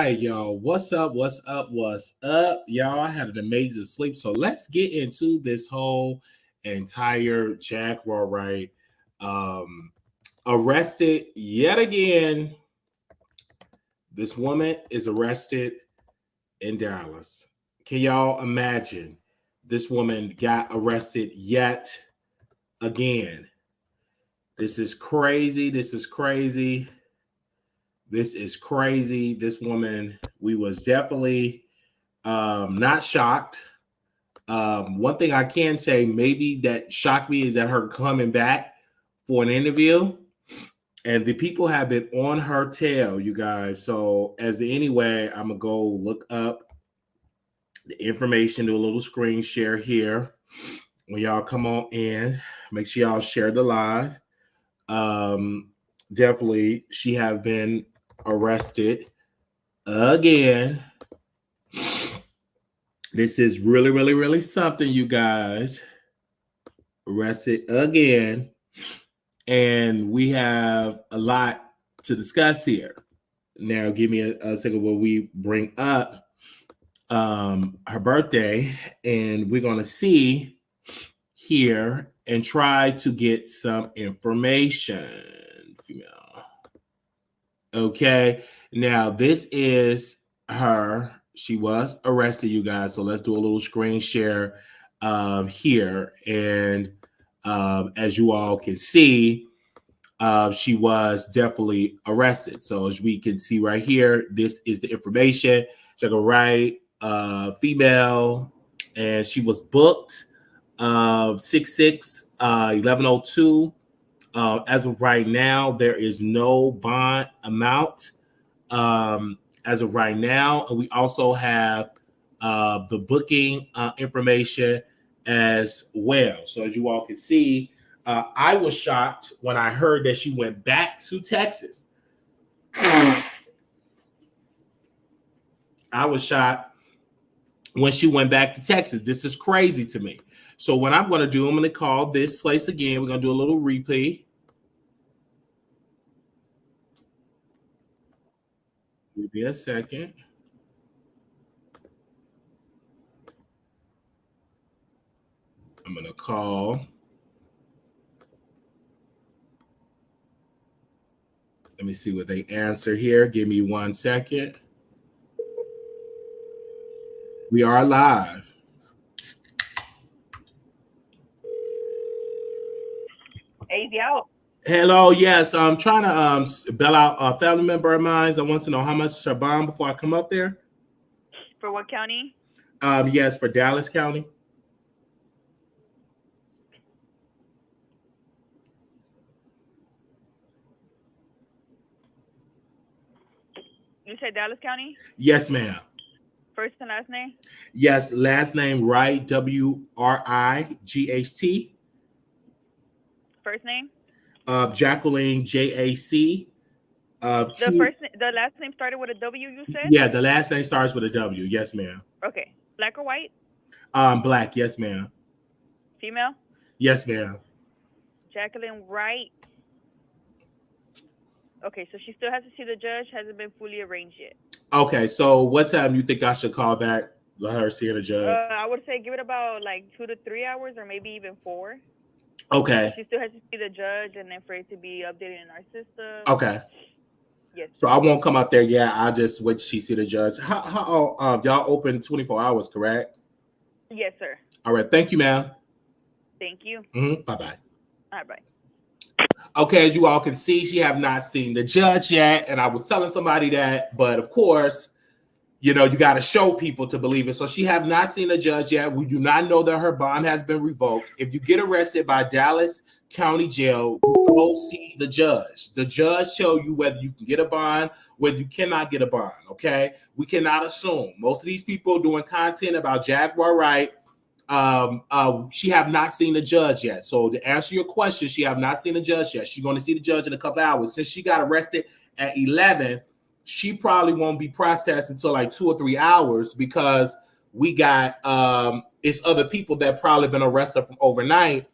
right, y'all. What's up? What's up? What's up? Y'all, I had an amazing sleep. So let's get into this whole entire Jaguar, right? Arrested yet again. This woman is arrested in Dallas. Can y'all imagine? This woman got arrested yet again. This is crazy. This is crazy. This is crazy. This woman, we was definitely not shocked. One thing I can say maybe that shocked me is that her coming back for an interview, and the people have been on her tail, you guys. So anyway, I'm going to go look up the information, do a little screen share here. When y'all come on in, make sure y'all share the live. Definitely, she have been arrested again. This is really, really, really something, you guys. Arrested again. And we have a lot to discuss here. Now, give me a second where we bring up her birthday, and we're going to see here and try to get some information. Okay, now this is her. She was arrested, you guys. So let's do a little screen share here. And as you all can see, she was definitely arrested. So as we can see right here, this is the information. Jaguar Wright, female, and she was booked 6/6/11/02. As of right now, there is no bond amount as of right now. And we also have the booking information as well. So as you all can see, I was shocked when I heard that she went back to Texas. I was shocked when she went back to Texas. This is crazy to me. So what I'm going to do, I'm going to call this place again. We're going to do a little replay. Give me a second. I'm going to call. Let me see what they answer here. Give me 1 second. We are live. Hello, yes. I'm trying to bail out a family member of mine. I want to know how much is her bond before I come up there. For what county? Yes, for Dallas County. You said Dallas County? Yes, ma'am. First and last name? Yes, last name Wright, WRIGHT. First name? Jacqueline, JAC. The last name started with a W, you said? Yeah, the last name starts with a W. Yes, ma'am. Okay. Black or white? Black. Yes, ma'am. Female? Yes, ma'am. Jacqueline Wright. Okay, so she still has to see the judge. Hasn't been fully arranged yet. Okay, so what time you think I should call back? Let her see the judge. I would say give it about like 2 to 3 hours, or maybe even 4. Okay. She still has to see the judge, and then for it to be updated in our system. Okay. Yes. So I won't come out there yet. I'll just wait till she see the judge. How y'all open 24 hours, correct? Yes, sir. All right. Thank you, ma'am. Thank you. Bye-bye. All right, bye. Okay, as you all can see, she have not seen the judge yet. And I was telling somebody that, but of course, you know, you got to show people to believe it. So she have not seen the judge yet. We do not know that her bond has been revoked. If you get arrested by Dallas County Jail, go see the judge. The judge show you whether you can get a bond, whether you cannot get a bond, okay? We cannot assume. Most of these people doing content about Jaguar Wright, she have not seen the judge yet. So to answer your question, she have not seen the judge yet. She's going to see the judge in a couple hours. Since she got arrested at 11, she probably won't be processed until like 2 or 3 hours, because we got it's other people that probably been arrested from overnight,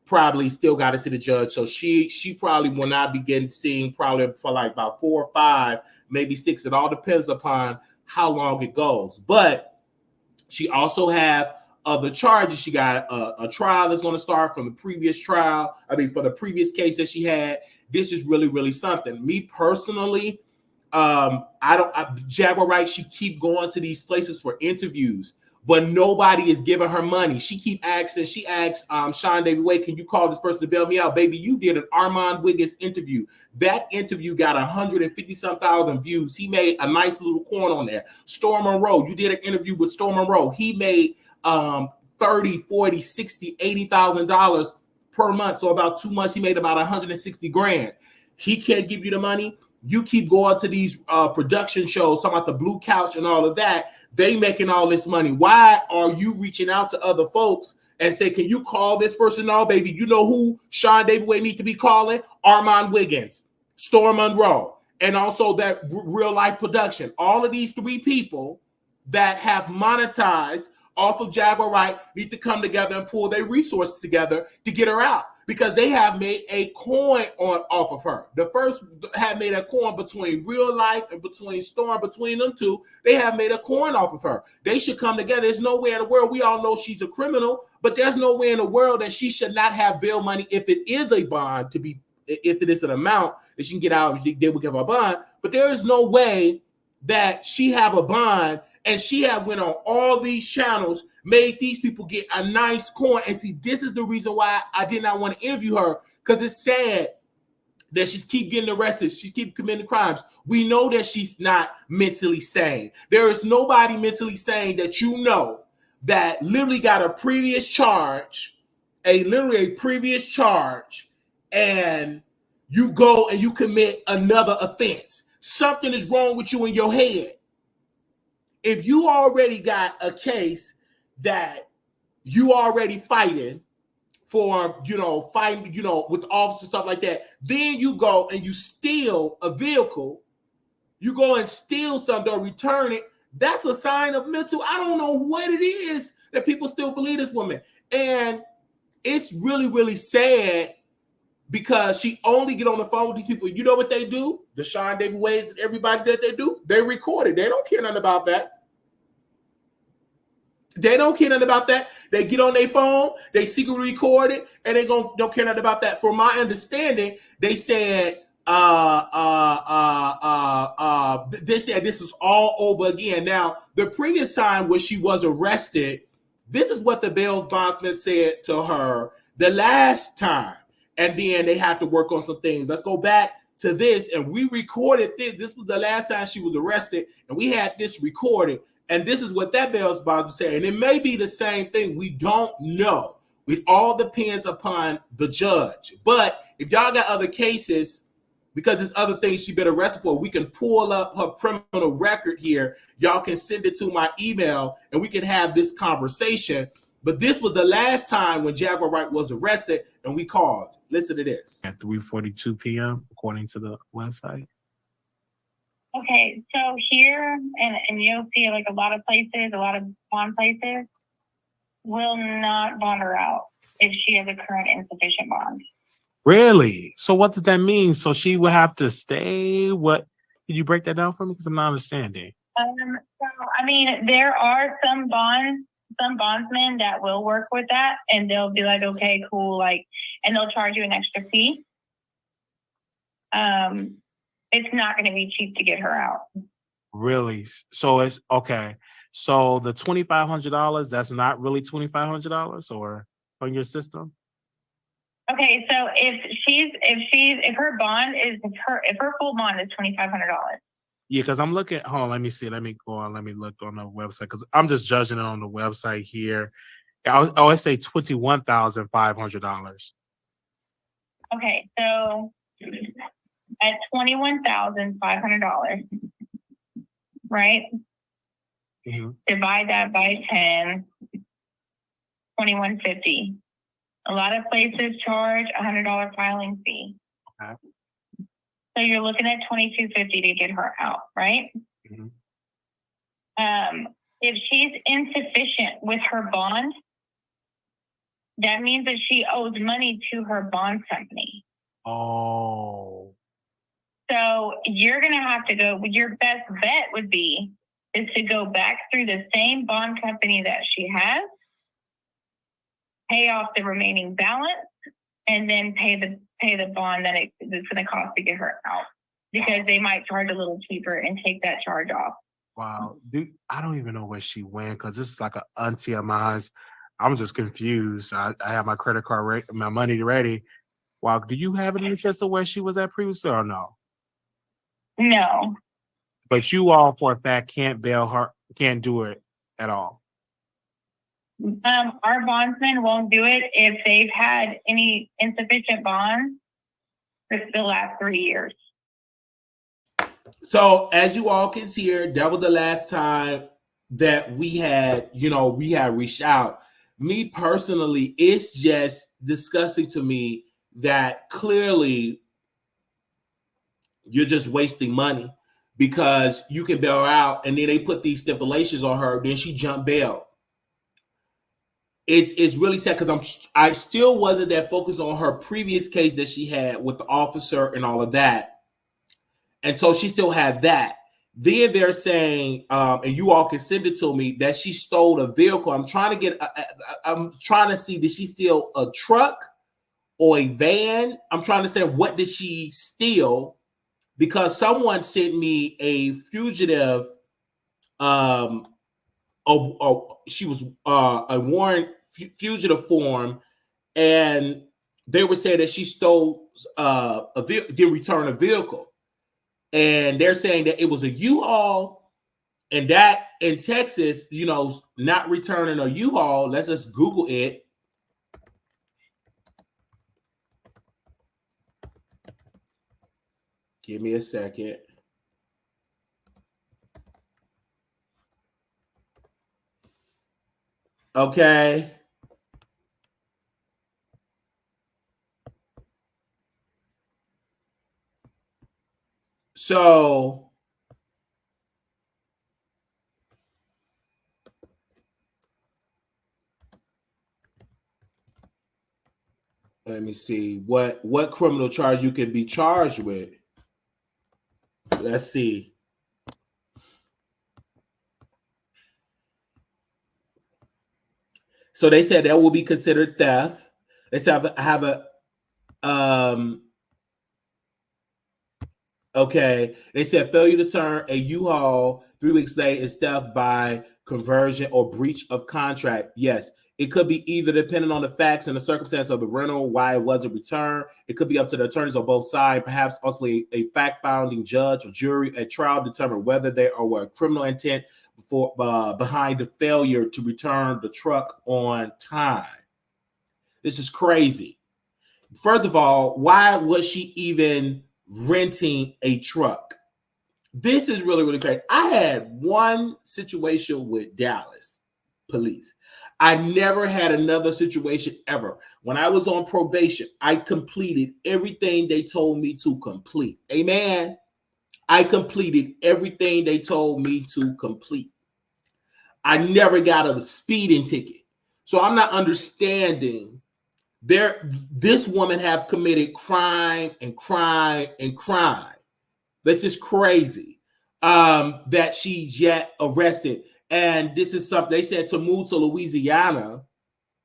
probably still got to see the judge. So she probably will not be getting seen probably for like about 4 or 5 maybe 6. It all depends upon how long it goes. But she also have other charges. She got a trial that's going to start from the previous trial. I mean, for the previous case that she had. This is really, really something. Me personally, Jaguar Wright, she keep going to these places for interviews, but nobody is giving her money. She asks Sean David Wade, can you call this person to bail me out? Baby, you did an Armon Wiggins interview. That interview got 150-some-thousand views. He made a nice little coin on there. Storm Monroe, you did an interview with Storm Monroe. He made 30, 40, 60, $80,000 per month. So about 2 months, he made about 160 grand. He can't give you the money. You keep going to these production shows, talking about the Blue Couch and all of that. They making all this money. Why are you reaching out to other folks and say, can you call this person? No, baby. You know who Sean David Wade need to be calling? Armon Wiggins, Storm Monroe, and also that real life production. All of these 3 people that have monetized off of Jaguar Wright need to come together and pull their resources together to get her out, because they have made a coin off of her. The first had made a coin between real life and between Storm, between them two. They have made a coin off of her. They should come together. There's nowhere in the world. We all know she's a criminal, but there's nowhere in the world that she should not have bail money if it is a bond if it is an amount that she can get out. They will give her a bond, but there is no way that she have a bond. And she had went on all these channels, made these people get a nice coin. And see, this is the reason why I did not want to interview her, because it's sad that she's keep getting arrested. She keep committing crimes. We know that she's not mentally sane. There is nobody mentally sane that you know that literally got a previous charge, a previous charge, and you go and you commit another offense. Something is wrong with you in your head. If you already got a case that you already fighting for, fighting, with officers, stuff like that, then you go and you steal a vehicle, you go and steal something or return it, that's a sign of mental. I don't know what it is that people still believe this woman. And it's really, really sad, because she only get on the phone with these people. You know what they do? The Sean David Wades and everybody that they do, they record it. They don't care nothing about that. They don't care nothing about that. They get on their phone, they secretly record it, and they don't care nothing about that. From my understanding, they said they said this is all over again. Now, the previous time when she was arrested, this is what the bail bondsman said to her the last time. And then they had to work on some things. Let's go back to this. And we recorded this. This was the last time she was arrested. And we had this recorded. And this is what that bail bondsman said. And it may be the same thing. We don't know. It all depends upon the judge. But if y'all got other cases, because there's other things she been arrested for, we can pull up her criminal record here. Y'all can send it to my email and we can have this conversation. But this was the last time when Jaguar Wright was arrested, and we called. Listen to this. At 3:42 p.m., according to the website. Okay, so here, and you'll see like a lot of bond places will not bond her out if she has a current insufficient bond. Really? So what does that mean? So she will have to stay? What? Can you break that down for me? Because I'm not understanding. There are some bondsmen that will work with that, and they'll be like, okay, cool, and they'll charge you an extra fee. It's not going to be cheap to get her out. Really? So it's okay. So the $2,500, that's not really $2,500 or on your system? Okay, so if her full bond is $2,500. Yeah, because I'm looking. Hold on, let me see. Let me go on. Let me look on the website because I'm just judging it on the website here. I always say $21,500. Okay, so at $21,500, right? Mm-hmm. Divide that by 10, $2,150. A lot of places charge $100 filing fee. Okay. So you're looking at $2,250 to get her out, right? Mm-hmm. If she's insufficient with her bond, that means that she owes money to her bond company. Oh. So you're going to have to go, your best bet would be is to go back through the same bond company that she has, pay off the remaining balance, and then pay the bond that it's going to cost to get her out, because they might charge a little cheaper and take that charge off. Wow, dude, I don't even know where she went because this is like an auntie of mine. I'm just confused. I have my credit card my money ready. Wow, do you have any sense of where she was at previously or no? No. But you all for a fact can't bail her, can't do it at all. Our bondsmen won't do it if they've had any insufficient bonds for the last 3 years. So as you all can hear, that was the last time that we had reached out. Me personally, it's just disgusting to me that clearly you're just wasting money because you can bail her out and then they put these stipulations on her, then she jumped bail. It's really sad because I still wasn't that focused on her previous case that she had with the officer and all of that. And so she still had that. Then they're saying, and you all can send it to me, that she stole a vehicle. I'm trying to see, did she steal a truck or a van? I'm trying to say, what did she steal? Because someone sent me a fugitive, she was a warrant fugitive form, and they were saying that she stole did return a vehicle. And they're saying that it was a U-Haul, and that in Texas, not returning a U-Haul. Let's just Google it. Give me a second. Okay. So let me see what criminal charge you can be charged with. Let's see. So they said that will be considered theft. Let's have a okay. They said failure to turn a U-Haul 3 weeks later is theft by conversion or breach of contract. Yes, it could be either depending on the facts and the circumstance of the rental, why it wasn't returned. It could be up to the attorneys on both sides, perhaps ultimately a fact-finding judge or jury at trial determine whether there were criminal intent behind the failure to return the truck on time. This is crazy. First of all, why was she even renting a truck? This is really, really crazy. I had one situation with Dallas police. I never had another situation ever. When I was on probation, I completed everything they told me to complete. Amen. I completed everything they told me to complete. I never got a speeding ticket. So I'm not understanding this woman have committed crime and crime and crime. That's just crazy. That she's yet arrested. And this is something they said to move to Louisiana.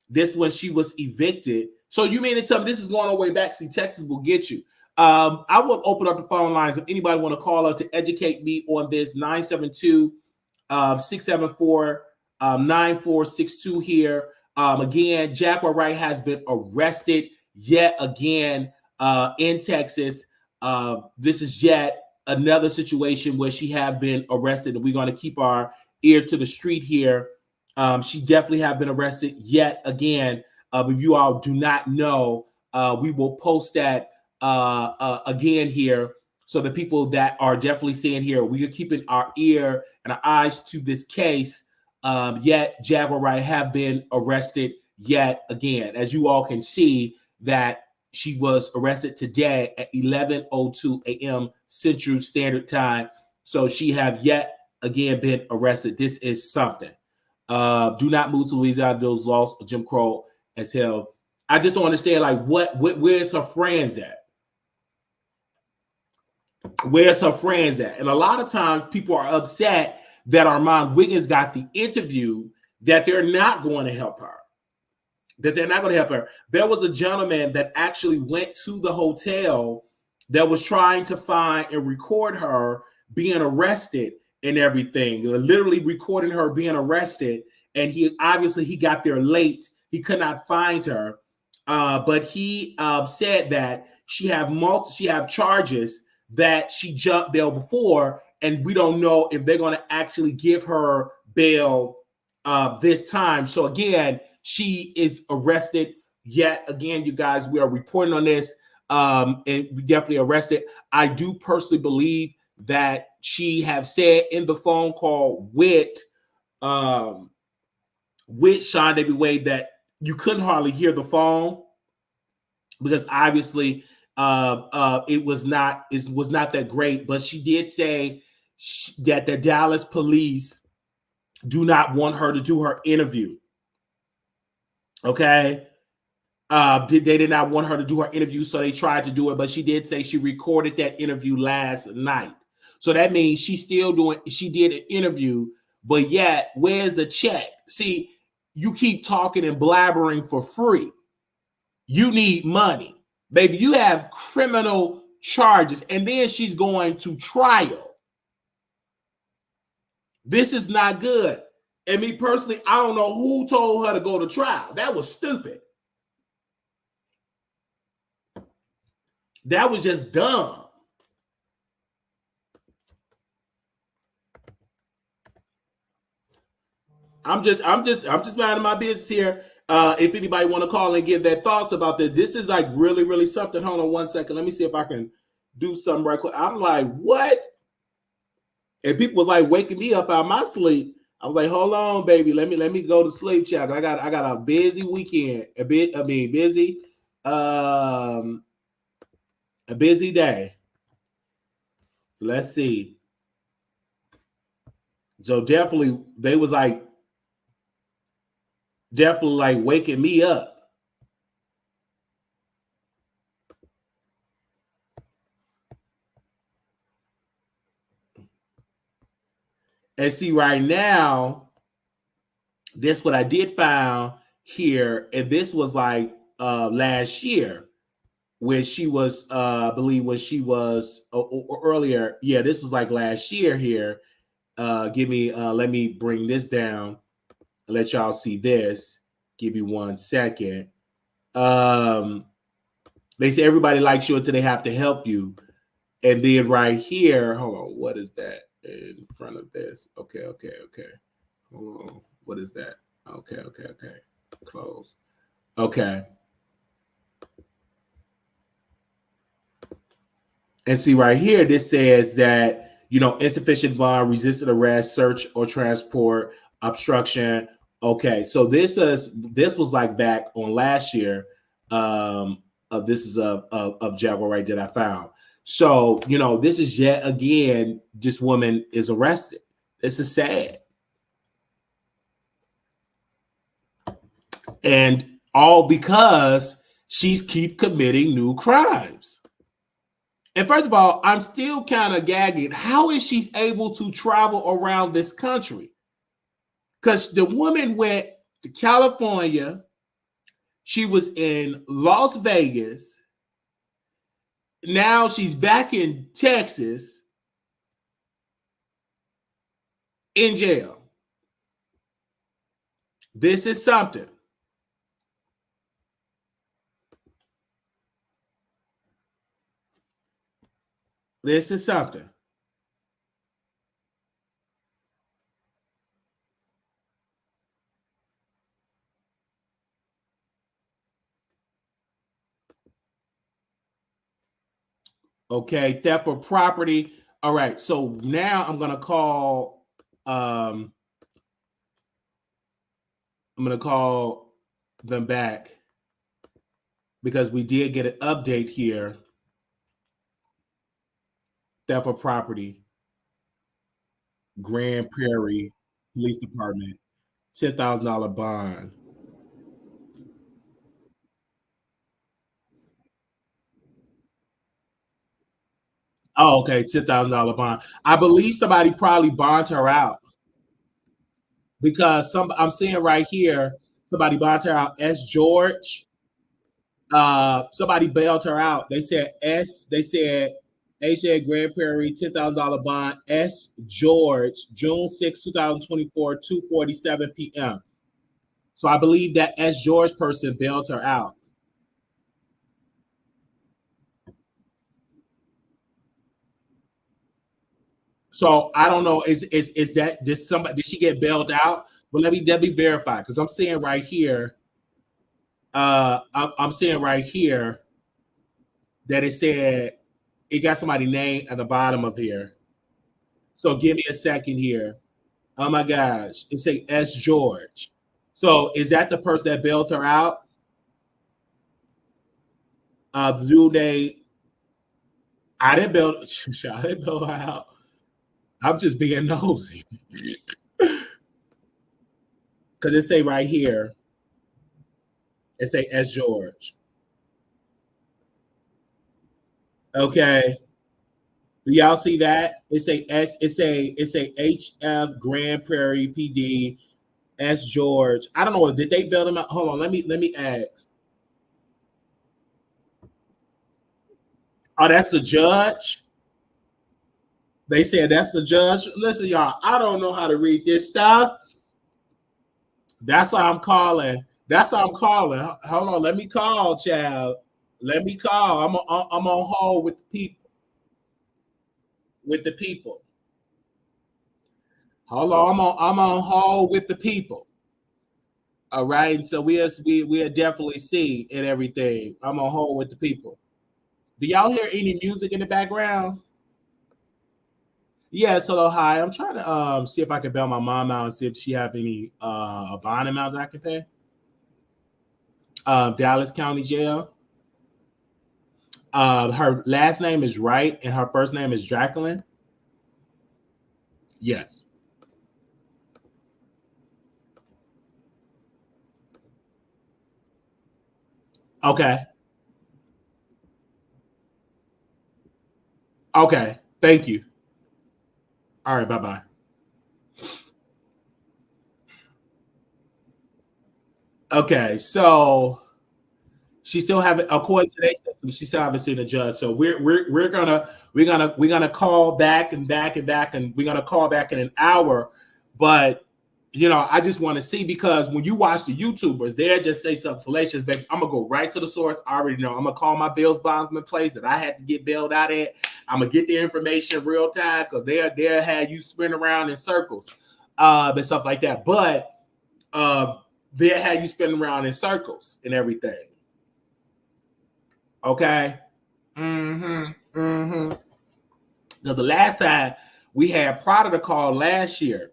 This when she was evicted. So you mean to tell me this is going all the way back? See, Texas will get you. I will open up the phone lines if anybody want to call up to educate me on this. 972-674-9462 here. Again, Jaguar Wright has been arrested yet again in Texas. This is yet another situation where she have been arrested, and we're going to keep our ear to the street here. She definitely have been arrested yet again. If you all do not know, we will post that again here. So the people that are definitely seeing here, we are keeping our ear and our eyes to this case. Yet Jaguar Wright have been arrested yet again. As you all can see, that she was arrested today at 11:02 a.m. Central Standard Time. So she have yet again been arrested. This is something. Do not move to Louisiana. Those laws of Jim Crow as hell. I just don't understand, like, where's her friends at? Where's her friends at? And a lot of times people are upset that Armon Wiggins got the interview, that they're not going to help her. There was a gentleman that actually went to the hotel that was trying to find and record her being arrested and everything, literally recording her being arrested. And he got there late. He could not find her. But he said that she have charges that she jumped bail before, and we don't know if they're going to actually give her bail this time. So again, she is arrested yet again. You guys, we are reporting on this, and we definitely arrested. I do personally believe that she have said in the phone call with Sean David Wade that you couldn't hardly hear the phone, because obviously it was not that great. But she did say that the Dallas police do not want her to do her interview. Okay. They did not want her to do her interview, so they tried to do it. But she did say she recorded that interview last night. So that means she did an interview, but yet where's the check? See, you keep talking and blabbering for free. You need money. Baby, you have criminal charges, and then she's going to trial. This is not good. And me personally, I don't know who told her to go to trial. That was stupid. That was just dumb. I'm just minding my business here. If anybody want to call and give their thoughts about this is like really, really something. Hold on 1 second. Let me see if I can do something right quick. I'm like, what? And people was like waking me up out of my sleep. I was like, hold on, baby. Let me go to sleep, chat. I got a busy weekend. A busy day. So let's see. So definitely they was like waking me up. And see, right now, this what I did find here, and this was like last year when she was, I believe when she was or earlier. Yeah, this was like last year here. Let me bring this down and let y'all see this. Give me 1 second. They say everybody likes you until they have to help you. And then right here, hold on, what is that in front of this? Okay. Hold on, what is that? Okay. Close. Okay. And see right here, this says that, insufficient bond, resisted arrest, search or transport, obstruction. Okay, so this was like back on last year. This is of Jaguar Wright that I found. So, this is yet again, this woman is arrested. This is sad. And all because she's keep committing new crimes. And first of all, I'm still kind of gagging. How is she able to travel around this country? Because the woman went to California. She was in Las Vegas. Now she's back in Texas in jail. This is something. This is something. Okay, theft of property. All right, so now I'm gonna call. I'm gonna call them back because we did get an update here. Theft of property. Grand Prairie Police Department, $10,000 bond. Oh, okay, $10,000 bond. I believe somebody probably bonded her out because I'm seeing right here somebody bonded her out. S. George. Somebody bailed her out. They said Grand Prairie, $10,000 bond. S. George, June 6, 2024, 2:47 p.m. So I believe that S. George person bailed her out. So I don't know. Is that did she get bailed out? Well, let me verify because I'm seeing right here. I'm seeing right here that it said it got somebody name at the bottom of here. So give me a second here. Oh my gosh, it say S. George. So is that the person that bailed her out? Do they? I didn't bail. I didn't bail her out. I'm just being nosy because it say right here. It say S. George. Okay. Do y'all see that? It's a S. It's a HF Grand Prairie PD S. George. I don't know. Did they build him out? Hold on. Let me ask. Oh, that's the judge. They said that's the judge. Listen, y'all. I don't know how to read this stuff. That's why I'm calling. That's why I'm calling. Hold on. Let me call, child. Let me call. I'm on hold with the people. With the people. Hold on. I'm on hold with the people. All right. And so we'll definitely see and everything. I'm on hold with the people. Do y'all hear any music in the background? Yeah, so hi. I'm trying to see if I can bail my mom out and see if she have any a bond amount that I can pay. Dallas County Jail. Her last name is Wright and her first name is Jacqueline. Yes. Okay. Okay. Thank you. All right. Bye bye. Okay. So she still haven't, according to today's system, she still haven't seen a judge. So we're gonna call back and back and back, and we're gonna call back in an hour. But I just want to see because when you watch the YouTubers, they just say something salacious. Baby, I'm gonna go right to the source. I already know. I'm gonna call my Bills bondsman place that I had to get bailed out at. I'm gonna get the information real time because they'll have you spin around in circles, and stuff like that. But they'll have you spin around in circles and everything. Okay. Because the last time we had Prada call last year,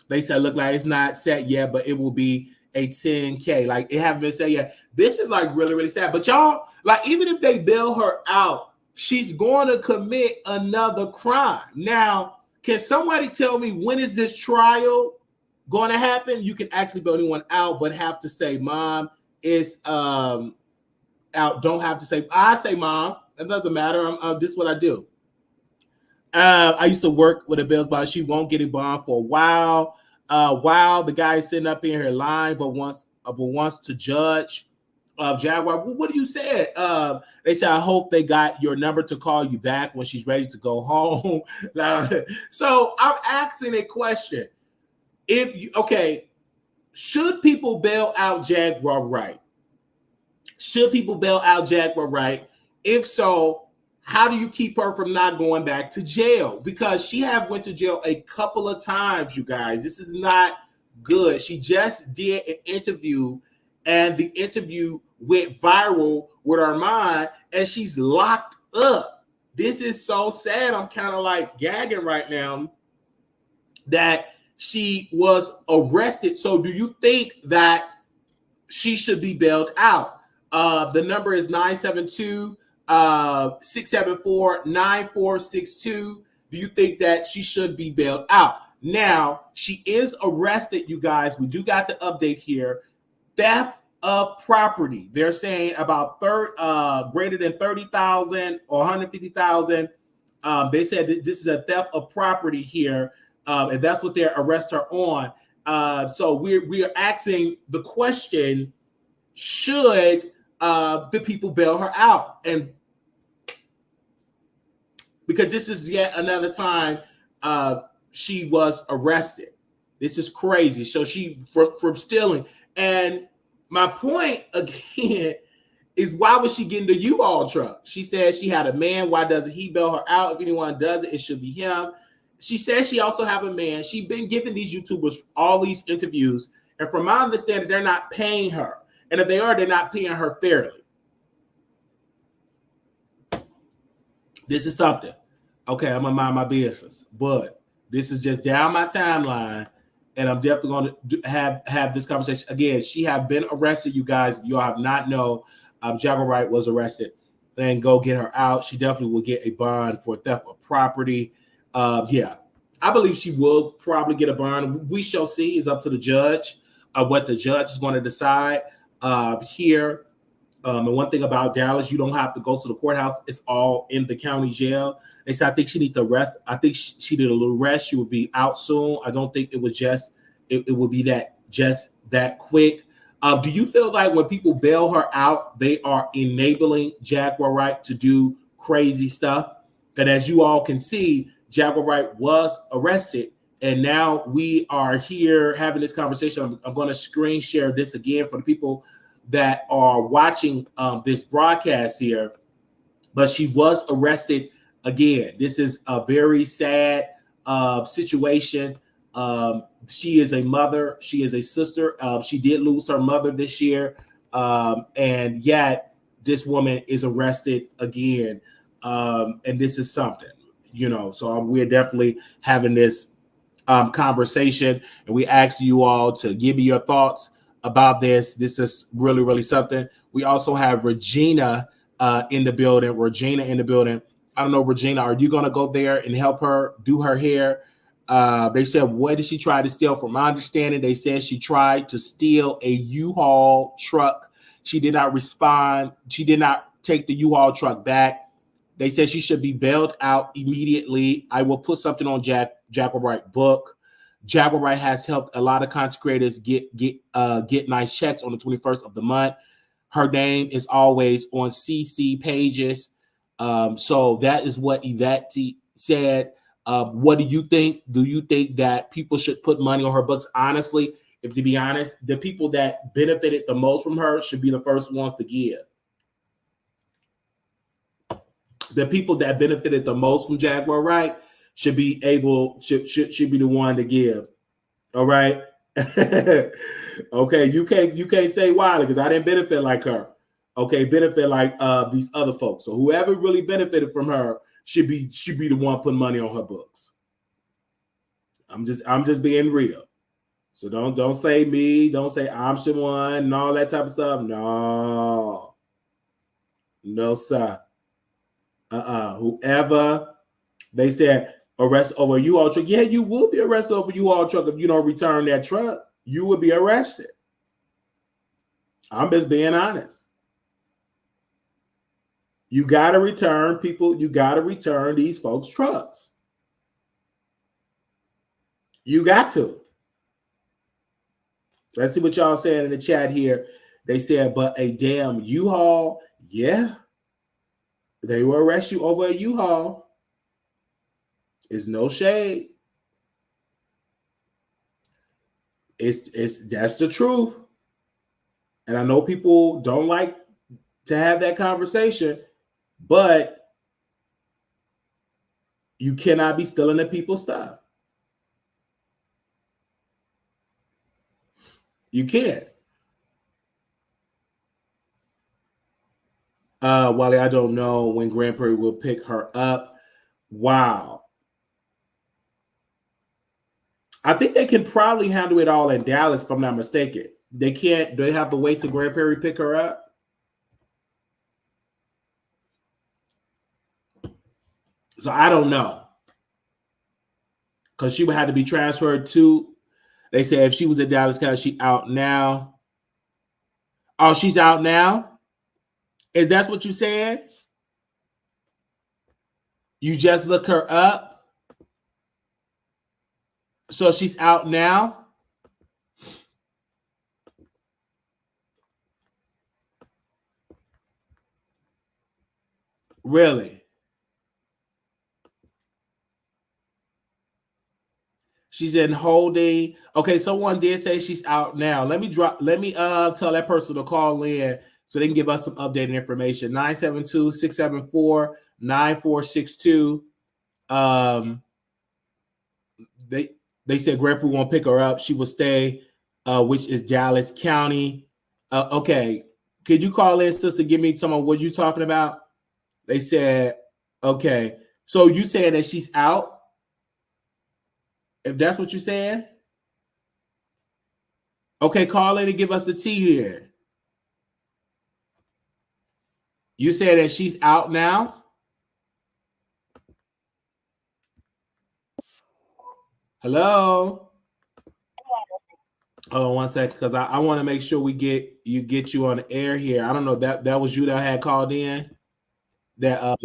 they said, look, like it's not set yet, but it will be a 10K. Like it haven't been set yet. This is like really, really sad. But y'all, like even if they bail her out, she's going to commit another crime. Now, can somebody tell me when is this trial going to happen? You can actually bail anyone out, but have to say, Mom, it's out. Don't have to say, I say, Mom. It doesn't matter. This is what I do. I used to work with a Bills bond. She won't get a bond for a while. While the guy is sitting up in her line, but wants to judge Jaguar. What do you say? They said, I hope they got your number to call you back when she's ready to go home. So I'm asking a question. Should people bail out Jaguar Wright? Should people bail out Jaguar Wright? If so, how do you keep her from not going back to jail? Because she have went to jail a couple of times, you guys. This is not good. She just did an interview, and the interview went viral with Armon, and she's locked up. This is so sad. I'm kind of like gagging right now that she was arrested. So do you think that she should be bailed out? The number is 972-674-9462. Do you think that she should be bailed out? Now, she is arrested, you guys. We do got the update here. Theft of property. They're saying about greater than 30,000 or 150,000 They said that this is a theft of property here, and that's what they arrest her on. So we are asking the question: should the people bail her out? And because this is yet another time she was arrested. This is crazy. So she from stealing. And my point again is, why was she getting the U-Haul truck? She said she had a man. Why doesn't he bail her out? If anyone does it, it should be him. She says she also have a man. She's been giving these YouTubers all these interviews, and from my understanding, they're not paying her. And if they are, they're not paying her fairly. This is something. Okay, I'm gonna mind my business, but this is just down my timeline, and I'm definitely going to have this conversation again. She have been arrested, you guys. If you all have not know, Jaguar Wright was arrested. Then go get her out. She definitely will get a bond for theft of property. Yeah, I believe she will probably get a bond. We shall see. It's up to the judge what the judge is going to decide here. And one thing about Dallas, you don't have to go to the courthouse. It's all in the county jail. They said, I think she needs to rest. I think she did a little rest. She will be out soon. I don't think it was just, it would be just that quick. Do you feel like when people bail her out, they are enabling Jaguar Wright to do crazy stuff? And as you all can see, Jaguar Wright was arrested. And now we are here having this conversation. I'm going to screen share this again for the people that are watching this broadcast here. But she was arrested again. This is a very sad situation. She is a mother. She is a sister. She did lose her mother this year. And yet this woman is arrested again. And this is something, so we're definitely having this conversation. And we ask you all to give me your thoughts about this. This is really, really something. We also have Regina in the building. Regina in the building. I don't know, Regina, are you going to go there and help her do her hair? They said, what did she try to steal? From my understanding, they said she tried to steal a U-Haul truck. She did not respond. She did not take the U-Haul truck back. They said she should be bailed out immediately. I will put something on Jaguar Wright book. Jaguar Wright has helped a lot of content creators get nice checks on the 21st of the month. Her name is always on CC pages. So that is what Yvette said. What do you think? Do you think that people should put money on her books? Honestly, if to be honest, the people that benefited the most from her should be the first ones to give. The people that benefited the most from Jaguar Wright should be be the one to give. All right. Okay, you can't say why, because I didn't benefit like her. Okay, benefit like these other folks. So whoever really benefited from her should be the one putting money on her books. I'm just being real. So don't say me, don't say I'm the one and all that type of stuff. No, sir. Whoever they said arrest over U-Haul truck. Yeah, you will be arrested over U-Haul truck if you don't return that truck. You will be arrested. I'm just being honest. You got to return people. You got to return these folks' trucks. You got to. Let's see what y'all saying in the chat here. They said, but a damn U-Haul. Yeah. They will arrest you over a U-Haul. It's no shade. That's the truth. And I know people don't like to have that conversation, but you cannot be stealing the people's stuff. You can't. Wally, I don't know when Grand Prairie will pick her up. Wow. I think they can probably handle it all in Dallas, if I'm not mistaken. They can't. They have to wait till Grand Prairie pick her up. So I don't know. Because she would have to be transferred to. They say if she was in Dallas, because she out now. Oh, she's out now? Is that what you said? You just look her up. So she's out now. Really? She's in holding. Okay, someone did say she's out now. Let me tell that person to call in so they can give us some updated information. 972-674-9462. They said Grandpa won't pick her up. She will stay, which is Dallas County. Okay. Could you call in, sister, give me some of what you're talking about? They said, okay. So you saying that she's out? If that's what you're saying? Okay, call in and give us the tea here. You said that she's out now? Hello? Hold on one second, because I want to make sure we get you on the air here. I don't know, that was you that had called in? That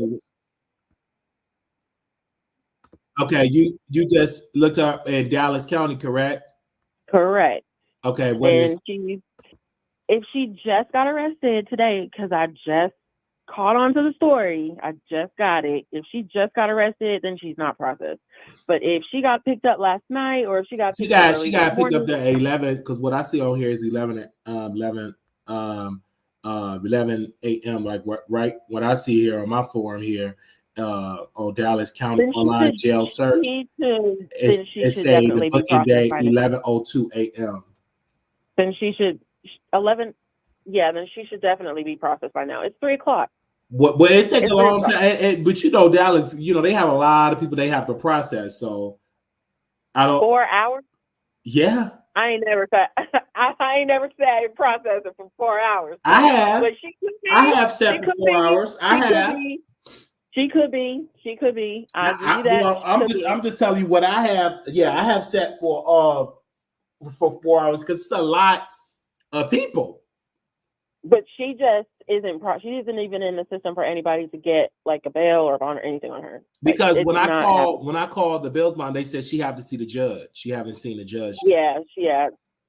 okay, you just looked up in Dallas County, correct? Correct. Okay, if she just got arrested today, because I just caught on to the story, I just got it. If she just got arrested, then she's not processed. But if she got picked up last night, or if she got picked up picked up at 11, because what I see on here is 11 a.m. like right what I see here on my forum here on Dallas County online jail search. It's saying the booking day 11:02 a.m. Then she should 11. Yeah, then she should definitely be processed by now. It's 3:00. Well, it takes a long time, but you know, Dallas, you know, they have a lot of people they have to process. So I don't. 4 hours. Yeah. I ain't never said process it for 4 hours. I have. But she could be. I have set for 4 hours. I have. She could be. I'll give you that. I'm just telling you what I have. Yeah, I have set for 4 hours because it's a lot of people. But she just isn't. She isn't even in the system for anybody to get like a bail or bond or anything on her. Because when I called the bail bond, they said she have to see the judge. She haven't seen the judge. Yeah.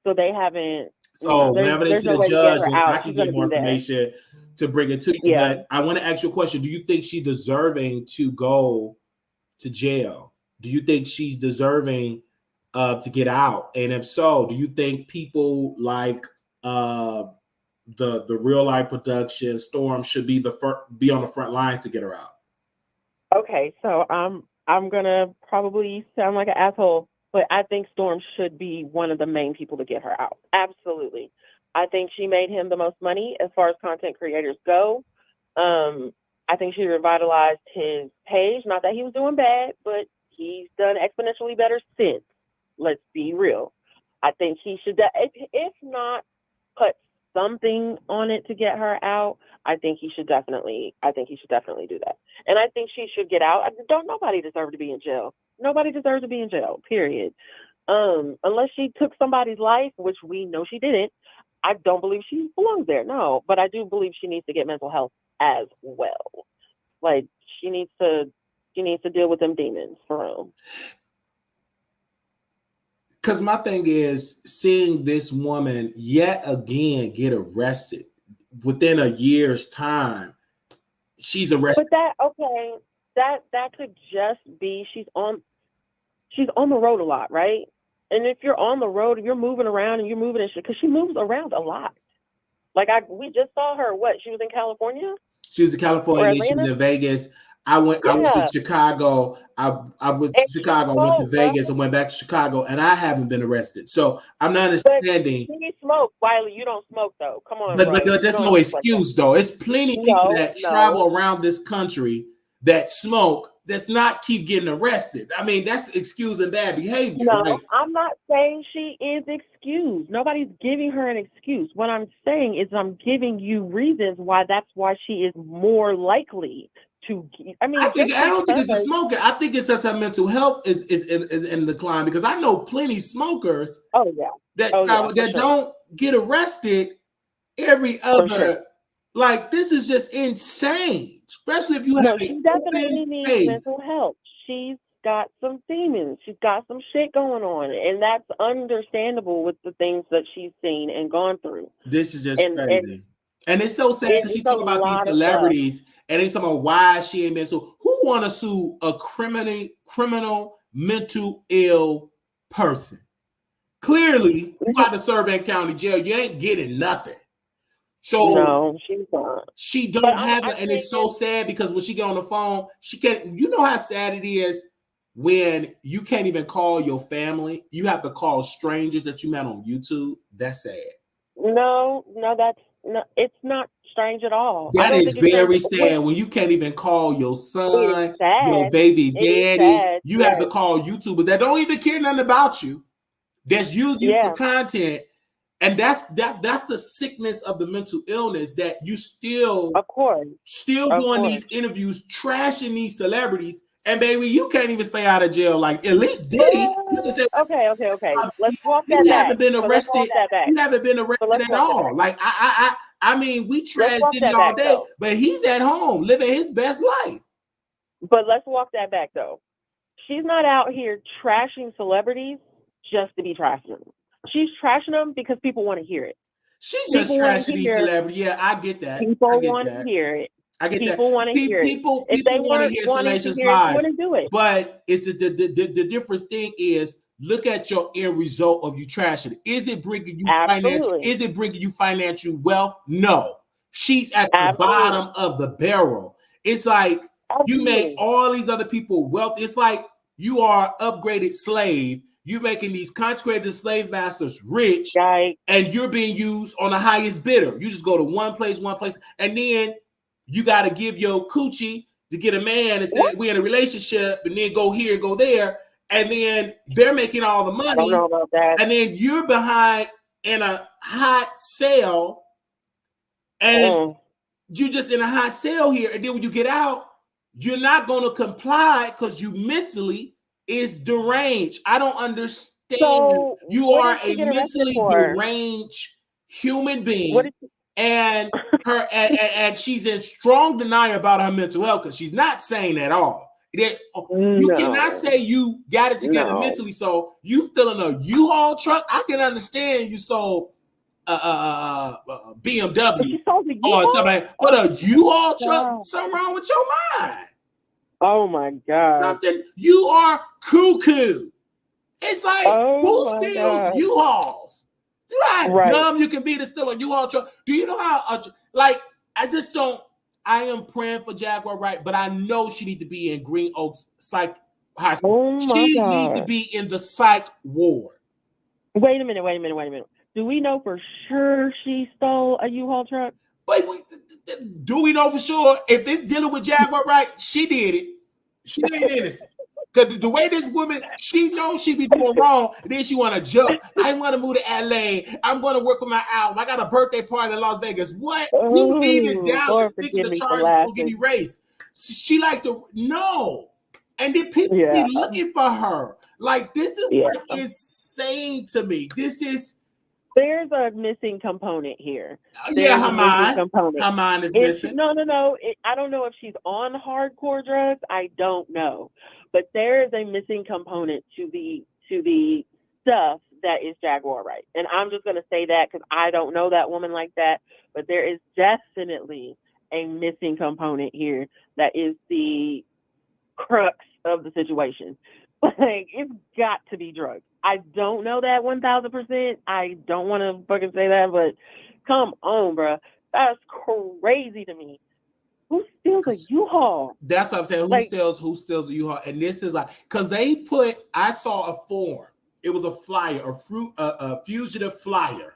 So they haven't. So whenever they see the judge, then I can get more information to bring it to you. Yeah. But I want to ask you a question. Do you think she's deserving to go to jail? Do you think she's deserving to get out? And if so, do you think people like the real life production Storm should be be on the front lines to get her out? Okay, so I'm gonna probably sound like an asshole, but I think Storm should be one of the main people to get her out. Absolutely. I think she made him the most money as far as content creators go. I think she revitalized his page. Not that he was doing bad, but he's done exponentially better since. Let's be real. I think he should, if not put something on it to get her out, I think he should definitely do that. And I think she should get out. Nobody deserves to be in jail. Nobody deserves to be in jail, period. Unless she took somebody's life, which we know she didn't. I don't believe she belongs there. No, but I do believe she needs to get mental health as well. Like she needs to deal with them demons for real. Because my thing is seeing this woman yet again get arrested within a year's time. She's arrested. But that could just be she's on the road a lot, right? And if you're on the road, you're moving around and you're moving and shit, because she moves around a lot. Like we just saw her. She was in California. She was in California. She was in Vegas. I was to Chicago. I went to Chicago, went to Vegas, and went back to Chicago, and I haven't been arrested. So I'm not understanding. But you smoke, Wiley. You don't smoke though. Come on, but there's no excuse though. It's plenty of people that travel around this country that smoke. That's not keep getting arrested. I mean, that's excusing bad behavior. No, right? I'm not saying she is excused. Nobody's giving her an excuse. What I'm saying is I'm giving you reasons why she is more likely to. I don't think it's the smoking. I think it's that her mental health is in decline, because I know plenty smokers. Oh yeah. That don't get arrested every other. Like, this is just insane especially if you No, have she an definitely open needs face. mental help. She's got some demons. She's got some shit going on, and that's understandable with the things that she's seen and gone through. This is just And crazy. And it's so sad because she it's a talk about these lot of celebrities and they talk about why she ain't been so. Who want to sue a criminal mental ill person? Clearly, you got to serve in county jail. You ain't getting nothing. So no, she's not. she don't But have I it, and think it's so sad because when she get on the phone, she can't. You know how sad it is when you can't even call your family. You have to call strangers that you met on YouTube. That's sad. No, that's no. It's not strange at all. I That don't is think it's very strange. sad when you can't even call your It is son, sad. your baby It is daddy. sad, You have to yes. call YouTubers that don't even care nothing about you. That's using you Yeah. for content. And that's the sickness of the mental illness that you still Of course. doing these interviews, trashing these celebrities. And baby, you can't even stay out of jail. Like at least Diddy, you can say, Okay. Let's walk you that back. haven't been So let's walk arrested. that back. You haven't been So arrested let's at walk that all. back. Like I mean, we trash walk Diddy that all back, day, though. but he's at home living his best life. But let's walk that back, though. She's not out here trashing celebrities just to be trashing them. She's trashing them because people want to hear it. She's just People want to trashing these hear- celebrities. Yeah, I get that. People I get want that. to hear it. I get People that. want to hear it. People If they want to weren't hear wanting to salacious hear it, they lies. wouldn't do it. But it's the difference thing is look at your end result of you trashing it. Is it bringing you financial? Absolutely. Is it bringing you financial wealth? No. She's at the Absolutely. bottom of the barrel. It's like you make Absolutely. all these other people wealth. It's like you are an upgraded slave. You making these consecrated slave masters rich, Right. and you're being used on the highest bidder. You just go to one place, and then you got to give your coochie to get a man and say we're in a relationship, and then go here, go there, and then they're making all the money. I don't know about that. And then you're behind in a hot sale, and you just in a hot sale here, and then when you get out, you're not going to comply because you mentally is deranged. I don't understand. So you what are did she a get arrested mentally for? deranged human being, What did and her and she's in strong denial about her mental health because she's not saying at all. You No. cannot say you got it together No. mentally. So you still in a U-Haul truck. I can understand you sold BMW She sold the or U-Haul? something, but a U-Haul truck, God. something wrong with your mind. Oh my God. Something, you are cuckoo. It's like, who my steals God. U-Hauls? You know how Right. dumb you can be to steal a U-Haul truck? Do you know how, I just don't, I am praying for Jaguar Wright, but I know she need to be in Green Oaks Psych High School. Oh my She God. needs to be in the psych ward. Wait a minute. Do we know for sure she stole a U-Haul truck? But do we know for sure if it's dealing with Jaguar Wright, she did it. She ain't innocent. Because the way this woman, she knows she be doing wrong, and then she want to jump. I want to move to LA. I'm going to work with my album. I got a birthday party in Las Vegas. What? You leave it down Lord, and stick forgive the me for charges will get laughing. erased. She like to no. And then people Yeah. be looking for her. Like, this is Yeah. like insane to me. This is There's a missing component here. yeah, There's a missing component. her mind is It's, missing. no. I don't know if she's on hardcore drugs. I don't know, but there is a missing component to the stuff that is Jaguar Wright, and I'm just going to say that because I don't know that woman like that. But there is definitely a missing component here that is the crux of the situation. Like, it's got to be drugs. I don't know that 1,000%. I don't want to fucking say that, but come on, bro. That's crazy to me. Who steals a U-Haul? That's what I'm saying. Like- Who steals a U-Haul? And this is like, because I saw a form. It was a flyer, a fugitive flyer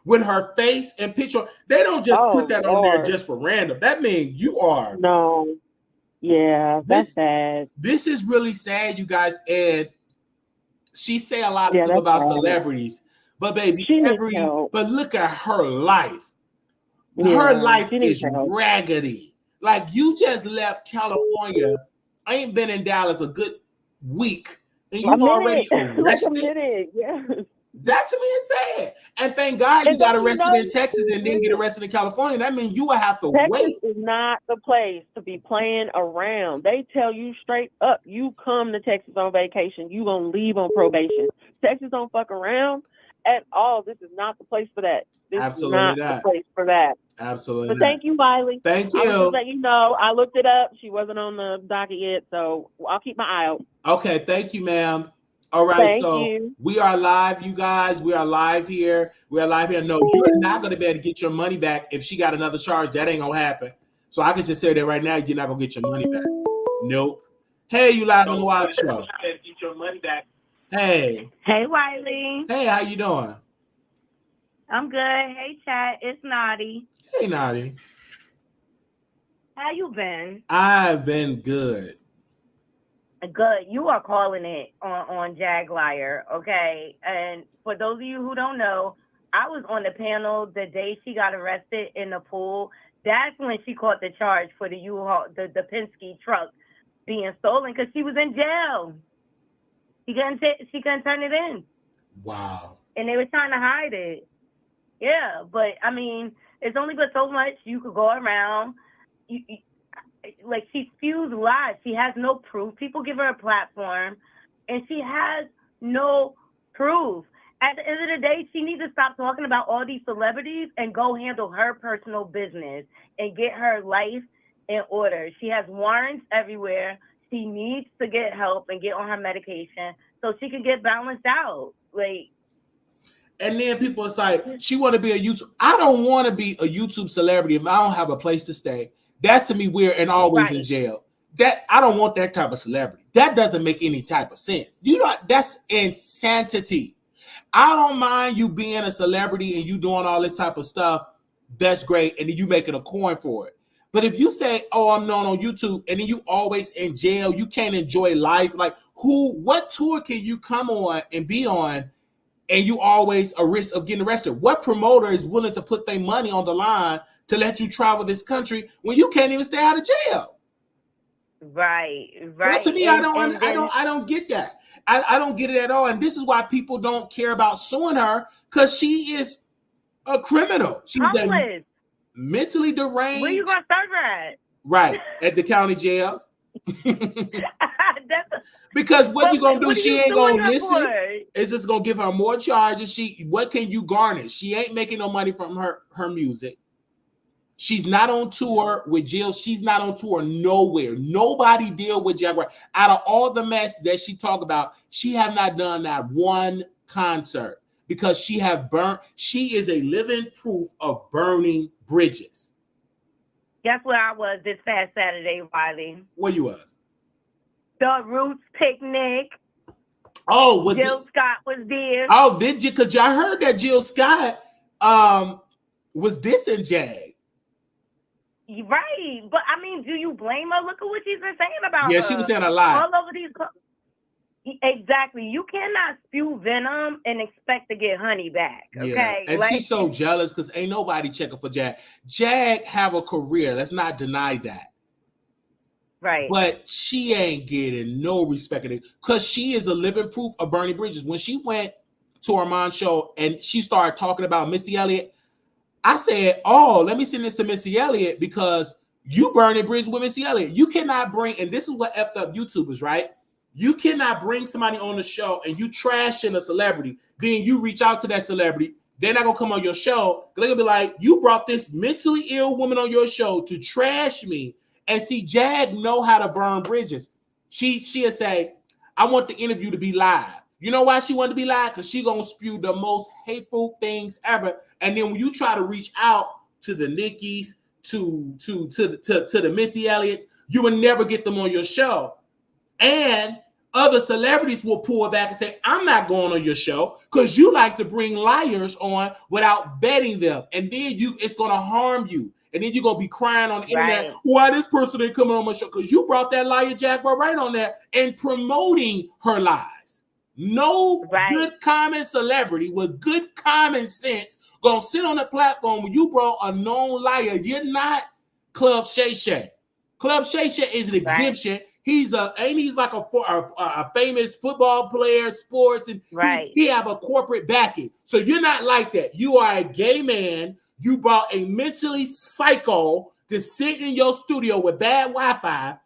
with her face and picture. They don't just put that on there just for random. That means you are. No. Yeah, that's sad. This is really sad, you guys. And she say a lot of Yeah, stuff about that's sad. celebrities, but baby, She needs help. but look at her life. Yeah, Her life she needs is help. raggedy. Like, you just left California. I ain't been in Dallas a good week, and you already like a arrested. minute. Yeah. That to me is sad. And thank God you And got don't you arrested know in Texas and didn't get arrested in California. That means you would have to Texas wait. is not the place to be playing around. They tell you straight up, you come to Texas on vacation, you gonna leave on probation. Texas don't fuck around at all. This is not the place for that. This Absolutely is not not. the place for that. Absolutely But not. thank you, Wiley. Thank I was you. just letting you know. I looked it up. She wasn't on the docket yet, so I'll keep my eye out. Okay, thank you, ma'am. All right, Thank so you. we are live, you guys. We are live here. We are live here. No, you're not going to be able to get your money back if she got another charge. That ain't going to happen. So I can just say that right now, you're not going to get your money back. Nope. Hey, you live on the Wiley Show. Get your money back. Hey. Hey, Wiley. Hey, how you doing? I'm good. Hey, chat. It's Naughty. Hey, Naughty. How you been? I've been good. Good. You are calling it on Jaguar, okay? And for those of you who don't know, I was on the panel the day she got arrested in the pool. That's when she caught the charge for the U-Haul, the Penske truck being stolen because she was in jail. She couldn't turn it in. Wow. And they were trying to hide it. Yeah, but I mean, it's only but so much you could go around. Like, she spews lies. She has no proof. People give her a platform, and she has no proof. At the end of the day, she needs to stop talking about all these celebrities and go handle her personal business and get her life in order. She has warrants everywhere. She needs to get help and get on her medication so she can get balanced out. Like, and then people are like, she want to be a YouTube. I don't want to be a YouTube celebrity if I don't have a place to stay. That's to me weird and always in jail. That I don't want that type of celebrity. That doesn't make any type of sense. That's insanity. I don't mind you being a celebrity and you doing all this type of stuff. That's great. And then you making a coin for it. But if you say, oh, I'm known on YouTube, and then you always in jail, you can't enjoy life. Like, what tour can you come on and be on and you always a risk of getting arrested? What promoter is willing to put their money on the line to let you travel this country when you can't even stay out of jail? Right. Well, to me, I don't get that. I don't get it at all. And this is why people don't care about suing her, because she is a criminal. She's a mentally deranged. Where you gonna serve her at? Right, at the county jail. Because what you gonna do? She ain't gonna listen. It's just gonna give her more charges. What can you garnish? She ain't making no money from her music. She's not on tour with Jill. She's not on tour nowhere. Nobody deal with Jaguar. Out of all the mess that she talk about, she have not done that one concert because she is a living proof of burning bridges. Guess where I was this past Saturday, Wiley? Where you was? The Roots picnic. Oh, Jill Scott was there. Oh, did you? Because y'all heard that Jill Scott was dissing Jag. Right, but I mean, do you blame her? Look at what she's been saying about her. Yeah, she was saying a lot. All over these. Exactly. You cannot spew venom and expect to get honey back. Okay. Yeah. And she's so jealous because ain't nobody checking for Jag. Jag have a career. Let's not deny that. Right. But she ain't getting no respect because she is a living proof of burning bridges. When she went to Armon's show and she started talking about Missy Elliott, I said, oh, let me send this to Missy Elliott because you burning bridges with Missy Elliott. You cannot bring, and this is what effed up YouTubers, right? You cannot bring somebody on the show and you trashing a celebrity. Then you reach out to that celebrity. They're not going to come on your show. They're going to be like, you brought this mentally ill woman on your show to trash me. And see, Jag know how to burn bridges. She'll say, I want the interview to be live. You know why she wanted to be live? Because she going to spew the most hateful things ever. And then when you try to reach out to the Nickies, to the Missy Elliott's, you will never get them on your show. And other celebrities will pull back and say, I'm not going on your show because you like to bring liars on without vetting them. And then it's going to harm you. And then you're going to be crying on the internet, why this person ain't coming on my show? Because you brought that liar Jaguar right on there and promoting her lies. No good common celebrity with good common sense gonna sit on the platform when you brought a known liar. You're not Club Shay Shay. Club Shay Shay is an exemption. He's like a famous football player, sports, and Right. he have a corporate backing. So you're not like that. You are a gay man. You brought a mentally psycho to sit in your studio with bad Wi-Fi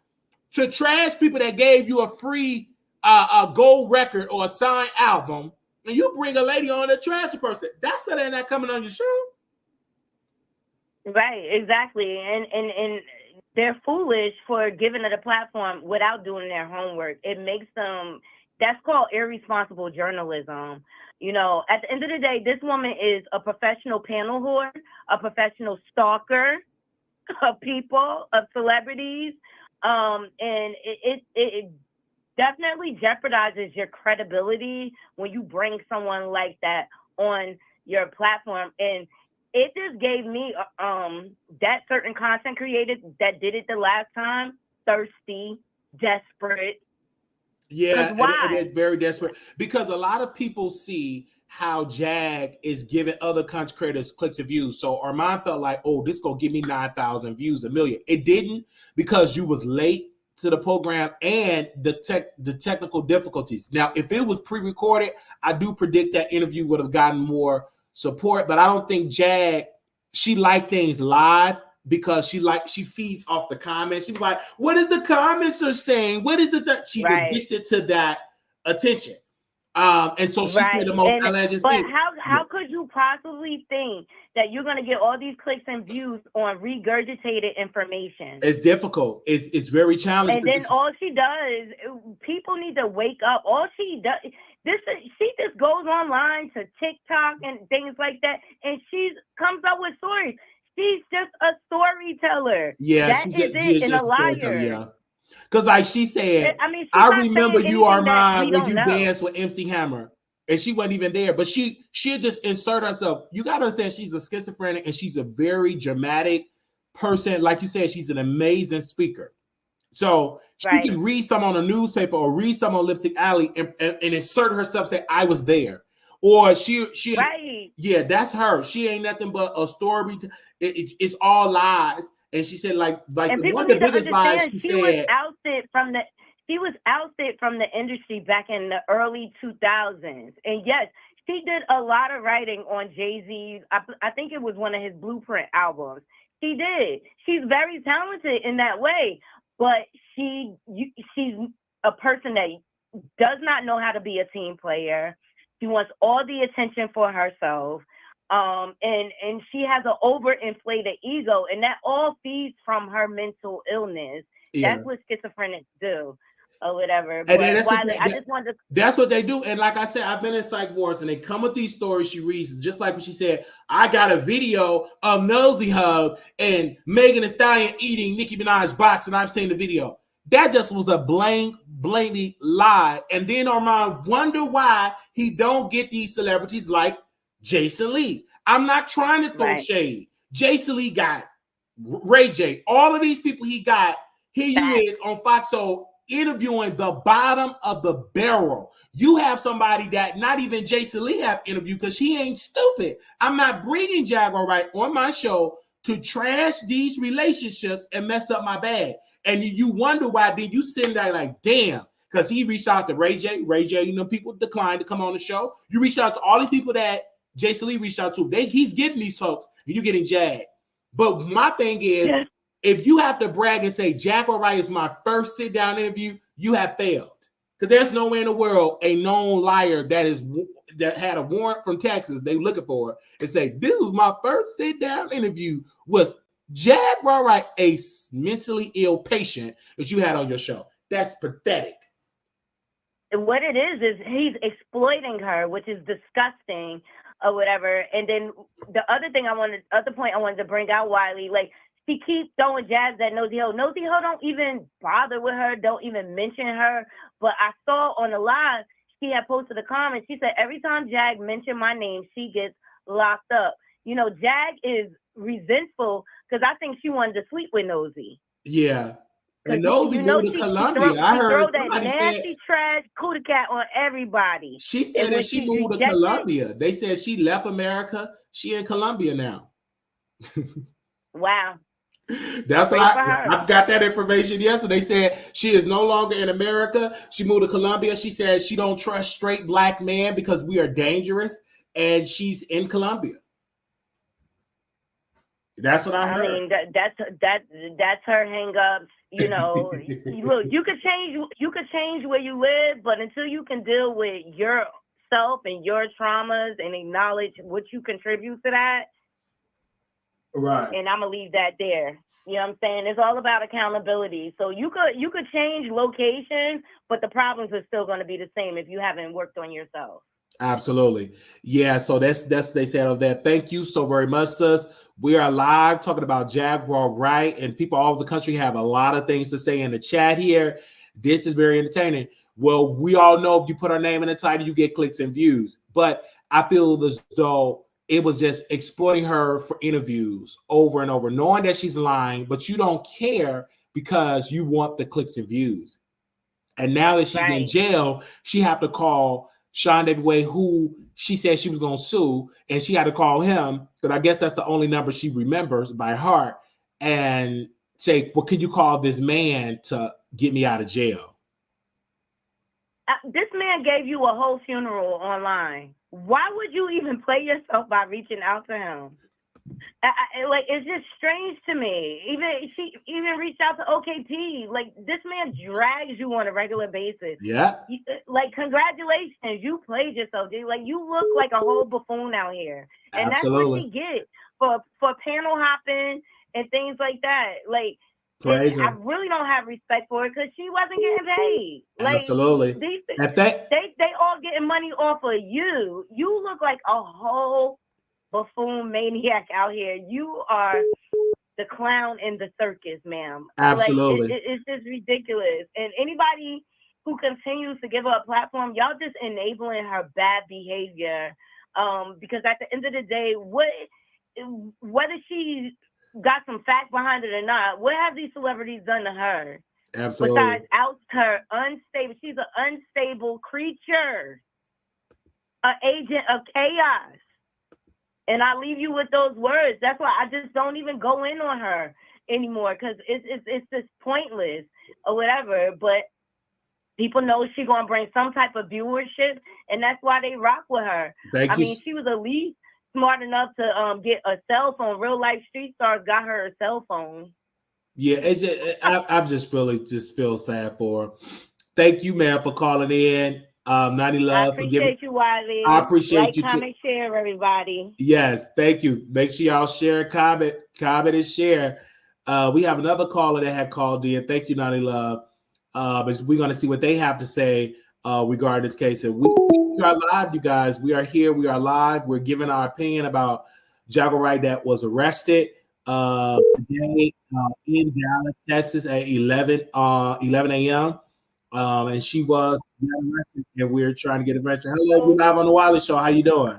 to trash people that gave you a free a gold record or a signed album, and you bring a lady on to trash a person. That's how they're not coming on your show. Right, exactly. And they're foolish for giving it a platform without doing their homework. It makes them, that's called irresponsible journalism. You know, at the end of the day, this woman is a professional panel whore, a professional stalker of people, of celebrities. And it definitely jeopardizes your credibility when you bring someone like that on your platform. And it just gave me that certain content creator that did it the last time thirsty, desperate. Yeah, why? it is very desperate because a lot of people see how Jag is giving other content creators clicks and views. So Armon felt like, oh, this gonna give me 9,000 views, a million. It didn't because you was late to the program and the technical difficulties. Now, if it was pre-recorded, I do predict that interview would have gotten more support, but I don't think Jag, she liked things live because she feeds off the comments. She's like, what is the comments are saying? What is she's addicted to that attention. And so she said the most outlandish But thing. how could you possibly think that you're gonna get all these clicks and views on regurgitated information? It's difficult. It's very challenging. And then all she does, people need to wake up. All she does, she just goes online to TikTok and things like that, and she comes up with stories. She's just a storyteller. Yeah, that is it, and a liar. Yeah. Because like she said, I mean, I remember you, Armon, when you danced with MC Hammer, and she wasn't even there. But she'll just insert herself. You got to understand, she's a schizophrenic, and she's a very dramatic person. Like you said, she's an amazing speaker. So she can read some on a newspaper or read some on Lipstick Alley and insert herself, say, I was there. Or yeah, that's her. She ain't nothing but a story. It's all lies. And she said, like one of the biggest lies she was ousted from the industry back in the early 2000s. And yes, she did a lot of writing on Jay-Z's. I think it was one of his Blueprint albums. She did. She's very talented in that way. But she's a person that does not know how to be a team player. She wants all the attention for herself. And she has an overinflated ego, and that all feeds from her mental illness. Yeah. That's what schizophrenics do, or whatever. But that's what they do. And like I said, I've been in psych wards, and they come with these stories she reads, just like what she said. I got a video of Nosy Hub and Megan Thee Stallion eating Nicki Minaj's box, and I've seen the video. That just was a blatantly lie. And then Armon wonder why he don't get these celebrities like Jason Lee. I'm not trying to throw shade. Jason Lee got Ray J. All of these people he got. Here you is on Fox Soul interviewing the bottom of the barrel. You have somebody that not even Jason Lee have interviewed because he ain't stupid. I'm not bringing Jaguar Wright on my show to trash these relationships and mess up my bag. And you wonder why then you sitting there like, damn, because he reached out to Ray J. Ray J, you know, people declined to come on the show. You reached out to all these people that Jason Lee reached out to. He's getting these folks, and you're getting Jag. But my thing is, if you have to brag and say Jaguar Wright is my first sit-down interview, you have failed. Because there's no way in the world a known liar that had a warrant from Texas they looking for and say, this was my first sit-down interview was Jaguar Wright, a mentally ill patient that you had on your show. That's pathetic. What it is he's exploiting her, which is disgusting or whatever. And then the other point I wanted to bring out, Wiley, like she keeps throwing jabs at Nosy Ho. Nosy Ho don't even bother with her, don't even mention her. But I saw on the live, she had posted a comment. She said, every time Jag mentioned my name, she gets locked up. You know, Jag is resentful because I think she wanted to sleep with Nosy. Yeah. And Nosy moved to Colombia. I heard that nasty trash cootie cat on everybody. She said that she moved to Colombia. They said she left America. She in Colombia now. Wow. That's Great what for her. I got that information yesterday. They said she is no longer in America. She moved to Colombia. She said she don't trust straight black men because we are dangerous, and she's in Colombia. That's what I heard. I mean, that's her hang-ups. You know, look, you could change where you live, but until you can deal with yourself and your traumas and acknowledge what you contribute to that, right? And I'm gonna leave that there. You know what I'm saying? It's all about accountability. So you could change location, but the problems are still going to be the same if you haven't worked on yourself. Absolutely. Yeah, so that's what they said of that. Thank you so very much, sis. We are live talking about Jaguar Wright, and people all over the country have a lot of things to say in the chat here. This is very entertaining. Well, we all know if you put our name in the title, you get clicks and views. But I feel as though it was just exploiting her for interviews over and over, knowing that she's lying, but you don't care because you want the clicks and views. And now that she's in jail, she have to call Sean David Way, who she said she was going to sue, and she had to call him, but I guess that's the only number she remembers by heart, and say, well, can you call this man to get me out of jail? This man gave you a whole funeral online. Why would you even play yourself by reaching out to him? Like, it's just strange to me. She even reached out to OKP. Like, this man drags you on a regular basis. Yeah. Like, congratulations, you played yourself, dude. Like, you look like a whole buffoon out here, and Absolutely. That's what she gets for panel hopping and things like that. Like, I really don't have respect for her because she wasn't getting paid. Like, absolutely. They all getting money off of you. You look like a whole buffoon maniac out here. You are the clown in the circus, ma'am. Absolutely. Like, it's just ridiculous. And anybody who continues to give her a platform, y'all just enabling her bad behavior. Because at the end of the day, whether she got some facts behind it or not, what have these celebrities done to her? Absolutely. Besides out her unstable, she's an unstable creature, an agent of chaos. And I leave you with those words. That's why I just don't even go in on her anymore because it's just pointless or whatever. But people know she's gonna bring some type of viewership, and that's why they rock with her. I mean, she was at least smart enough to get a cell phone. Real life street stars got her a cell phone. Yeah, I just feel sad for her. Thank you, man, for calling in. 90 Love. I appreciate you, Wiley. I appreciate you comment, too. share, everybody. Yes, thank you. Make sure y'all share, comment and share. We have another caller that had called in. Thank you, 90 Love. But we're going to see what they have to say regarding this case. And we are live, you guys. We are here. We are live. We're giving our opinion about Jaguar Wright that was arrested today in Dallas, Texas at 11 a.m. And she was arrested, and we're trying to get arrested. Hello, we're live on the Wiley Show. How you doing?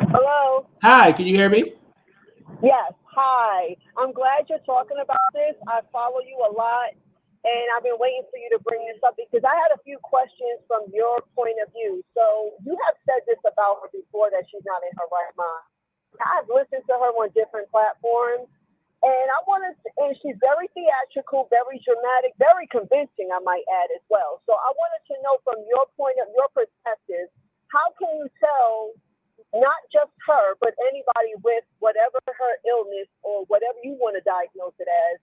Hello. Hi, can you hear me? Yes. Hi. I'm glad you're talking about this. I follow you a lot, and I've been waiting for you to bring this up because I had a few questions from your point of view. So you have said this about her before, that she's not in her right mind. I've listened to her on different platforms, and and she's very theatrical, very dramatic, very convincing, I might add as well. So I wanted to know from your perspective, how can you tell not just her, but anybody with whatever her illness or whatever you want to diagnose it as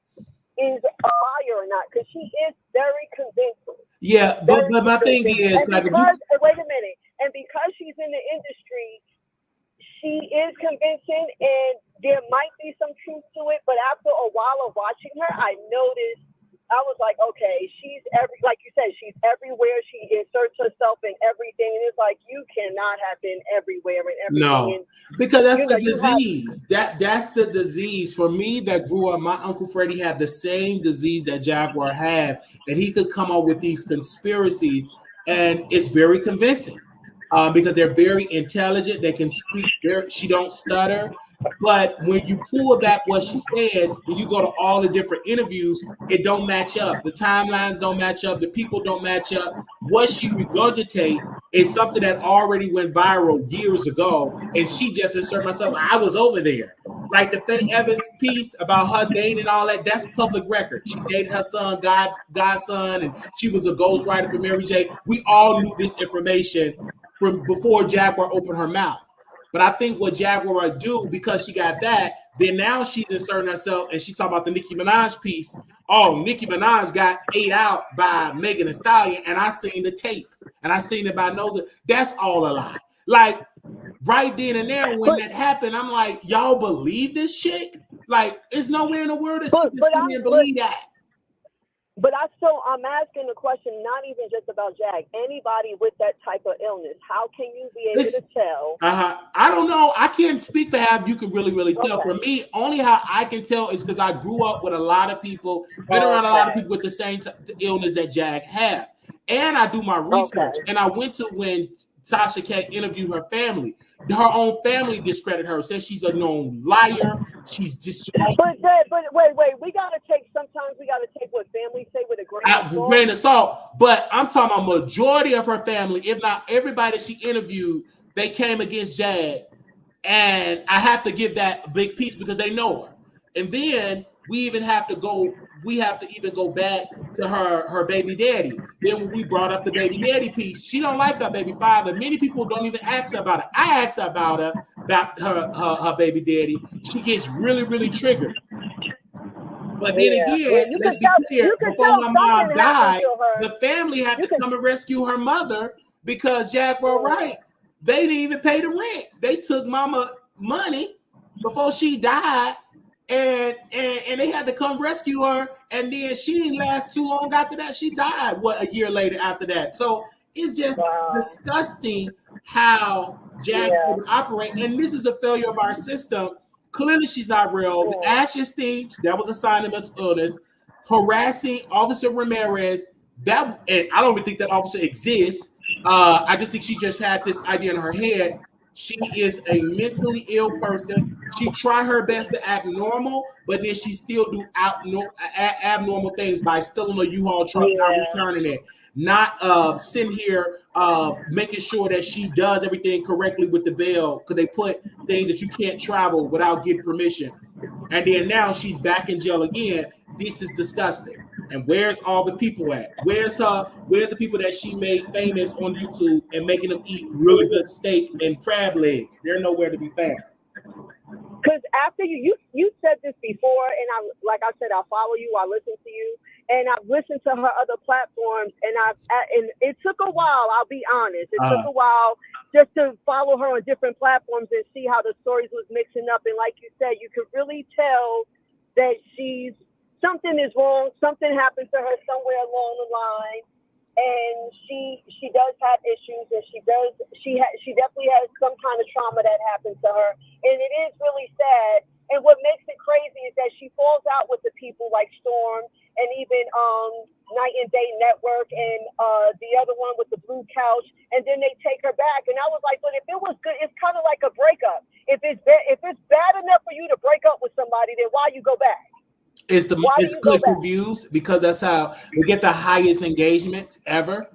is a liar or not? Because she is very convincing. Yeah, but my thing is, wait a minute, and because she's in the industry, she is convincing, and there might be some truth to it. But after a while of watching her, I noticed, I was like, okay, like you said, she's everywhere. She inserts herself in everything, and it's like you cannot have been everywhere and everything. No, because that's the disease. That's the disease for me that grew up. My Uncle Freddie had the same disease that Jaguar had, and he could come up with these conspiracies, and it's very convincing. Because they're very intelligent, they can speak. She don't stutter, but when you pull back what she says, when you go to all the different interviews, it don't match up. The timelines don't match up. The people don't match up. What she regurgitate is something that already went viral years ago, and she just inserted herself. I was over there. like the Faye Evans piece about her dating and all that, that's public record. She dated her son, godson, and she was a ghostwriter for Mary J. We all knew this information from before Jaguar opened her mouth. But I think what Jaguar do, because she got that, then now she's inserting herself and she talking about the Nicki Minaj piece. Oh, Nicki Minaj got ate out by Megan Thee Stallion, and I seen the tape, and I seen it by nose. That's all a lie. Like right then and there when that happened, I'm like, y'all believe this chick? Like, there's nowhere in the world that you can sit and believe that. But I'm asking the question, not even just about Jag. Anybody with that type of illness, how can you be able to tell? I don't know. I can't speak for how you can really tell. For me, only how I can tell is because I grew up with a lot of people, been around a lot of people with the same illness that Jag had. And I do my research. And I went to when Tasha K interviewed her family. Her own family discredited her, says she's a known liar. She's But wait, sometimes we gotta take what family say with a grain of salt. But I'm talking about majority of her family, if not everybody she interviewed, they came against Jag. And I have to give that a big piece because they know her. And then we have to even go back to her baby daddy. Then when we brought up the baby daddy piece, she don't like her baby father. Many people don't even ask her about it. I asked her about her baby daddy. She gets really triggered. But then again, let's be clear, before her mom died, the family had to come and rescue her mother because Jaguar Wright, they didn't even pay the rent. They took mama money before she died. And they had to come rescue her, and then she didn't last too long after that. She died a year later after that. So it's just disgusting how Jack would operate, and this is a failure of our system. Clearly, she's not real. The Ashes thing, that was a sign of mental illness. Harassing Officer Ramirez, and I don't even think that officer exists. I just think she just had this idea in her head. She is a mentally ill person. She try her best to act normal, but then she still do abnormal things by stealing a U-Haul truck, not returning it, not sitting here making sure that she does everything correctly with the bail because they put things that you can't travel without getting permission. And then now she's back in jail again. This is disgusting. And where's all the people at? Where's the people that she made famous on YouTube and making them eat really good steak and crab legs? They're nowhere to be found. Because after you said this before, and like I said, I follow you, I listen to you, and I've listened to her other platforms, and it took a while. I'll be honest, it took a while just to follow her on different platforms and see how the stories was mixing up. And like you said, you could really tell that something is wrong. Something happened to her somewhere along the line, and she does have issues, and she definitely has some kind of trauma that happened to her, and it is really sad. And what makes it crazy is that she falls out with the people like Storm and even Night and Day Network and the other one with the blue couch, and then they take her back. And I was like, but if it was good, it's kind of like a breakup. If it's bad enough for you to break up with somebody, then why you go back? It's click reviews because that's how we get the highest engagement ever.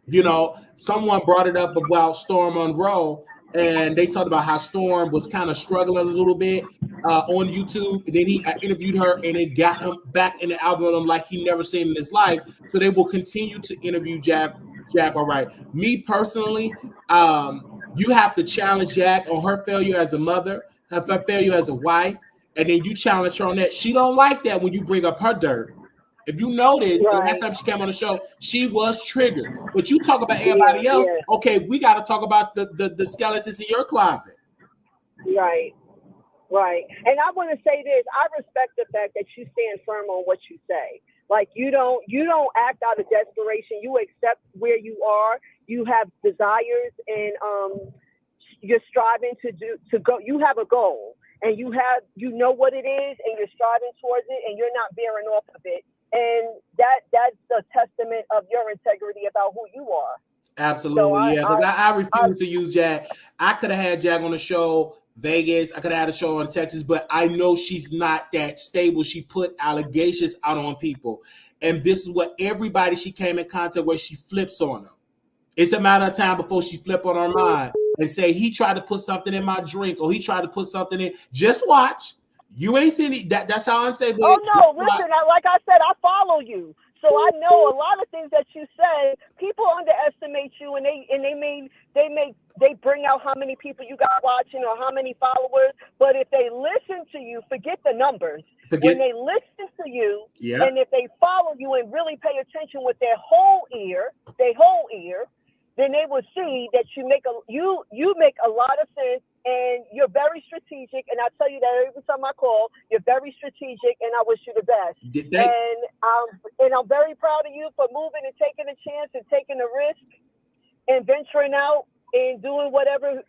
You know, someone brought it up about Storm Monroe, and they talked about how Storm was kind of struggling a little bit on YouTube. And then I interviewed her, and it got him back in the algorithm like he never seen in his life. So they will continue to interview Jaguar Wright. Me personally, you have to challenge Jack on her failure as a mother, her failure as a wife. And then you challenge her on that. She don't like that when you bring up her dirt. If you notice, the last time she came on the show, she was triggered. But you talk about everybody else. Okay, we got to talk about the skeletons in your closet. Right. And I want to say this. I respect the fact that you stand firm on what you say. Like you don't act out of desperation. You accept where you are. You have desires, and you're striving to go. You have a goal. And you know what it is, and you're striving towards it, and you're not veering off of it. And that's a testament of your integrity about who you are. Absolutely, because I refuse to use Jag. I could have had Jag on the show, Vegas. I could have had a show on Texas, but I know she's not that stable. She put allegations out on people. And this is what everybody she came in contact with, she flips on them. It's a matter of time before she flip on her mind and say, he tried to put something in my drink, or he tried to put something in. Just watch. You ain't seen it. That's how unstable. Oh no, listen, like I said, I follow you. So I know a lot of things that you say. People underestimate you, and they bring out how many people you got watching or how many followers. But if they listen to you, forget the numbers. When they listen to you, yeah, and if they follow you and really pay attention with their whole ear, then they will see that you make a lot of sense, and you're very strategic. And I tell you that every time I call, you're very strategic, and I wish you the best. And I'm very proud of you for moving and taking a chance and taking a risk and venturing out and doing whatever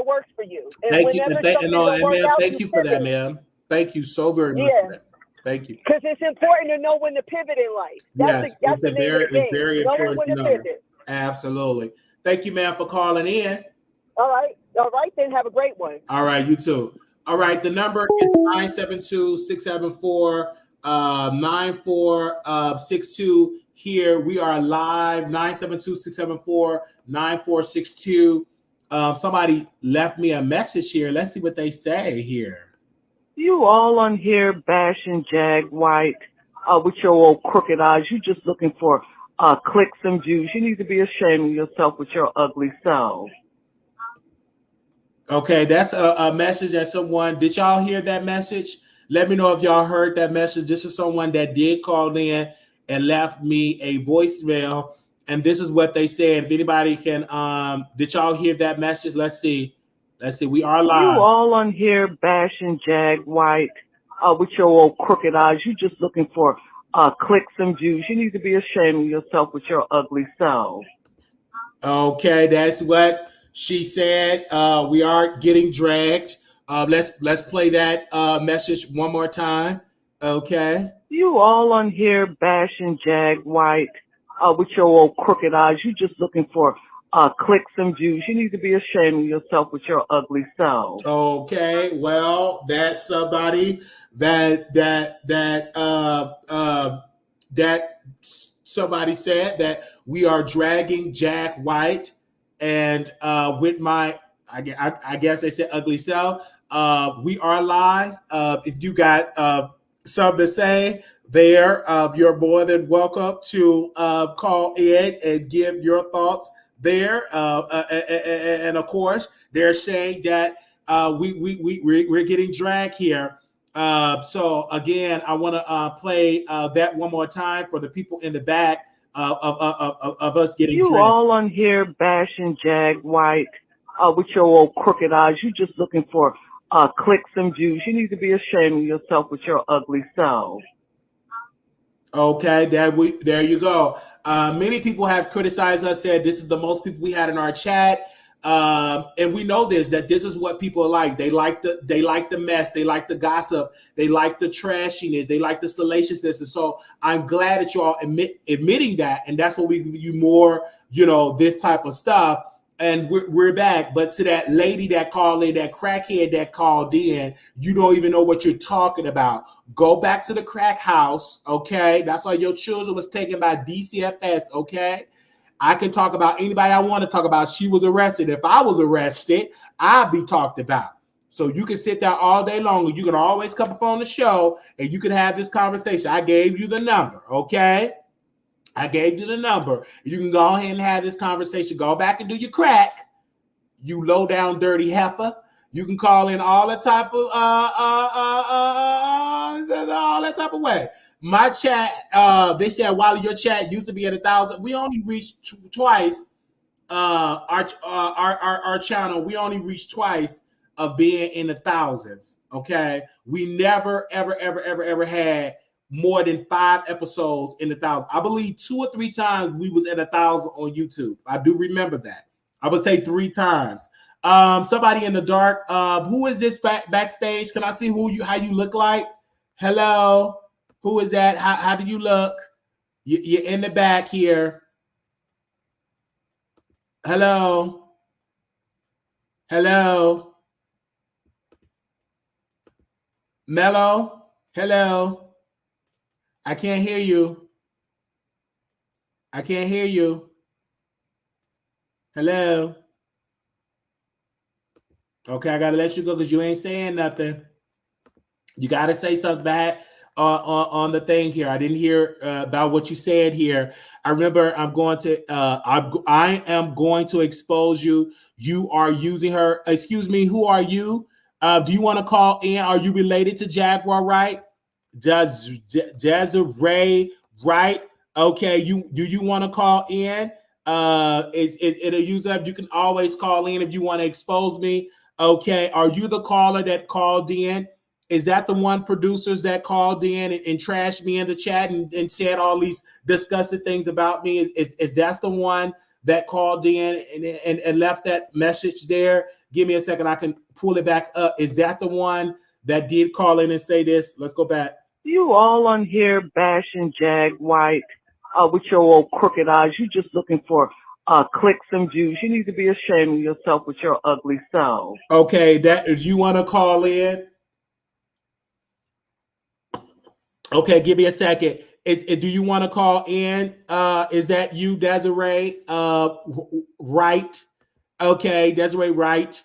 works for you. And thank you, whenever something don't work out, thank you for that, ma'am. Thank you so very much for that. Thank you. Because it's important to know when to pivot in life. That's the name of the game. Very Knowing when to pivot. Absolutely. Thank you, ma'am, for calling in. All right, then have a great one. All right, you too. All right, the number is 972-674-9462. Here we are live, 972-674-9462. Somebody left me a message here. Let's see what they say here. You all on here bashing Jag White with your old crooked eyes. You just looking for clicks and views. You need to be ashamed of yourself with your ugly self. Okay, that's a message that someone, did y'all hear that message? Let me know if y'all heard that message. This is someone that did call in and left me a voicemail, and this is what they said. If anybody can, did y'all hear that message? Let's see. We are live. You all on here bashing Jag White with your old crooked eyes. You just looking for clicks and views. You need to be ashamed of yourself with your ugly self. Okay, that's what she said. We are getting dragged. Let's play that message one more time. Okay. You all on here bashing Jag White with your old crooked eyes. You just looking for clicks and views. You need to be ashamed of yourself with your ugly self. Okay, well, that's somebody that somebody said that we are dragging Jag White, and with my, I guess they said ugly self. We are live. If you got something to say there, you're more than welcome to call in and give your thoughts there. And of course, they're saying that we're getting dragged here. So again, I want to play that one more time for the people in the back of us getting you dragged. All on here bashing Jag White with your old crooked eyes. You just looking for clicks and views. You need to be ashamed of yourself with your ugly self. Okay, there you go. Many people have criticized us, said this is the most people we had in our chat. And we know that this is what people like. They like the mess, they like the gossip, they like the trashiness, they like the salaciousness. And so I'm glad that you all admitting that, and that's what we give you more, this type of stuff. And we're back. But to that lady that called in, that crackhead that called in, you don't even know what you're talking about. Go back to the crack house, okay? That's why your children was taken by DCFS, okay? I can talk about anybody I want to talk about. She was arrested. If I was arrested, I'd be talked about. So you can sit there all day long, and you can always come up on the show, and you can have this conversation. I gave you the number, okay? I gave you the number. You can go ahead and have this conversation. Go back and do your crack, you low down dirty heifer. You can call in all that type of all that type of way. My chat, they said, while your chat used to be at 1,000, we only reached twice. Our channel, we only reached twice of being in the thousands. Okay, we never ever had more than 5 episodes in the 1,000. I believe 2 or 3 times we was at 1,000 on YouTube. I do remember that. I would say 3 times. Somebody in the dark. Who is this backstage? Can I see how you look like? Hello, who is that? How do you look? You're in the back here. Hello. Mello. Hello. I can't hear you. Hello. Okay, I gotta let you go because you ain't saying nothing. You got to say something bad on the thing here. I didn't hear about what you said here. I remember I am going to expose you. You are using her. Excuse me. Who are you? Do you want to call in? Are you related to Jaguar Wright? Desiree Wright? Okay. Do you want to call in? Is it a user? You can always call in if you want to expose me. Okay. Are you the caller that called in? Is that the one producers that called in and trashed me in the chat and said all these disgusting things about me? Is that the one that called in and left that message there? Give me a second. I can pull it back up. Is that the one that did call in and say this? Let's go back. You all on here bashing Jag White with your old crooked eyes. You just looking for clicks and views. You need to be ashamed of yourself with your ugly self. Okay, that if you want to call in. Okay, give me a second. Do you want to call in? Is that you, Desiree Wright? Okay, Desiree Wright.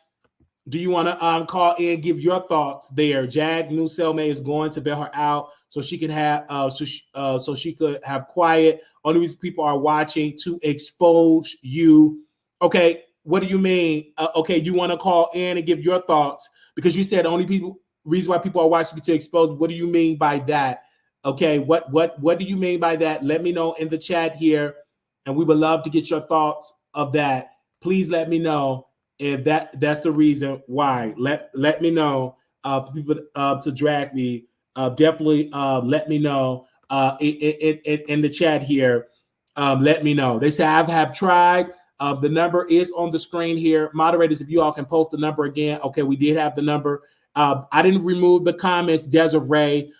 Do you want to call in? Give your thoughts there. Jag New Cellmate is going to bail her out so she can have so she could have quiet. Only reason people are watching to expose you. Okay, what do you mean? Okay, you want to call in and give your thoughts because you said only reason why people are watching to expose. What do you mean by that? Okay, what do you mean by that? Let me know in the chat here, and we would love to get your thoughts of that. Please let me know if that's the reason why. Let me know for people to drag me. Definitely let me know in the chat here. Let me know. They say I have tried. The number is on the screen here. Moderators, if you all can post the number again. Okay, we did have the number. I didn't remove the comments, Desiree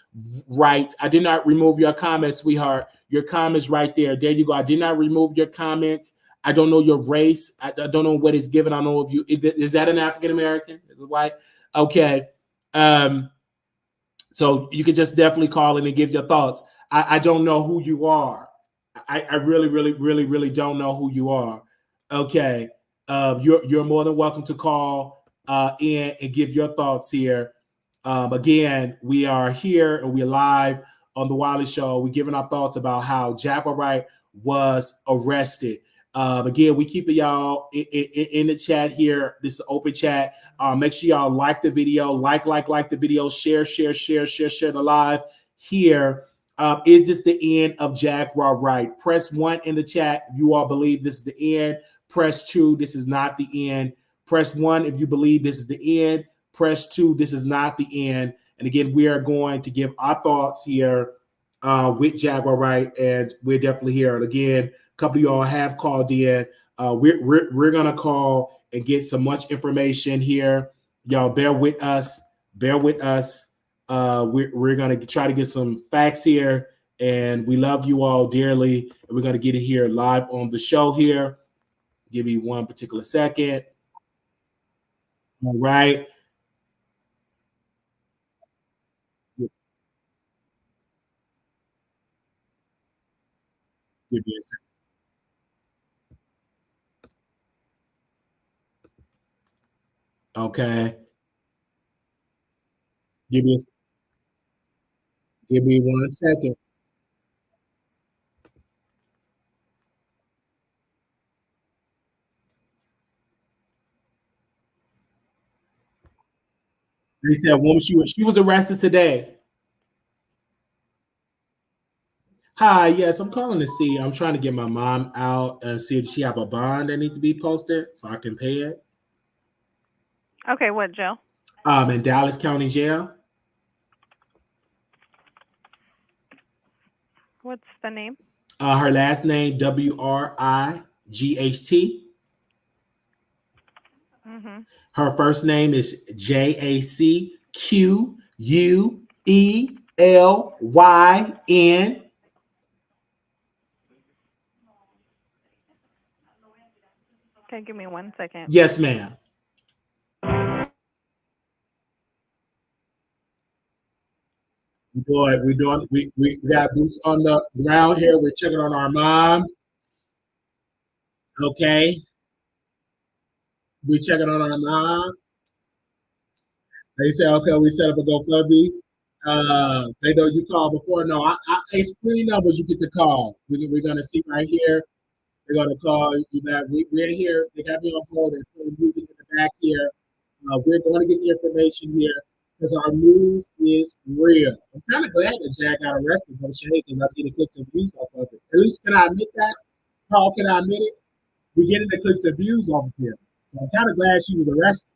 Wright. I did not remove your comments, sweetheart. Your comments right there. There you go. I did not remove your comments. I don't know your race. I don't know what is given. I don't know if you is that an African American? Is it white? Okay. So you could just definitely call in and give your thoughts. I don't know who you are. I really don't know who you are. Okay. You're more than welcome to call in and give your thoughts here. Again, we are here and we're live on the Wiley Show. We're giving our thoughts about how Jaguar Wright was arrested. Again, we keep y'all in the chat here. This is an open chat. Make sure y'all like the video, like the video, share the live here. Is this the end of Jaguar Wright? Press 1 in the chat if you all believe this is the end. Press 2, this is not the end. Press 1 if you believe this is the end. Press 2, this is not the end. And again, we are going to give our thoughts here with Jaguar Wright, and we're definitely here. And again, a couple of y'all have called in. We're gonna call and get some much information here. Y'all bear with us. Bear with us. We're gonna try to get some facts here, and we love you all dearly. And we're gonna get it here live on the show here. Give me one particular second. All right. Give me a second. Okay. Give me 1 second. They said woman she was arrested today. Hi, yes, I'm calling to see. I'm trying to get my mom out and see if she have a bond that needs to be posted so I can pay it. Okay, what jail? In Dallas County Jail. What's the name? Her last name Wright. Mm-hmm. Her first name is Jacquelyn. Okay, give me 1 second. Yes, ma'am. We got boots on the ground here. We're checking on our mom. Okay. We're checking on our mom. They say, okay, we set up a GoFundMe. They know you called before. No, it's 3 numbers you get to call. We're gonna see right here. They're gonna call you back. We're here. They got me on hold. They're playing music in the back here. We're going to get the information here because our news is real. I'm kind of glad that Jack got arrested for the shade because I need to click some views off of it. At least can I admit that? Paul, can I admit it? We're getting the clicks and views off of here. So I'm kind of glad she was arrested.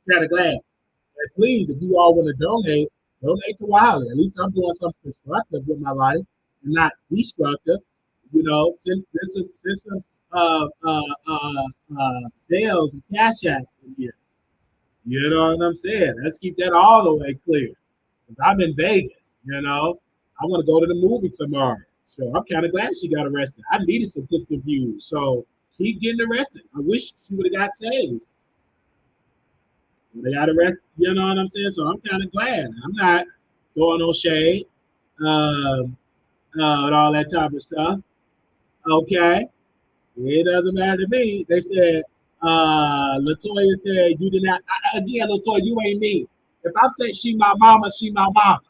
Kind of glad. And please, if you all want to donate to Wiley. At least I'm doing something constructive with my life and not destructive. You know, send some sales and cash apps in here. You know what I'm saying? Let's keep that all the way clear. I'm in Vegas, you know. I want to go to the movie tomorrow. So I'm kind of glad she got arrested. I needed some clicks and views. So keep getting arrested. I wish she would have got tased. They got arrested, you know what I'm saying? So I'm kind of glad. I'm not throwing no shade and all that type of stuff. Okay. It doesn't matter to me. They said, Latoya said, you did not. Again, Latoya, you ain't me. If I'm saying she my mama, she my mama.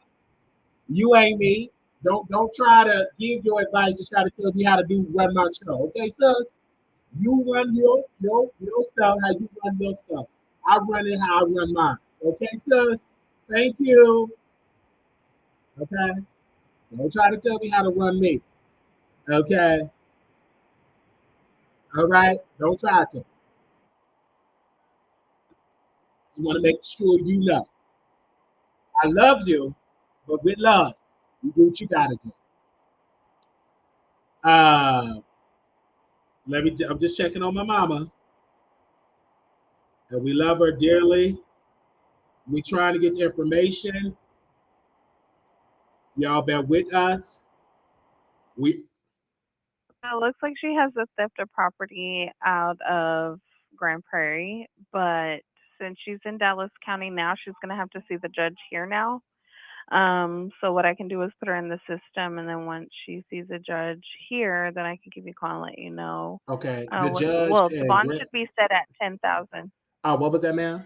You ain't me. Don't try to give your advice and try to tell me how to run my show. Okay, sis? You run your stuff, how you run your stuff. I run it how I run mine. Okay, sis? Thank you. Okay? Don't try to tell me how to run me. Okay? All right? Don't try to. Just want to make sure you know. I love you, but with love, you do what you got to do. I'm just checking on my mama. And we love her dearly. We trying to get the information. Y'all been with us. It looks like she has a theft of property out of Grand Prairie, but since she's in Dallas County now, she's going to have to see the judge here now. So what I can do is put her in the system, and then once she sees a judge here, then I can give you a call and let you know. Okay. The judge. Well, the bond should be set at 10,000. What was that, ma'am?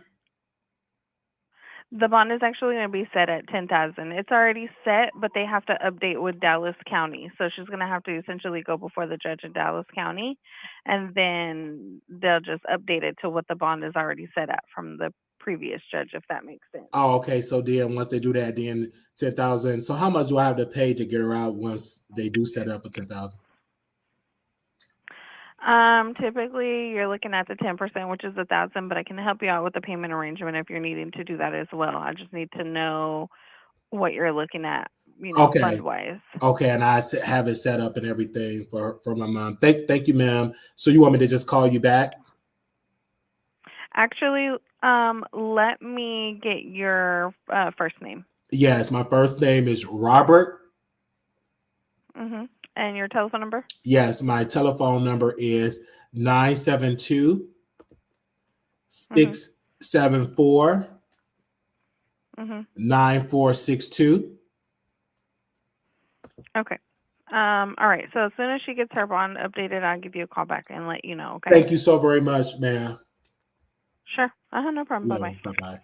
The bond is actually going to be set at 10,000. It's already set, but they have to update with Dallas County. So she's going to have to essentially go before the judge in Dallas County, and then they'll just update it to what the bond is already set at from the previous judge, if that makes sense. Oh, okay. So then once they do that, then 10,000. So how much do I have to pay to get her out once they do set up for 10,000? Typically you're looking at the 10%, which is 1,000, but I can help you out with the payment arrangement if you're needing to do that as well. I just need to know what you're looking at, okay. Fund wise. Okay, and I have it set up and everything for my mom. Thank you, ma'am. So you want me to just call you back? Actually, let me get your first name. Yes, my first name is Robert. Mm-hmm. And your telephone number? Yes, my telephone number is 972 674 9462. Okay. All right. So as soon as she gets her bond updated, I'll give you a call back and let you know. Okay. Thank you so very much, ma'am. Sure. No problem. Bye-bye. Bye-bye.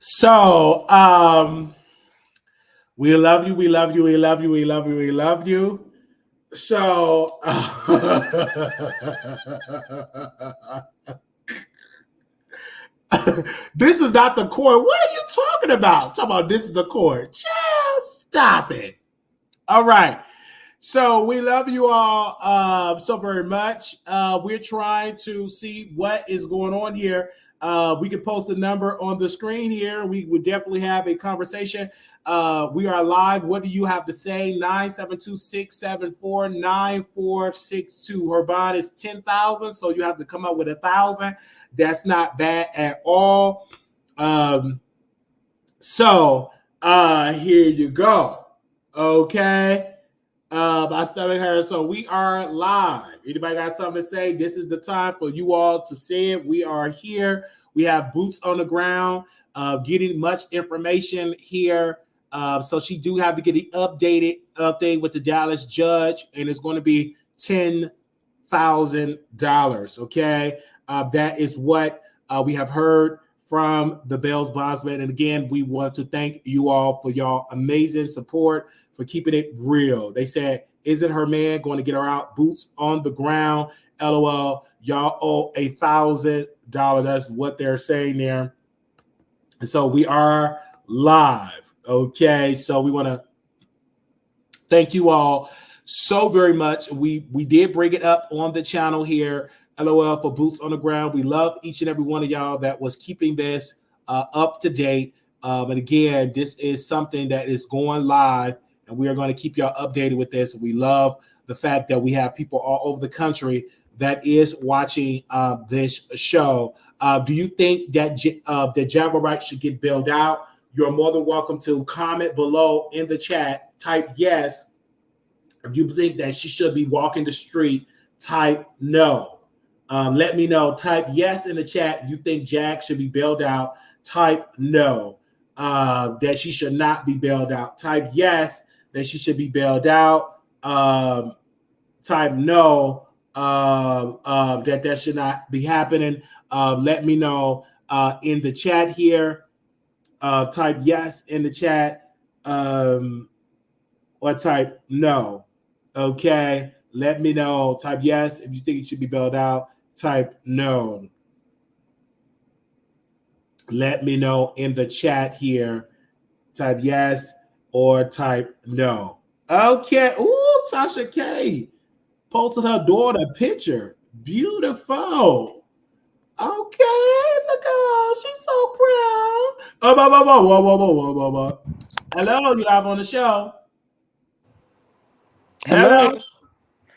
So, we love you. We love you. We love you. We love you. We love you. So, this is not the court. What are you talking about? Talking about this is the court. Just stop it. All right. So we love you all so very much. We're trying to see what is going on here. We can post the number on the screen here. We would definitely have a conversation. We are live. What do you have to say? 972-674-9462. Her bond is 10,000, so you have to come up with 1,000. That's not bad at all. So here you go. Okay. By telling her, so we are live. Anybody got something to say? This is the time for you all to say it. We are here. We have boots on the ground, getting much information here. So she do have to get the update with the Dallas judge, and it's going to be 10,000. $8,000. Okay, that is what we have heard from the Bells bondsman. And again, we want to thank you all for y'all amazing support, for keeping it real. They said, isn't her man going to get her out? Boots on the ground. LOL. Y'all owe $1,000. That's what they're saying there. And so we are live. Okay. So we want to thank you all so very much. We did bring it up on the channel here. LOL for Boots on the Ground. We love each and every one of y'all that was keeping this up to date. And again, this is something that is going live, and we are going to keep y'all updated with this. We love the fact that we have people all over the country that is watching this show. Do you think that that Jaguar Wright should get bailed out? You're more than welcome to comment below in the chat. Type yes. If you think that she should be walking the street, type no. Let me know. Type yes in the chat. If you think Jag should be bailed out, type no. That she should not be bailed out. Type yes that she should be bailed out. Type no that should not be happening. Let me know in the chat here. Type yes in the chat or type no. Okay. Let me know. Type yes if you think it should be bailed out. Type no. Let me know in the chat here. Type yes or type no. Okay. Ooh, Tasha K posted her daughter picture. Beautiful. Okay. Look at her. She's so proud. Whoa. Hello, you live on the show. Hello.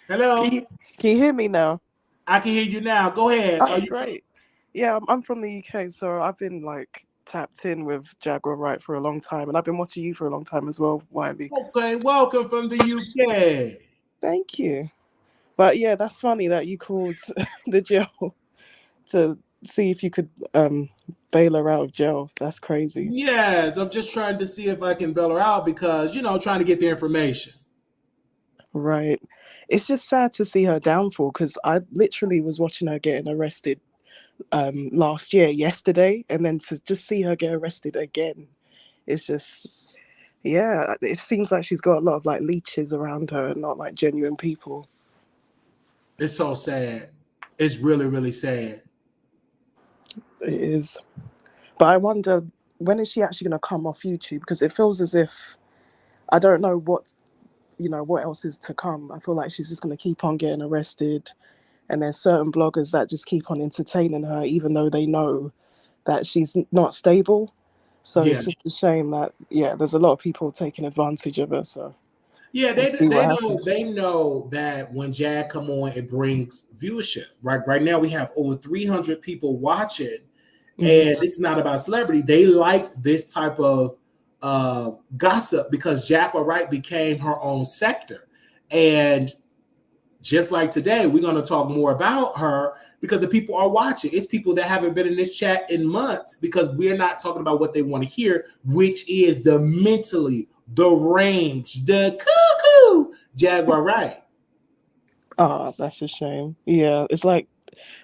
Hello. Can you hear me now? I can hear you now. Go ahead. Oh, great. Yeah, I'm from the UK, so I've been like tapped in with Jaguar Wright for a long time, and I've been watching you for a long time as well, Wiley. Okay, welcome from the UK. Thank you. But yeah, that's funny that you called the jail to see if you could bail her out of jail. That's crazy. Yes, I'm just trying to see if I can bail her out because, trying to get the information. Right. It's just sad to see her downfall because I literally was watching her getting arrested last year, yesterday, and then to just see her get arrested again, it's just, yeah, it seems like she's got a lot of like leeches around her and not like genuine people. It's so sad. It's really, really sad. It is. But I wonder, when is she actually going to come off YouTube? Because it feels as if, I don't know what else is to come. I feel like she's just going to keep on getting arrested. And there's certain bloggers that just keep on entertaining her, even though they know that she's not stable. So It's just a shame that, there's a lot of people taking advantage of her. So they know that when Jag come on, it brings viewership. Right now we have over 300 people watching, and it's not about celebrity. They like this type of gossip because Jaguar Wright became her own sector. And just like today, we're going to talk more about her because the people are watching. It's people that haven't been in this chat in months because we're not talking about what they want to hear, which is the mentally deranged, the cuckoo Jaguar Wright. Oh, that's a shame. Yeah, it's like,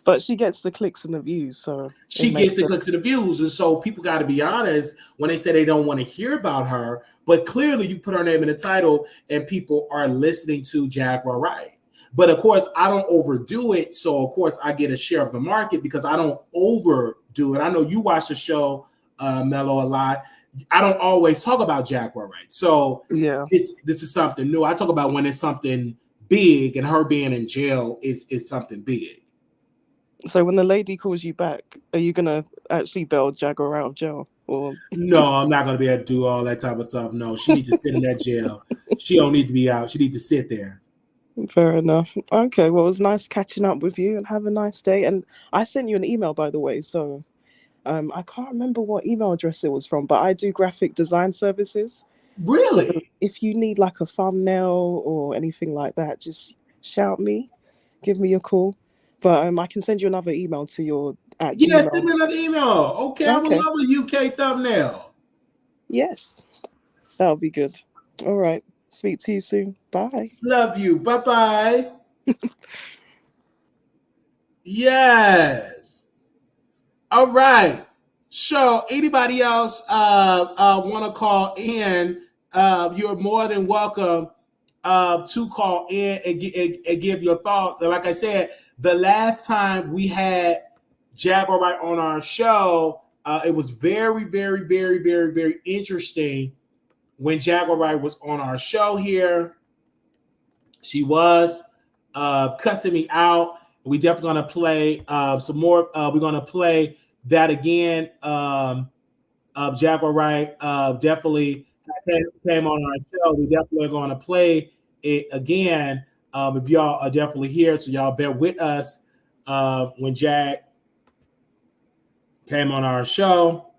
but she gets the clicks and the views, so she gets the clicks and the views, and so people got to be honest when they say they don't want to hear about her. But clearly, you put her name in the title, and people are listening to Jaguar Wright. But of course, I don't overdo it, so of course I get a share of the market because I don't overdo it. I know you watch the show, Mello, a lot. I don't always talk about Jaguar Wright, so this is something new. I talk about when it's something big, and her being in jail is something big. So when the lady calls you back, are you gonna actually bail Jaguar out of jail? Or no, I'm not gonna be able to do all that type of stuff. No, she needs to sit in that jail. She don't need to be out. She needs to sit there. Fair enough. Okay, well, it was nice catching up with you, and have a nice day. And I sent you an email, by the way, so I can't remember what email address it was from, but I do graphic design services. Really? So if you need like a thumbnail or anything like that, just shout me, give me a call. But I can send you another email to your Gmail. Send me another email. Okay, I would love a UK thumbnail. Yes, that'll be good. All right. Speak to you soon. Bye. Love you. Bye-bye. Yes. All right. So anybody else want to call in? You're more than welcome to call in and give your thoughts. And like I said, the last time we had Jaguar Wright on our show, it was very, very, very, very, very interesting when Jaguar Wright was on our show here. She was cussing me out. We definitely going to play some more. We're going to play that again. Jaguar Wright definitely came on our show. We definitely are going to play it again. If y'all are definitely here, so y'all bear with us when Jag came on our show.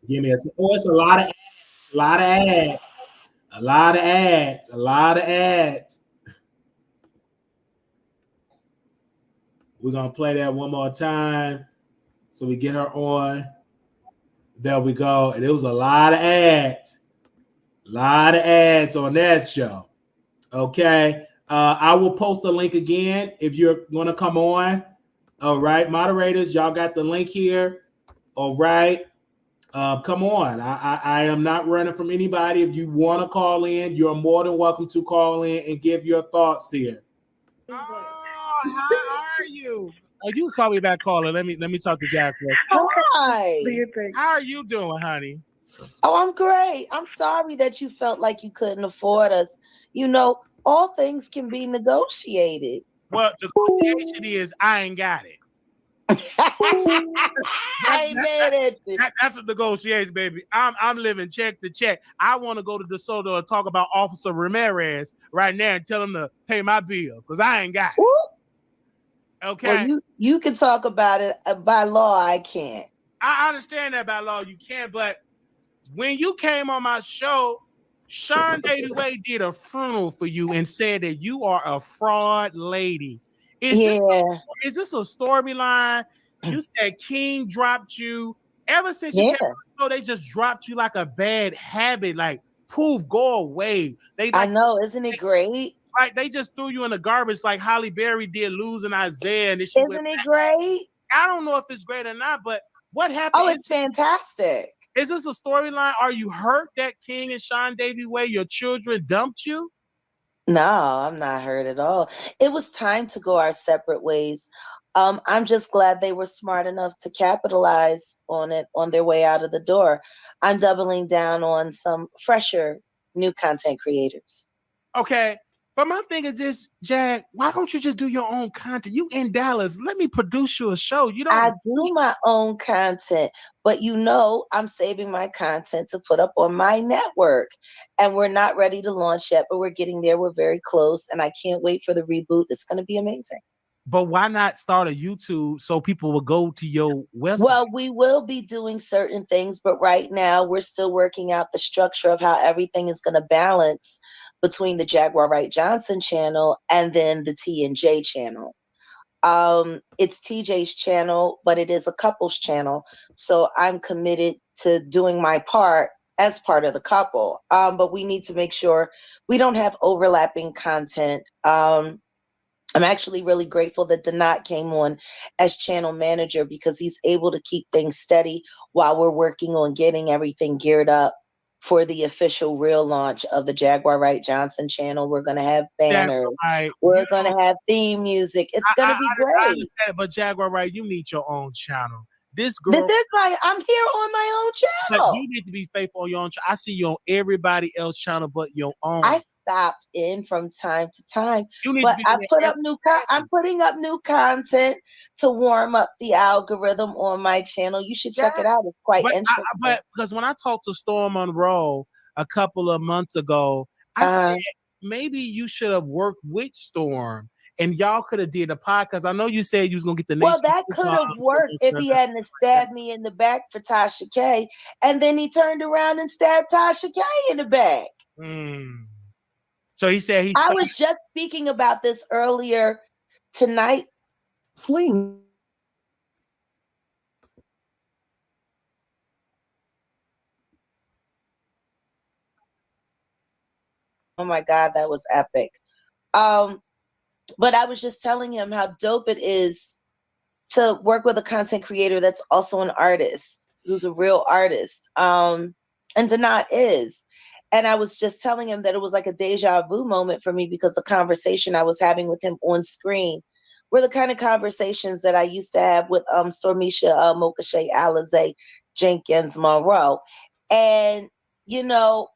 Give me it's a lot of ads. A lot of ads. A lot of ads. We're going to play that one more time so we get her on. There we go. And it was a lot of ads. A lot of ads on that show. Okay. I will post the link again if you're going to come on. All right. Moderators, y'all got the link here. All right. Come on. I am not running from anybody. If you want to call in, you're more than welcome to call in and give your thoughts here. Oh, how are you? Oh, you can call me back, caller. Let me talk to Jack first. Hi. How are you doing, honey? Oh, I'm great. I'm sorry that you felt like you couldn't afford us. You know, all things can be negotiated. Well, the negotiation is I ain't got it. That's a negotiation, baby. I'm living check to check. I want to go to DeSoto and talk about Officer Ramirez right now and tell him to pay my bill because I ain't got it. Okay. Well, you can talk about it. By law, I can't. I understand that by law you can, but when you came on my show, Sean Davy Way did a funeral for you and said that you are a fraud lady. Is this a storyline? You said King dropped you. Ever since you came on the show, they just dropped you like a bad habit. Like, poof, go away. I know, isn't it great? Right, they just threw you in the garbage like Holly Berry did losing Isaiah. And isn't it great? I don't know if it's great or not, but what happened? Oh, it's fantastic. Is this a storyline? Are you hurt that King and Sean Davy Way, your children, dumped you? No, I'm not hurt at all. It was time to go our separate ways. I'm just glad they were smart enough to capitalize on it on their way out of the door. I'm doubling down on some fresher new content creators. Okay. But my thing is this, Jag, why don't you just do your own content? You in Dallas. Let me produce you a show. I do my own content, but I'm saving my content to put up on my network. And we're not ready to launch yet, but we're getting there. We're very close. And I can't wait for the reboot. It's going to be amazing. But why not start a YouTube so people will go to your website? Well, we will be doing certain things, but right now we're still working out the structure of how everything is going to balance between the Jaguar Wright Johnson channel and then the T&J channel. It's TJ's channel, but it is a couple's channel. So I'm committed to doing my part as part of the couple. But we need to make sure we don't have overlapping content. I'm actually really grateful that Donat came on as channel manager because he's able to keep things steady while we're working on getting everything geared up for the official real launch of the Jaguar Wright Johnson channel. We're going to have banners. We're going to have theme music. It's going to be great. I understand it, but Jaguar Wright, you need your own channel. This is I'm here on my own channel. But you need to be faithful on your own channel. I see you on everybody else's channel but your own. I stopped in from time to time, but I'm putting up new content to warm up the algorithm on my channel. You should check it out. It's quite interesting. But because when I talked to Storm Monroe a couple of months ago, I said maybe you should have worked with Storm. And y'all could have did a podcast. I know you said you was gonna get the nation. Well, that could have worked if he hadn't stabbed me in the back for Tasha K, and then he turned around and stabbed Tasha K in the back. So he said I was just speaking about this earlier tonight. Sling. Oh my God, that was epic. But I was just telling him how dope it is to work with a content creator that's also an artist, who's a real artist. And Donat is. And I was just telling him that it was like a deja vu moment for me because the conversation I was having with him on screen were the kind of conversations that I used to have with Stormisha Mokashe Alize Jenkins Monroe. And, you know,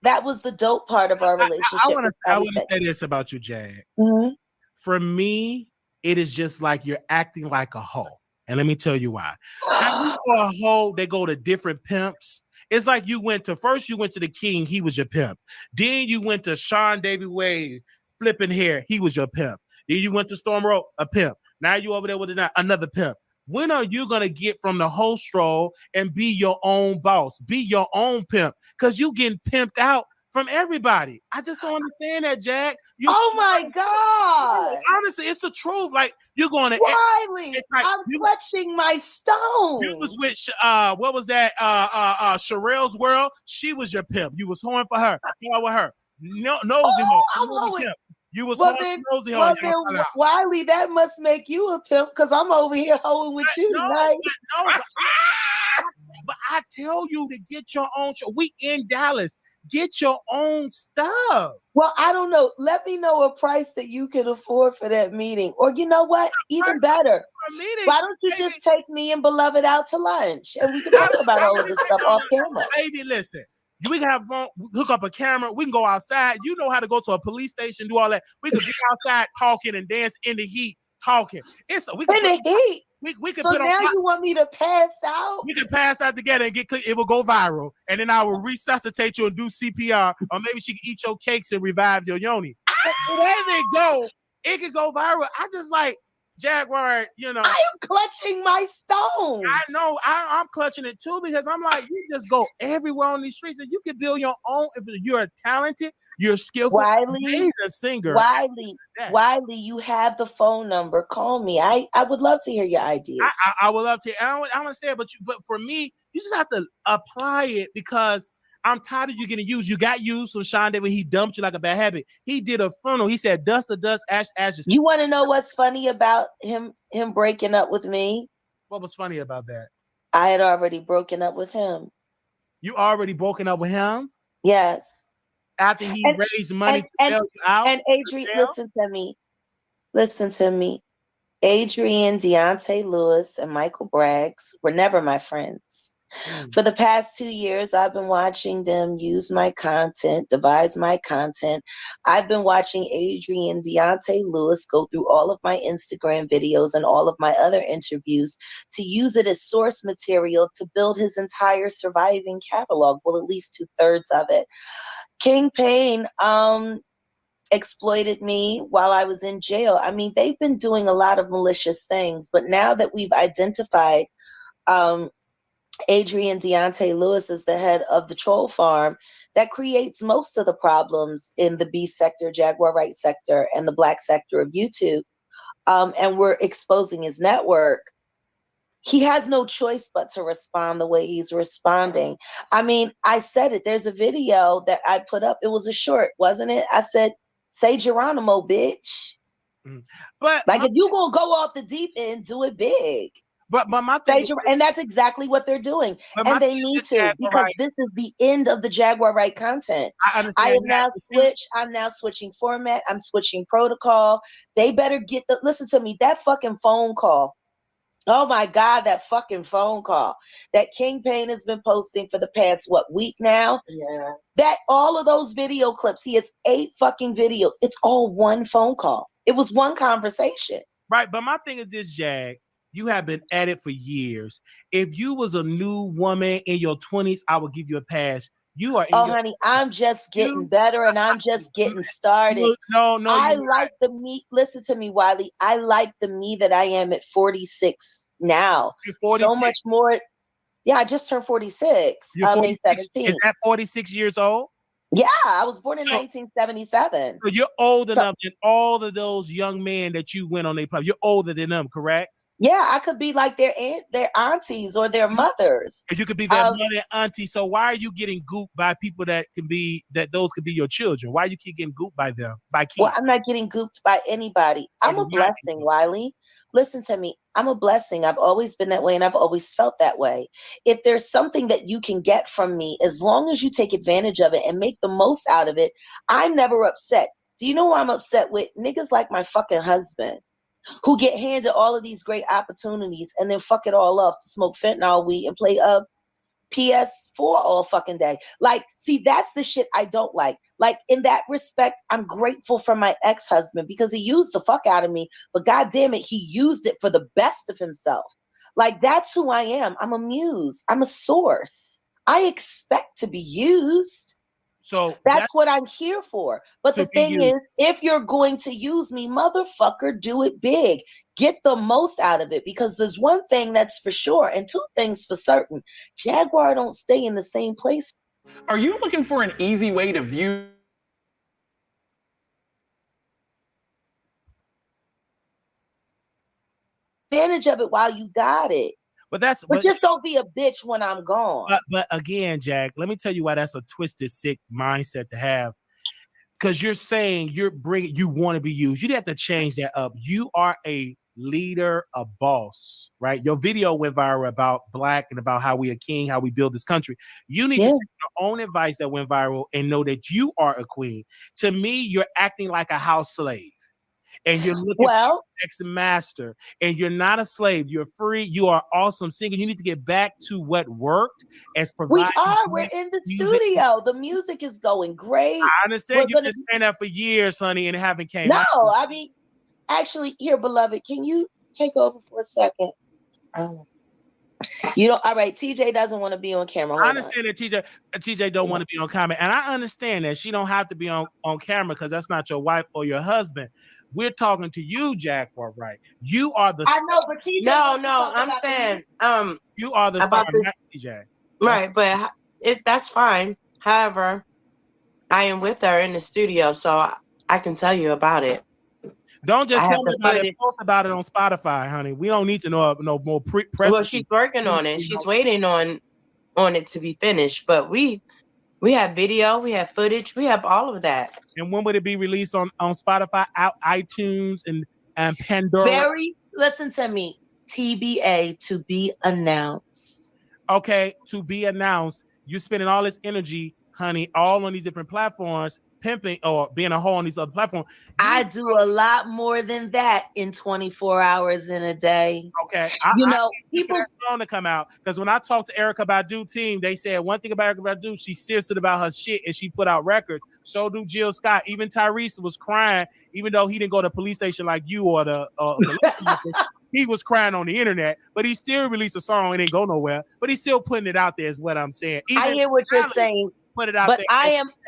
that was the dope part of our relationship. I want to say this about you, Jag. Mm-hmm. For me, it is just like you're acting like a hoe. And let me tell you why. Now, for a hoe, they go to different pimps. It's like you went to the king, he was your pimp. Then you went to Sean David Wade, flipping hair, he was your pimp. Then you went to Storm Road, a pimp. Now you over there with another pimp. When are you gonna get from the whole stroll and be your own boss, be your own pimp? Because you getting pimped out from everybody. I just don't understand that, Jack. Oh my God. Honestly, it's the truth. Like you're going to Wiley, like, I'm clutching my stone. You was with what was that? Sherelle's World. She was your pimp. You was hoeing for her. How with her? No, nosy hoe. You was hoeing nosy hoe. Well, Wiley, that must make you a pimp because I'm over here hoeing with you tonight. But I tell you to get your own show. We in Dallas. Get your own stuff. Well, I don't know. Let me know a price that you can afford for that meeting. Or you know what? Even better. Why don't you just take me and Beloved out to lunch and we can talk about all of this stuff off camera? Baby, listen. We can have fun, hook up a camera. We can go outside. You know how to go to a police station, do all that. We can get outside talking and dance in the heat, talking. In the heat. We can so put now you want me to pass out? We can pass out together and get click. It will go viral, and then I will resuscitate you and do CPR, or maybe she can eat your cakes and revive your yoni. Wherever it go, it can go viral. I just like Jaguar. You know, I am clutching my stones. I know. I'm clutching it too because I'm like, you just go everywhere on these streets, and you can build your own. If you're talented, you're skillful, amazing singer. Wiley, you have the phone number. Call me. I would love to hear your ideas. I would love to. I want to say it, but for me, you just have to apply it because I'm tired of you getting used. You got used from Sean David. He dumped you like a bad habit. He did a funnel. He said, dust to dust, ash ashes. You want to know what's funny about him breaking up with me? What was funny about that? I had already broken up with him. You already broken up with him? Yes. After he raised money to bail you out? And Adrian, listen to me. Adrian, Deontay Lewis, and Michael Braggs were never my friends. For the past 2 years, I've been watching them use my content, devise my content. I've been watching Adrian, Deontay Lewis go through all of my Instagram videos and all of my other interviews to use it as source material to build his entire surviving catalog, well, at least 2/3 of it. King Payne exploited me while I was in jail. I mean, they've been doing a lot of malicious things, but now that we've identified Adrian Deontay Lewis as the head of the troll farm, that creates most of the problems in the B sector, Jaguar Wright sector, and the Black sector of YouTube. And we're exposing his network. He has no choice but to respond the way he's responding. I mean, I said it. There's a video that I put up. It was a short, wasn't it? I said, say Geronimo, bitch. But like, if you gonna go off the deep end, do it big. But my thing is, and that's exactly what they're doing. And they need to, because this is the end of the Jaguar Wright content. I have now switched. I'm now switching format. I'm switching protocol. They better listen to me. That fucking phone call. Oh my God, that fucking phone call that King Payne has been posting for the past, week now? Yeah. That all of those video clips, he has 8 fucking videos. It's all one phone call. It was one conversation. Right, but my thing is this, Jag. You have been at it for years. If you was a new woman in your 20s, I would give you a pass. You are. Honey, I'm just getting better and I'm just getting started. No. I like the me. Listen to me, Wiley. I like the me that I am at 46 now. You're 46. So much more. Yeah, I just turned 46. May 17th. Is that 46 years old? Yeah, I was born in 1977. So you're older enough than all of those young men that you went on their platform. You're older than them, correct? Yeah, I could be like their aunties or their mothers. And you could be their mother and auntie. So why are you getting gooped by people that those could be your children? Why you keep getting gooped by them, by kids? Well, I'm not getting gooped by anybody. I'm a blessing, Wiley. Listen to me. I'm a blessing. I've always been that way, and I've always felt that way. If there's something that you can get from me, as long as you take advantage of it and make the most out of it, I'm never upset. Do you know who I'm upset with? Niggas like my fucking husband, who get handed all of these great opportunities and then fuck it all up to smoke fentanyl weed and play PS4 all fucking day. Like, see, that's the shit I don't like. Like, in that respect, I'm grateful for my ex-husband because he used the fuck out of me, but God damn it, he used it for the best of himself. Like, that's who I am. I'm a muse. I'm a source. I expect to be used. So that's what I'm here for. But the thing is, if you're going to use me, motherfucker, do it big. Get the most out of it, because there's one thing that's for sure and two things for certain. Jaguar don't stay in the same place. Are you looking for an easy way to view advantage of it while you got it? But just don't be a bitch when I'm gone. But again, Jack, let me tell you why that's a twisted, sick mindset to have. Because you're saying you want to be used. You have to change that up. You are a leader, a boss, right? Your video went viral about Black and about how we a king, how we build this country. You need to take your own advice that went viral and know that you are a queen. To me, you're acting like a house slave. And you're looking for your next master, and you're not a slave. You're free. You are awesome singer. You need to get back to what worked as providing. We're in the studio. The music is going great. I understand you've been saying that for years, honey, and it haven't came out. No, I mean, actually, here, beloved, can you take over for a second? You know, all right, TJ doesn't want to be on camera. I understand that TJ don't want to be on camera, and I understand that she don't have to be on camera because that's not your wife or your husband. We're talking to you, Jaguar, right? You are the I know, but TJ. No, I'm saying you are the star, not TJ. Right, but that's fine. However, I am with her in the studio, so I can tell you about it. Don't just tell me about it. Post about it on Spotify, honey. We don't need to know no more press. Well, she's working on it. She's waiting on it to be finished. But we have video, we have footage, we have all of that. And when would it be released on Spotify, iTunes, and Pandora? Listen to me. TBA, to be announced. Okay, to be announced. You're spending all this energy, honey, all on these different platforms, pimping or being a hoe on these other platforms. I do a lot more than that in 24 hours in a day. Okay. People going to come out because when I talked to Erykah Badu team, they said one thing about Erykah Badu, she's serious about her shit and she put out records. So do Jill Scott. Even Tyrese was crying, even though he didn't go to the police station like you or the he was crying on the internet, but he still released a song and didn't go nowhere. But he's still putting it out there, is what I'm saying. I hear what you're saying. Put it out but there.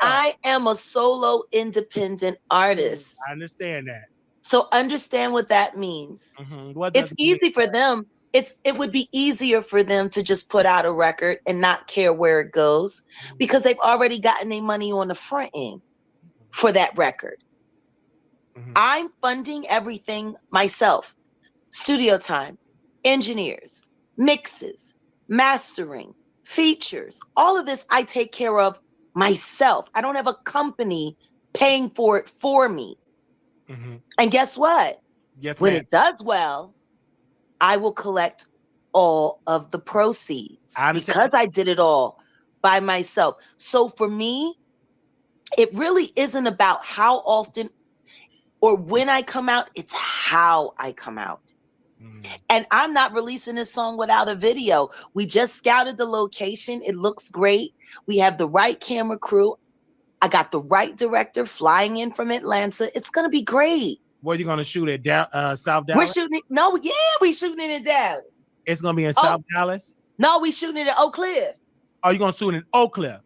I am a solo independent artist. I understand that. So understand what that means. Mm-hmm. It's easy for them. It would be easier for them to just put out a record and not care where it goes because they've already gotten their money on the front end for that record. Mm-hmm. I'm funding everything myself. Studio time, engineers, mixes, mastering, features, all of this I take care of myself. I don't have a company paying for it for me. Mm-hmm. And guess what? Yes, when it does well, I will collect all of the proceeds because I did it all by myself. So for me, it really isn't about how often or when I come out, it's how I come out. And I'm not releasing this song without a video. We just scouted the location. It looks great. We have the right camera crew. I got the right director flying in from Atlanta. It's going to be great. Where are you going to shoot it? South Dallas? We're shooting it. We shooting it in Dallas. It's going to be in South Dallas? No, we shooting it in Oak Cliff. Oh, you're going to shoot it in Oak Cliff?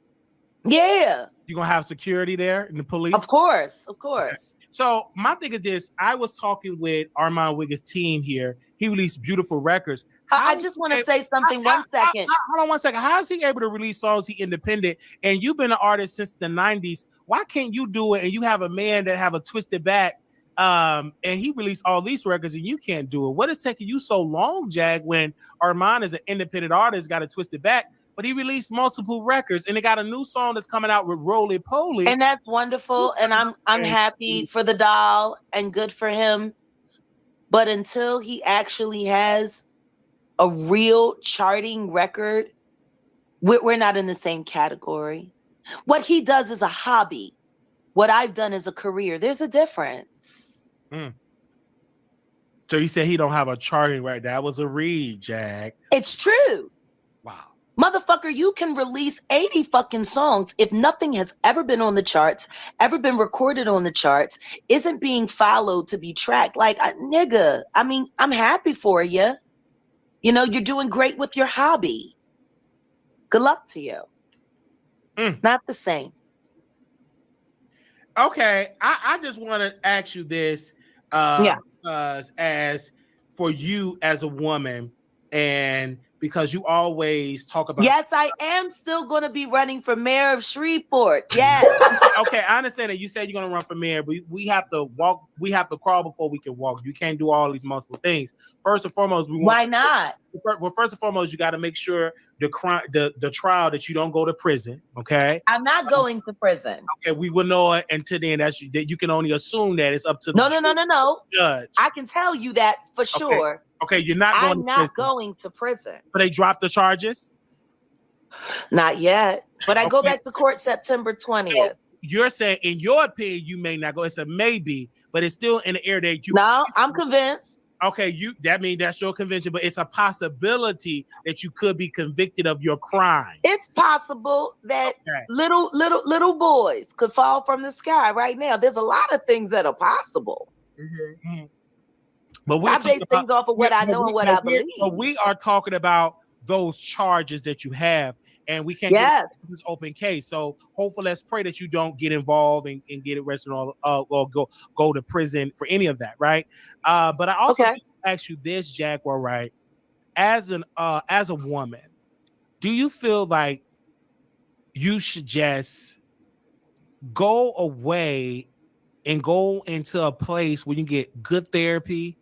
Yeah. You're going to have security there and the police? Of course. Okay. So my thing is this. I was talking with Armon Wiggins' team here. He released beautiful records. I just want to say something. 1 second. Hold on 1 second. How is he able to release songs? He independent, and you've been an artist since the 90s. Why can't you do it? And you have a man that have a twisted back And he released all these records, and you can't do it. What is taking you so long, Jag? When Armon is an independent artist, got to twist it back, but he released multiple records, and they got a new song that's coming out with Roly Poly, and that's wonderful. And I'm happy for the doll and good for him. But until he actually has a real charting record, we're not in the same category. What he does is a hobby. What I've done is a career. There's a difference. So you said he don't have a charting right. That was a read, Jag. It's true. Wow. Motherfucker, you can release 80 fucking songs if nothing has ever been on the charts, ever been recorded on the charts, isn't being followed to be tracked. Like, nigga, I mean, I'm happy for you. You know, you're doing great with your hobby. Good luck to you. Not the same. Okay, I just want to ask you this, because as for you as a woman, and because you always talk about. Yes, I am still going to be running for mayor of Shreveport. Yes. Okay, I understand that you said you're going to run for mayor, but we have to walk. We have to crawl before we can walk. You can't do all these multiple things. First and foremost, why not? Well, first and foremost, you got to make sure the trial that you don't go to prison. Okay, I'm not going to prison. Okay, we will know it until then. That you can only assume that it's up to no judge. I can tell you that for sure. Okay, you're not going. I'm not going to prison. But they dropped the charges. Not yet, but I go back to court September 20th. So you're saying, in your opinion, you may not go. It's a maybe, but it's still in the air that you. No, I'm convinced. Okay, that means that's your conviction, but it's a possibility that you could be convicted of your crime. It's possible that little boys could fall from the sky right now. There's a lot of things that are possible. But I base things off of what I know and what I believe. But we are talking about those charges that you have, and we can't get this open case. So hopefully, let's pray that you don't get involved and get arrested or go to prison for any of that, right? But I also ask you this, Jaguar, right? As a woman, do you feel like you should just go away and go into a place where you get good therapy,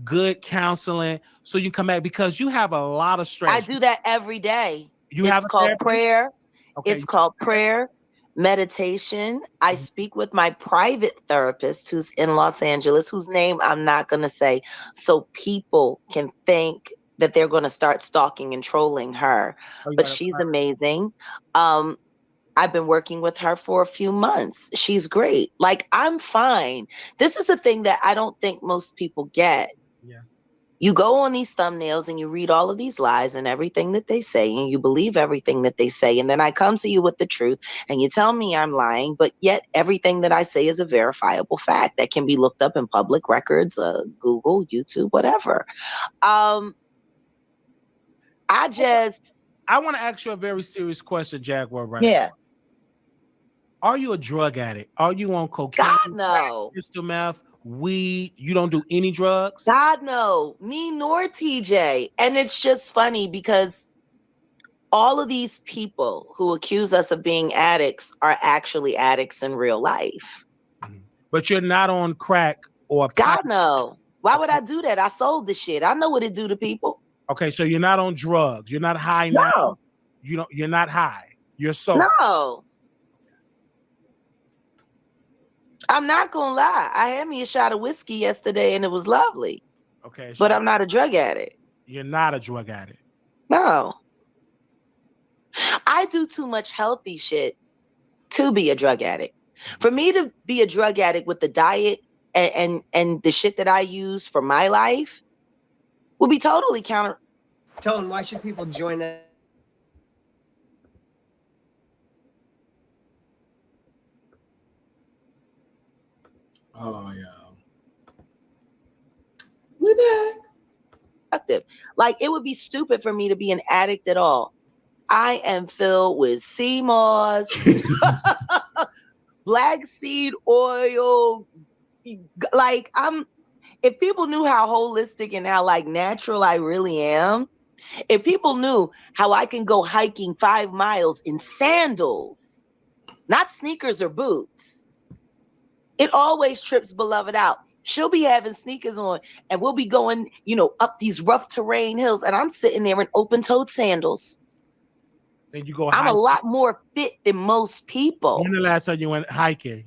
good counseling, so you come back, because you have a lot of stress? I do that every day. It's called prayer. Okay. It's called prayer, meditation. I speak with my private therapist who's in Los Angeles, whose name I'm not going to say, so people can think that they're going to start stalking and trolling her. But she's amazing. I've been working with her for a few months. She's great. Like, I'm fine. This is a thing that I don't think most people get. Yes. You go on these thumbnails and you read all of these lies and everything that they say, and you believe everything that they say. And then I come to you with the truth and you tell me I'm lying, but yet everything that I say is a verifiable fact that can be looked up in public records, Google, YouTube, whatever. I want to ask you a very serious question, Jaguar, right? Yeah. Are you a drug addict? Are you on cocaine? God, no. Crystal meth, weed? You don't do any drugs? God, no. Me nor TJ. And it's just funny because all of these people who accuse us of being addicts are actually addicts in real life. But you're not on crack or God, no. Why would I do that? I sold the shit. I know what it do to people. Okay, so you're not on drugs. You're not high now. You're not high. You're sober. No. I'm not gonna lie. I had me a shot of whiskey yesterday and it was lovely. Okay. But I'm not a drug addict. You're not a drug addict. No. I do too much healthy shit to be a drug addict. For me to be a drug addict with the diet and the shit that I use for my life would be totally counter. Tone, why should people join it? Oh yeah. We're back. Like, it would be stupid for me to be an addict at all. I am filled with sea moss, black seed oil. Like, if people knew how holistic and how like natural I really am, if people knew how I can go hiking 5 miles in sandals, not sneakers or boots, It always trips beloved out. She'll be having sneakers on and we'll be going, up these rough terrain hills. And I'm sitting there in open-toed sandals. And you go I'm a hiking. lot more fit than most people. When the last time you went hiking?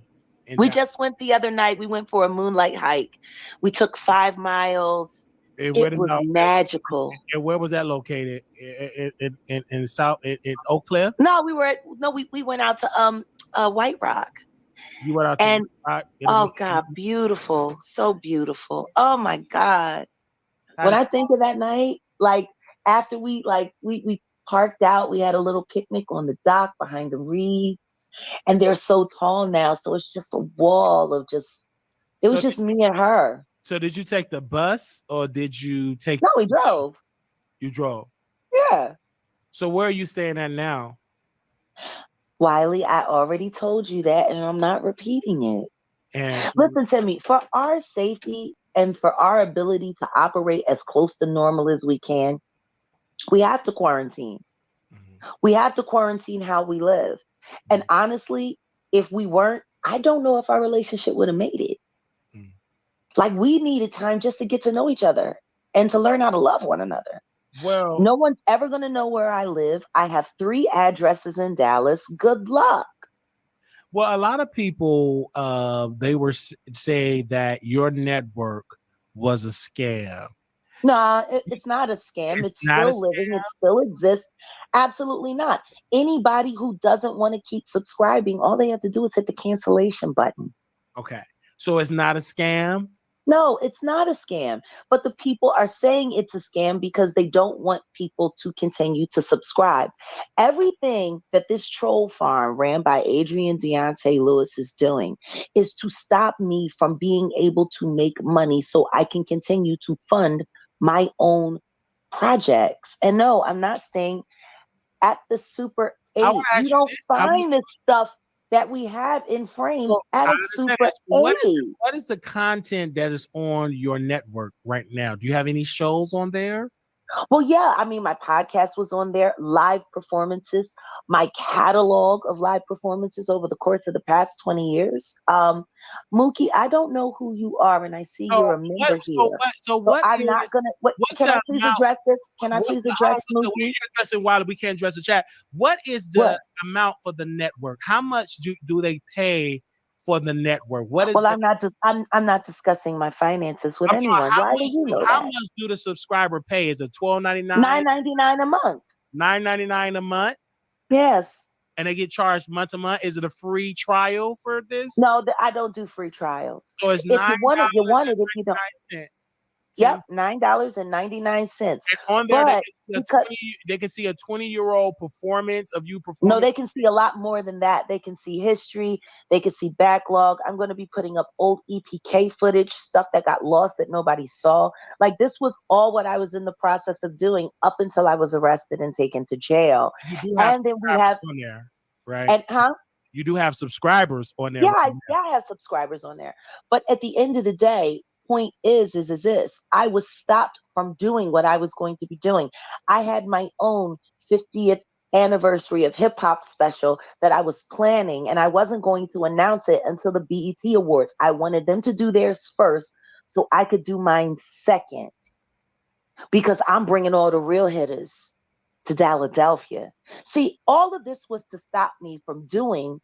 We just went the other night. We went for a moonlight hike. We took 5 miles. It was magical. And where was that located? In South in Oak Cliff? No, we went out to White Rock. You went out to and White Rock? Oh God, beautiful. So beautiful. Oh my God. When I think of that night, like after we parked out, we had a little picnic on the dock behind the reeds. And they're so tall now. So it's just a wall of it was just me and her. So did you take the bus or did you take? No, we drove. You drove? Yeah. So where are you staying at now? Wiley, I already told you that and I'm not repeating it. And listen to me, for our safety and for our ability to operate as close to normal as we can, we have to quarantine. Mm-hmm. We have to quarantine how we live. And honestly, if we weren't, I don't know if our relationship would have made it. Mm. Like we needed time just to get to know each other and to learn how to love one another. Well, no one's ever going to know where I live. I have 3 addresses in Dallas. Good luck. Well, a lot of people, they were saying that your network was a scam. No, it's not a scam. It's still living. It still exists. Absolutely not. Anybody who doesn't want to keep subscribing, all they have to do is hit the cancellation button. Okay. So it's not a scam? No, it's not a scam. But the people are saying it's a scam because they don't want people to continue to subscribe. Everything that this troll farm ran by Adrian Deontay Lewis is doing is to stop me from being able to make money so I can continue to fund my own projects. And no, I'm not staying at the Super 8. You don't find this stuff that we have in frame at a Super 8. What is the content that is on your network right now? Do you have any shows on there? Well, yeah. I mean, my podcast was on there, live performances, my catalog of live performances over the course of the past 20 years. Mookie, I don't know who you are, and I see you're a member here. So I'm not going to... Can I please address this? Can I please address Mookie? We can't address it while we can't address the chat. What is the amount for the network? How much do they pay for the network? What is I'm not discussing my finances with anyone. Why do you know how that? much do the subscriber pay? Is it $12.99? $9.99 a month. $9.99 a month? Yes. And they get charged month to month. Is it a free trial for this? No, I don't do free trials. So it's if you want it, you want it. If you don't, yep, $9.99. And on there, they can see a 20-year-old performance of you performing. No, they can see a lot more than that. They can see history. They can see backlog. I'm going to be putting up old EPK footage, stuff that got lost that nobody saw. Like this was all what I was in the process of doing up until I was arrested and taken to jail. And then we have on there, right? And you do have subscribers on there. Yeah, I have subscribers on there. But at the end of the day, point is this. I was stopped from doing what I was going to be doing. I had my own 50th anniversary of hip hop special that I was planning, and I wasn't going to announce it until the BET Awards. I wanted them to do theirs first so I could do mine second, because I'm bringing all the real hitters to Philadelphia. See, all of this was to stop me from doing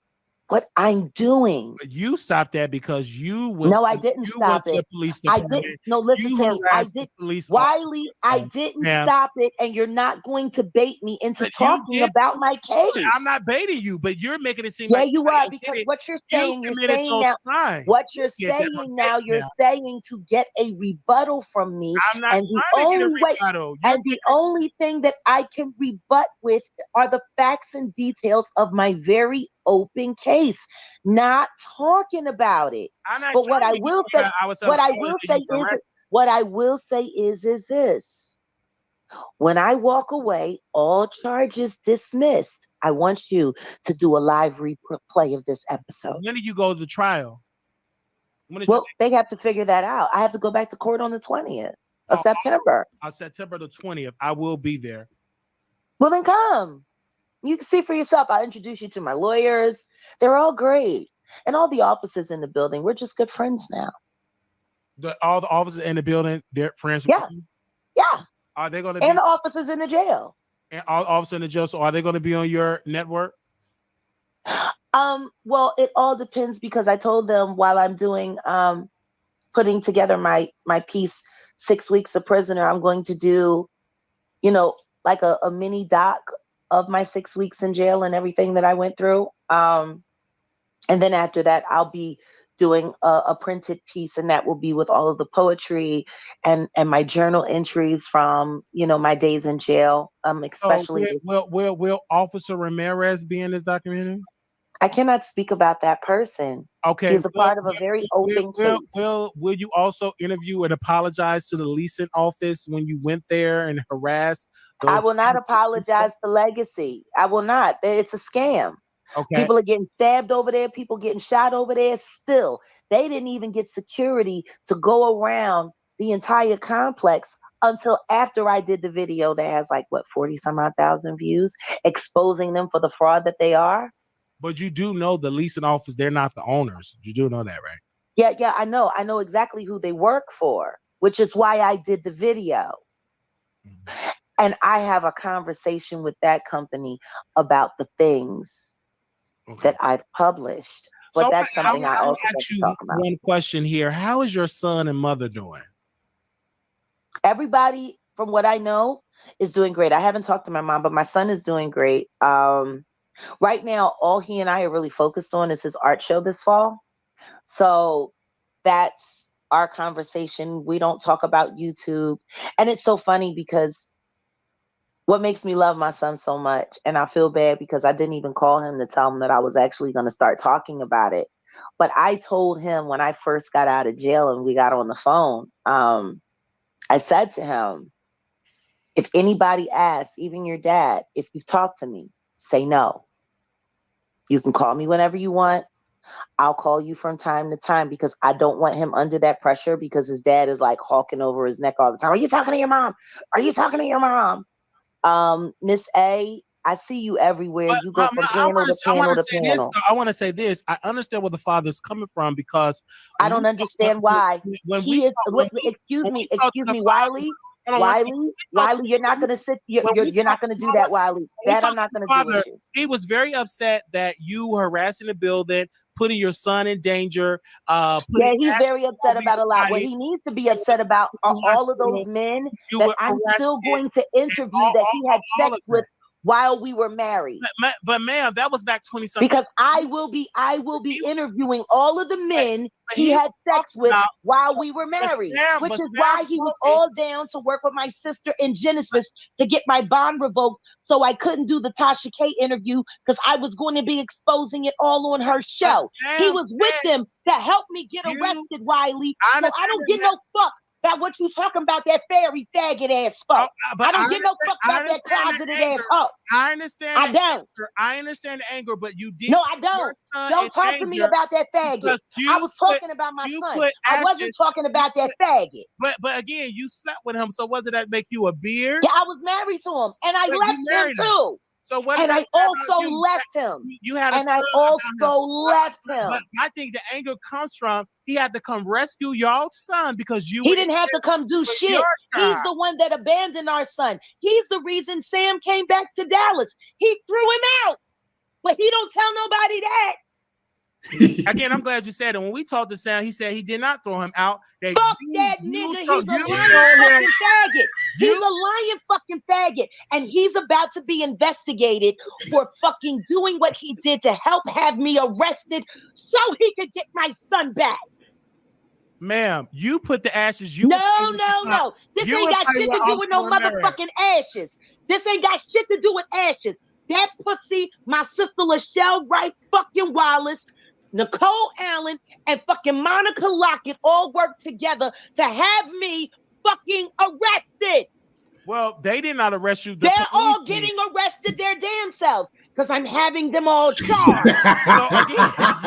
what I'm doing. But you stopped that because you went. No, I didn't stop it. I didn't. No, listen to me. I did. Wiley, I didn't stop it, and you're not going to bait me into talking about my case. I'm not baiting you, but you're making it seem like you are, because what you're saying, you're saying to get a rebuttal from me. I'm not trying to get a rebuttal. The only thing that I can rebut with are the facts and details of my very open case, not talking about it. But what I will say is this: when I walk away, all charges dismissed, I want you to do a live replay of this episode. When do you go to trial? Well, they have to figure that out. I have to go back to court on the 20th of September. On September the 20th, I will be there. Well, then come. You can see for yourself. I'll introduce you to my lawyers. They're all great. And all the officers in the building, we're just good friends now. All the officers in the building, they're friends with Yeah. you? Yeah. Are they going to be? And the officers in the jail. And all officers in the jail. So are they going to be on your network? Well, it all depends because I told them while I'm doing putting together my piece, 6 weeks a prisoner, I'm going to do, like a mini doc of my 6 weeks in jail and everything that I went through. And then after that, I'll be doing a printed piece, and that will be with all of the poetry and my journal entries from, my days in jail, especially. Will Officer Ramirez be in this documentary? I cannot speak about that person. Okay. He's a part of a very open case. Will you also interview and apologize to the leasing office when you went there and harassed? I will not apologize to Legacy. I will not. It's a scam. Okay. People are getting stabbed over there. People getting shot over there. Still, they didn't even get security to go around the entire complex until after I did the video that has 40 some odd thousand views, exposing them for the fraud that they are. But you do know the leasing office, they're not the owners. You do know that, right? Yeah, I know. I know exactly who they work for, which is why I did the video. Mm-hmm. And I have a conversation with that company about the things that I've published. But that's something I also want to talk about. One question here. How is your son and mother doing? Everybody, from what I know, is doing great. I haven't talked to my mom, but my son is doing great. Right now, all he and I are really focused on is his art show this fall. So that's our conversation. We don't talk about YouTube. And it's so funny because what makes me love my son so much, and I feel bad because I didn't even call him to tell him that I was actually going to start talking about it. But I told him when I first got out of jail and we got on the phone, I said to him, if anybody asks, even your dad, if you've talked to me, say no. You can call me whenever you want. I'll call you from time to time because I don't want him under that pressure because his dad is hawking over his neck all the time. Are you talking to your mom? Are you talking to your mom? Miss A, I see you everywhere. You go from panel to panel to panel. I want to say this. I understand where the father's coming from because I don't understand why. Excuse me, Wiley. Wiley, you're not gonna sit. You're not gonna do that, Wiley. That I'm not gonna do with you. He was very upset that you were harassing the building, putting your son in danger. He's very upset about a lot. What he needs to be upset about are all of those men that I'm still going to interview that he had sex with while we were married. But ma'am, that was back 20-something. Because I will be interviewing all of the men he had sex with while we were married, which is why he was all down to work with my sister in Genesis to get my bond revoked. So I couldn't do the Tasha K interview because I was going to be exposing it all on her show. He was with them to help me get arrested, Wiley. So I don't get no fuck about what you talking about, that fairy faggot ass fuck. I don't give no fuck about that closeted ass fuck. I understand. I don't. I understand the anger, but you did. No, I don't. Don't talk to me about that faggot. I was talking about my son. I wasn't talking about that faggot. But again, you slept with him, so what did that make you a beard? Yeah, I was married to him, and I left him too. So what? And I also left him. You had and I also left him. But I think the anger comes from he had to come rescue y'all's son because you. He didn't have to come do shit. He's the one that abandoned our son. He's the reason Sam came back to Dallas. He threw him out, but he don't tell nobody that. Again, I'm glad you said it. When we talked to Sam, he said he did not throw him out. Fuck that nigga. He's a lying fucking faggot. He's a lying fucking faggot. And he's about to be investigated for fucking doing what he did to help have me arrested so he could get my son back. Ma'am, you put the ashes. No. This ain't got shit to do with no motherfucking ashes. This ain't got shit to do with ashes. That pussy, my sister LaShelle Wright fucking Wallace, Nicole Allen, and fucking Monica Lockett all work together to have me fucking arrested. Well, they did not arrest you. They're all getting arrested their damn selves because I'm having them all charged. So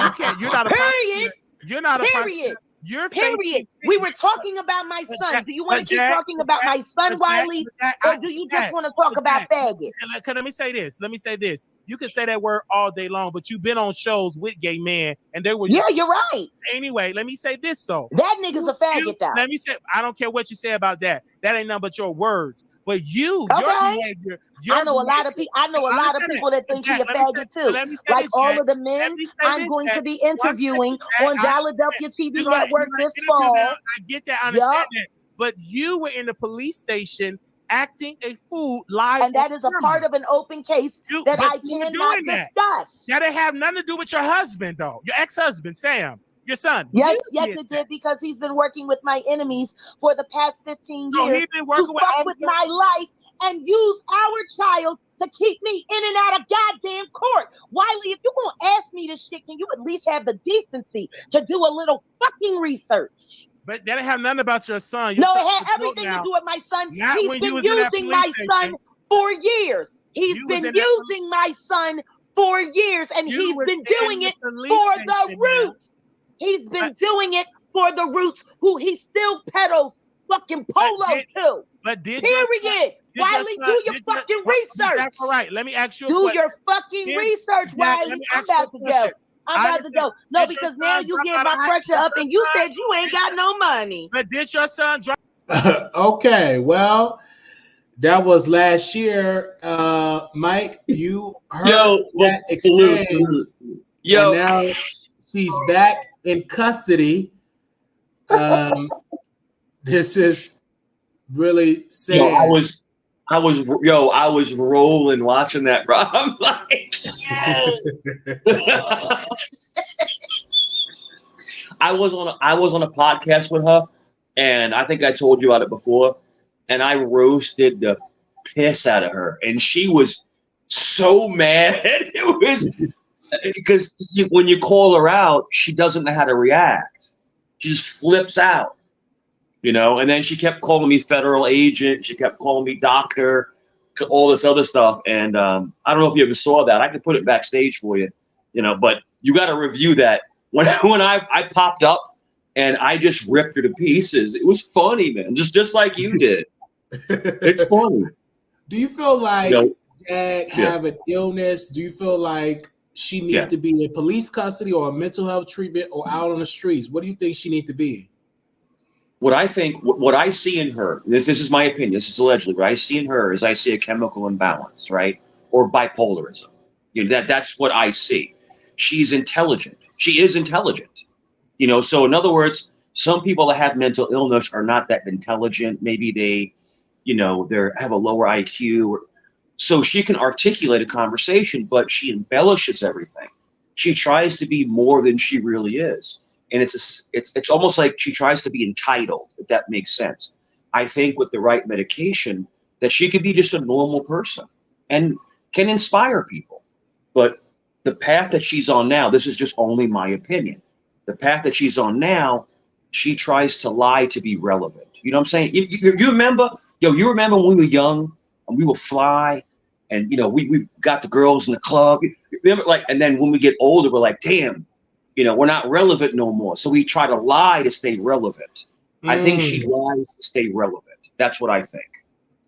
again, you're not a period. You're not a period. You're Period. facing, We were talking about my son. Do you want to keep talking about my son, Wiley? Or do you just want to talk about faggots? Let me say this. You can say that word all day long, but you've been on shows with gay men, and they were. Yeah, you're right. Anyway, let me say this though. That nigga's a faggot, though. Let me say, I don't care what you say about that. That ain't nothing but your words. But your behavior. I know a lot of people. I know a lot of people that think he's a faggot too. Like all of the men I'm going to be interviewing on Philadelphia TV Network this fall. I get that. I understand that. But you were in the police station acting a fool live, and that is a part of an open case that I cannot discuss. That didn't have nothing to do with your husband, though. Your ex-husband, Sam. Your son. Yes, it did, because he's been working with my enemies for the past 15 years. He's been working with my life and use our child to keep me in and out of goddamn court. Wiley, if you're gonna ask me this shit, can you at least have the decency to do a little fucking research? But that didn't have nothing about your son. It had everything to do with my son. He's been using my son for years. He's been using my son for years, and he's been doing it for the Roots. He's been doing it for the Roots, who he still peddles fucking polo to. But period. Wiley, do your fucking research. That's all right. Let me ask you a question. Do your fucking research, Wiley. I'm about to go. I'm about to go. No, because now you get my pressure up, and you said you ain't got no money. But did your son drop? Okay, well, that was last year. Mike, you heard that exchange. Yo, and now she's back in custody. This is really sad. I was rolling watching that, bro. I'm like, yes. I was on a podcast with her, and I think I told you about it before, and I roasted the piss out of her, and she was so mad. It was because when you call her out, she doesn't know how to react. She just flips out, and then she kept calling me federal agent. She kept calling me doctor, all this other stuff. And I don't know if you ever saw that. I could put it backstage for you, but you got to review that. When I popped up and I just ripped her to pieces. It was funny, man. Just like you did. It's funny. Do you feel like Jag have an illness? Do you feel like she needs to be in police custody or a mental health treatment or out on the streets? What do you think she needs to be? What I think, what I see in her, this is my opinion, this is allegedly, what I see in her is I see a chemical imbalance, right? Or bipolarism. That's what I see. She's intelligent. She is intelligent. So in other words, some people that have mental illness are not that intelligent. Maybe they, they have a lower IQ. So she can articulate a conversation, but she embellishes everything. She tries to be more than she really is. And it's almost like she tries to be entitled, if that makes sense. I think with the right medication that she could be just a normal person and can inspire people. But the path that she's on now, this is just only my opinion. The path that she's on now, she tries to lie to be relevant. You know what I'm saying? You remember, you remember when we were young and we would fly and, we got the girls in the club. Remember, and then when we get older, we're like, damn, we're not relevant no more. So we try to lie to stay relevant. I think she lies to stay relevant. That's what I think.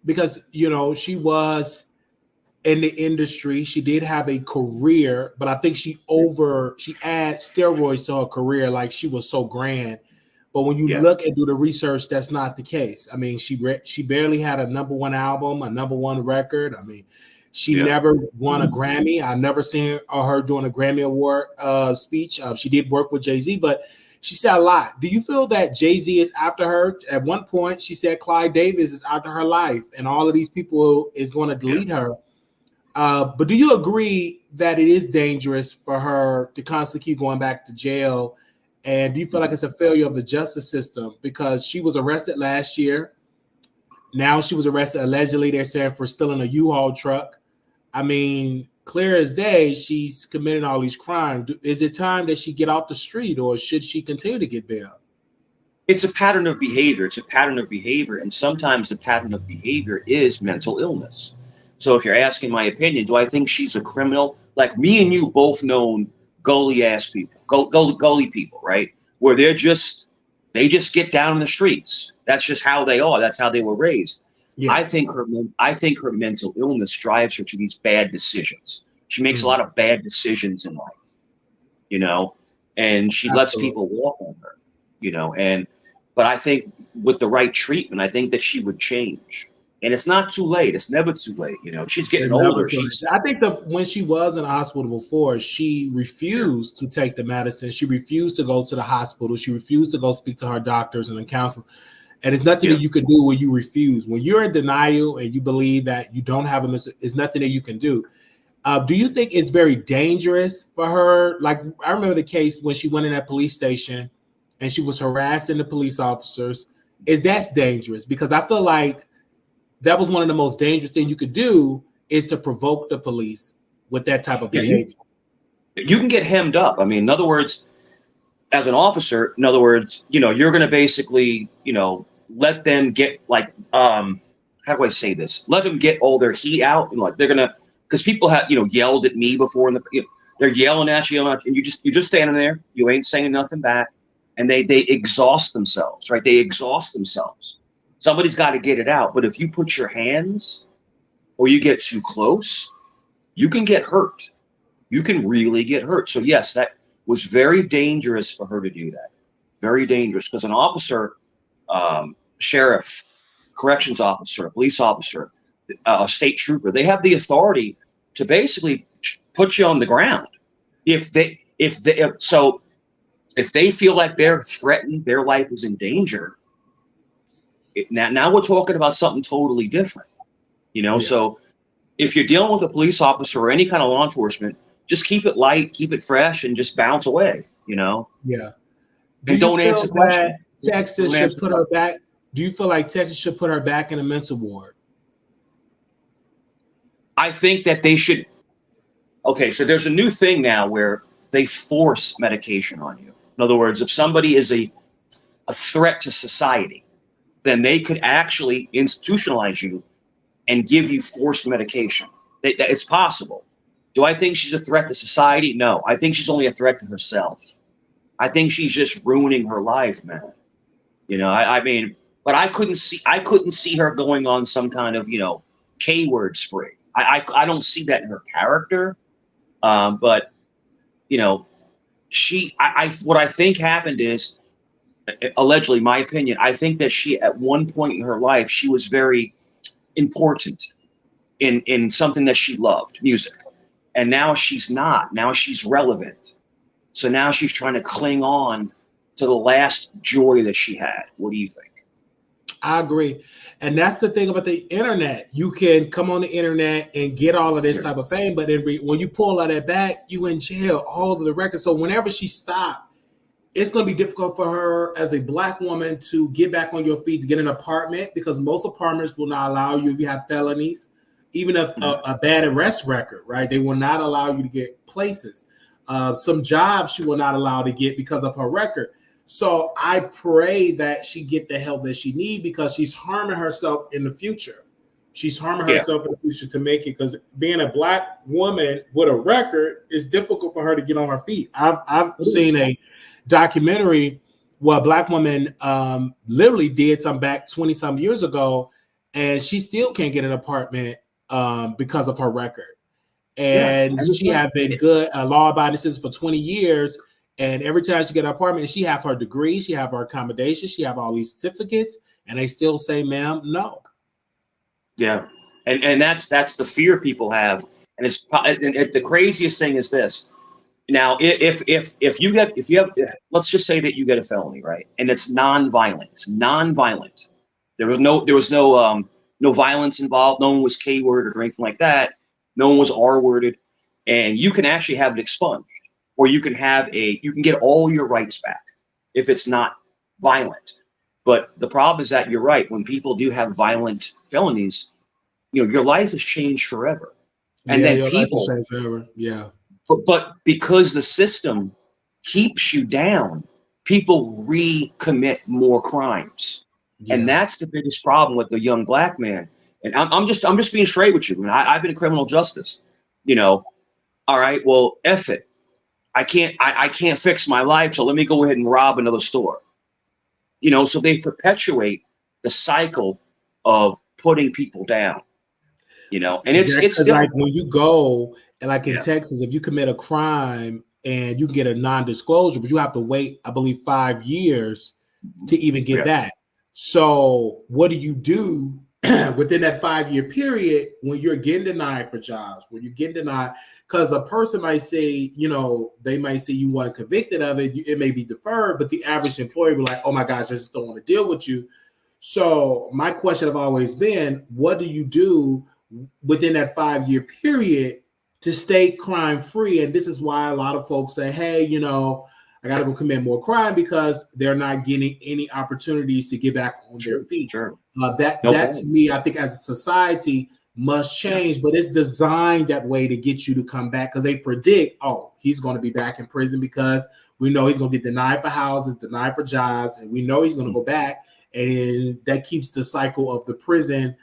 Because, she was in the industry. She did have a career, but I think she adds steroids to her career. Like she was so grand. But when you look and do the research, that's not the case. I mean, she barely had a #1 album, a #1 record. I mean, she never won a Grammy. I've never seen her doing a Grammy Award speech. She did work with Jay-Z, but she said a lot. Do you feel that Jay-Z is after her? At one point, she said Clyde Davis is after her life, and all of these people is going to delete her. But do you agree that it is dangerous for her to constantly keep going back to jail? And do you feel like it's a failure of the justice system? Because she was arrested last year. Now she was arrested, allegedly, they're saying, for stealing a U-Haul truck. I mean, clear as day, she's committing all these crimes. Is it time that she get off the street, or should she continue to get bail? It's a pattern of behavior. And sometimes the pattern of behavior is mental illness. So if you're asking my opinion, do I think she's a criminal? Like me and you both known gully ass people, gully people, right? Where they're just They just get down in the streets. That's just how they are. That's how they were raised. Yeah. I think her mental illness drives her to these bad decisions. She makes a lot of bad decisions in life, you know, and she lets people walk on her, you know, but I think with the right treatment, I think that she would change. And it's not too late. It's never too late. You know, she's getting older. I think that when she was in the hospital before, she refused to take the medicine. She refused to go to the hospital. She refused to go speak to her doctors and the counselor. And it's nothing that you can do when you refuse. When you're in denial and you believe that you don't have it's nothing that you can do. Do you think it's very dangerous for her? Like, I remember the case when she went in that police station and she was harassing the police officers. Is that dangerous? Because I feel like that was one of the most dangerous things you could do, is to provoke the police with that type of behavior. You can get hemmed up. I mean, in other words, as an officer, in other words, you know, you're going to basically, you know, let them get like, how do I say this? Let them get all their heat out, and like they're gonna, because people have, you know, yelled at me before, they're yelling at you, and you're just standing there, you ain't saying nothing back, and they exhaust themselves, right? They exhaust themselves. Somebody's got to get it out. But if you put your hands or you get too close, you can get hurt. You can really get hurt. So yes, that was very dangerous for her to do that. Very dangerous, because an officer, sheriff, corrections officer, a police officer, a state trooper, they have the authority to basically put you on the ground. If they feel like they're threatened, their life is in danger. Now we're talking about something totally different, you know. So if you're dealing with a police officer or any kind of law enforcement, just keep it light, keep it fresh, and just bounce away, you know. Yeah. And don't answer questions. Texas should put her back. Do you feel like Texas should put her back in a mental ward? I think that they should. Okay, so there's a new thing now where they force medication on you. In other words, if somebody is a threat to society, then they could actually institutionalize you and give you forced medication. It's possible. Do I think she's a threat to society? No, I think she's only a threat to herself. I think she's just ruining her life, man. You know, I mean, but I couldn't see her going on some kind of, you know, K-word spree. I don't see that in her character. But, you know, what I think happened is, allegedly, my opinion, I think that she, at one point in her life, she was very important in something that she loved, music. And now she's not. Now she's relevant. So now she's trying to cling on to the last joy that she had. What do you think? I agree. And that's the thing about the internet. You can come on the internet and get all of this type of fame, but when you pull all that back, you in jail, all of the records. So whenever she stopped, it's going to be difficult for her as a Black woman to get back on your feet, to get an apartment, because most apartments will not allow you if you have felonies, even if a bad arrest record, right? They will not allow you to get places. Some jobs she will not allow to get because of her record. So I pray that she get the help that she needs, because she's harming herself in the future. She's harming herself in the future to make it, because being a Black woman with a record is difficult for her to get on her feet. I've seen a documentary where a Black woman literally did some back 20-some years ago, and she still can't get an apartment because of her record. And she have been good, a law-abiding citizen for 20 years. And every time she get an apartment, she have her degree, she have her accommodation, she have all these certificates, and they still say, ma'am, no. Yeah. And that's the fear people have. And the craziest thing is this. Now, if you have, let's just say that you get a felony, right? And it's non-violent. It's non-violent. There was no violence involved. No one was K-worded or anything like that. No one was R-worded. And you can actually have it expunged, or you can get all your rights back if it's not violent. But the problem is that you're right. When people do have violent felonies, you know, your life has changed forever. And then people, but because the system keeps you down, people recommit more crimes. And that's the biggest problem with the young Black man. And I'm just being straight with you. I mean, I've been in criminal justice, you know. All right, well, F it. I can't fix my life, so let me go ahead and rob another store. You know, so they perpetuate the cycle of putting people down. You know, and it's Because like difficult. when you go and like in Yeah. Texas, if you commit a crime and you can get a non-disclosure, but you have to wait, I believe, 5 years to even get Yeah. that. So what do you do within that 5-year period when you're getting denied for jobs, when you're getting denied? Because a person might say, you know, they might say you weren't convicted of it, it may be deferred, but the average employer will be like, oh my gosh, I just don't want to deal with you. So my question have always been, what do you do within that 5-year period to stay crime free? And this is why a lot of folks say, hey, you know, I got to go commit more crime because they're not getting any opportunities to get back on their feet. Sure. That No to problem. me, I think as a society must change, but it's designed that way to get you to come back because they predict, oh, he's going to be back in prison because we know he's going to get denied for houses, denied for jobs, and we know he's going to go back. And that keeps the cycle of the prison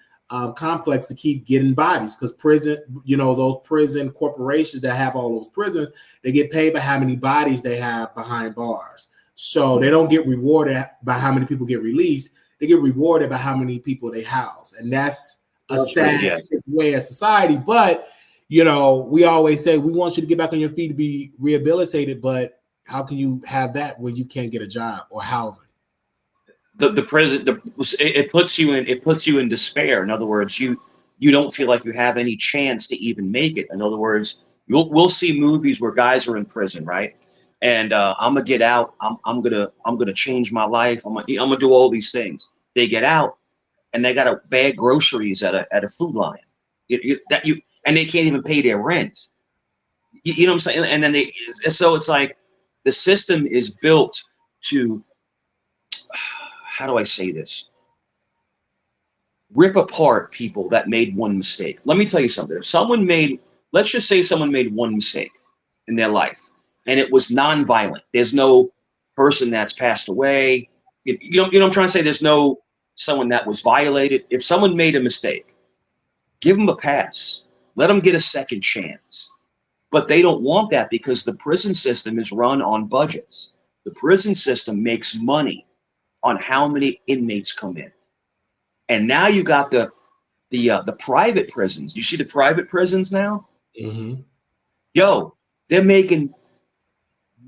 complex to keep getting bodies because prison, you know, those prison corporations that have all those prisons, they get paid by how many bodies they have behind bars. So they don't get rewarded by how many people get released. They get rewarded by how many people they house. And that's a sad sick way of society. But, you know, we always say we want you to get back on your feet to be rehabilitated. But how can you have that when you can't get a job or housing? The prison, it puts you in despair. In other words, you don't feel like you have any chance to even make it. In other words, we'll see movies where guys are in prison, right? And I'm gonna get out. I'm gonna change my life. I'm gonna do all these things. They get out and they got to bag groceries at a food line. And they can't even pay their rent. You know what I'm saying? And then so it's like the system is built to, how do I say this? Rip apart people that made one mistake. Let me tell you something. If let's just say someone made one mistake in their life and it was non-violent. There's no person that's passed away. You know what I'm trying to say? There's no someone that was violated. If someone made a mistake, give them a pass. Let them get a second chance. But they don't want that because the prison system is run on budgets. The prison system makes money on how many inmates come in. And now you got the private prisons. You see the private prisons now? Mm-hmm. Yo, they're making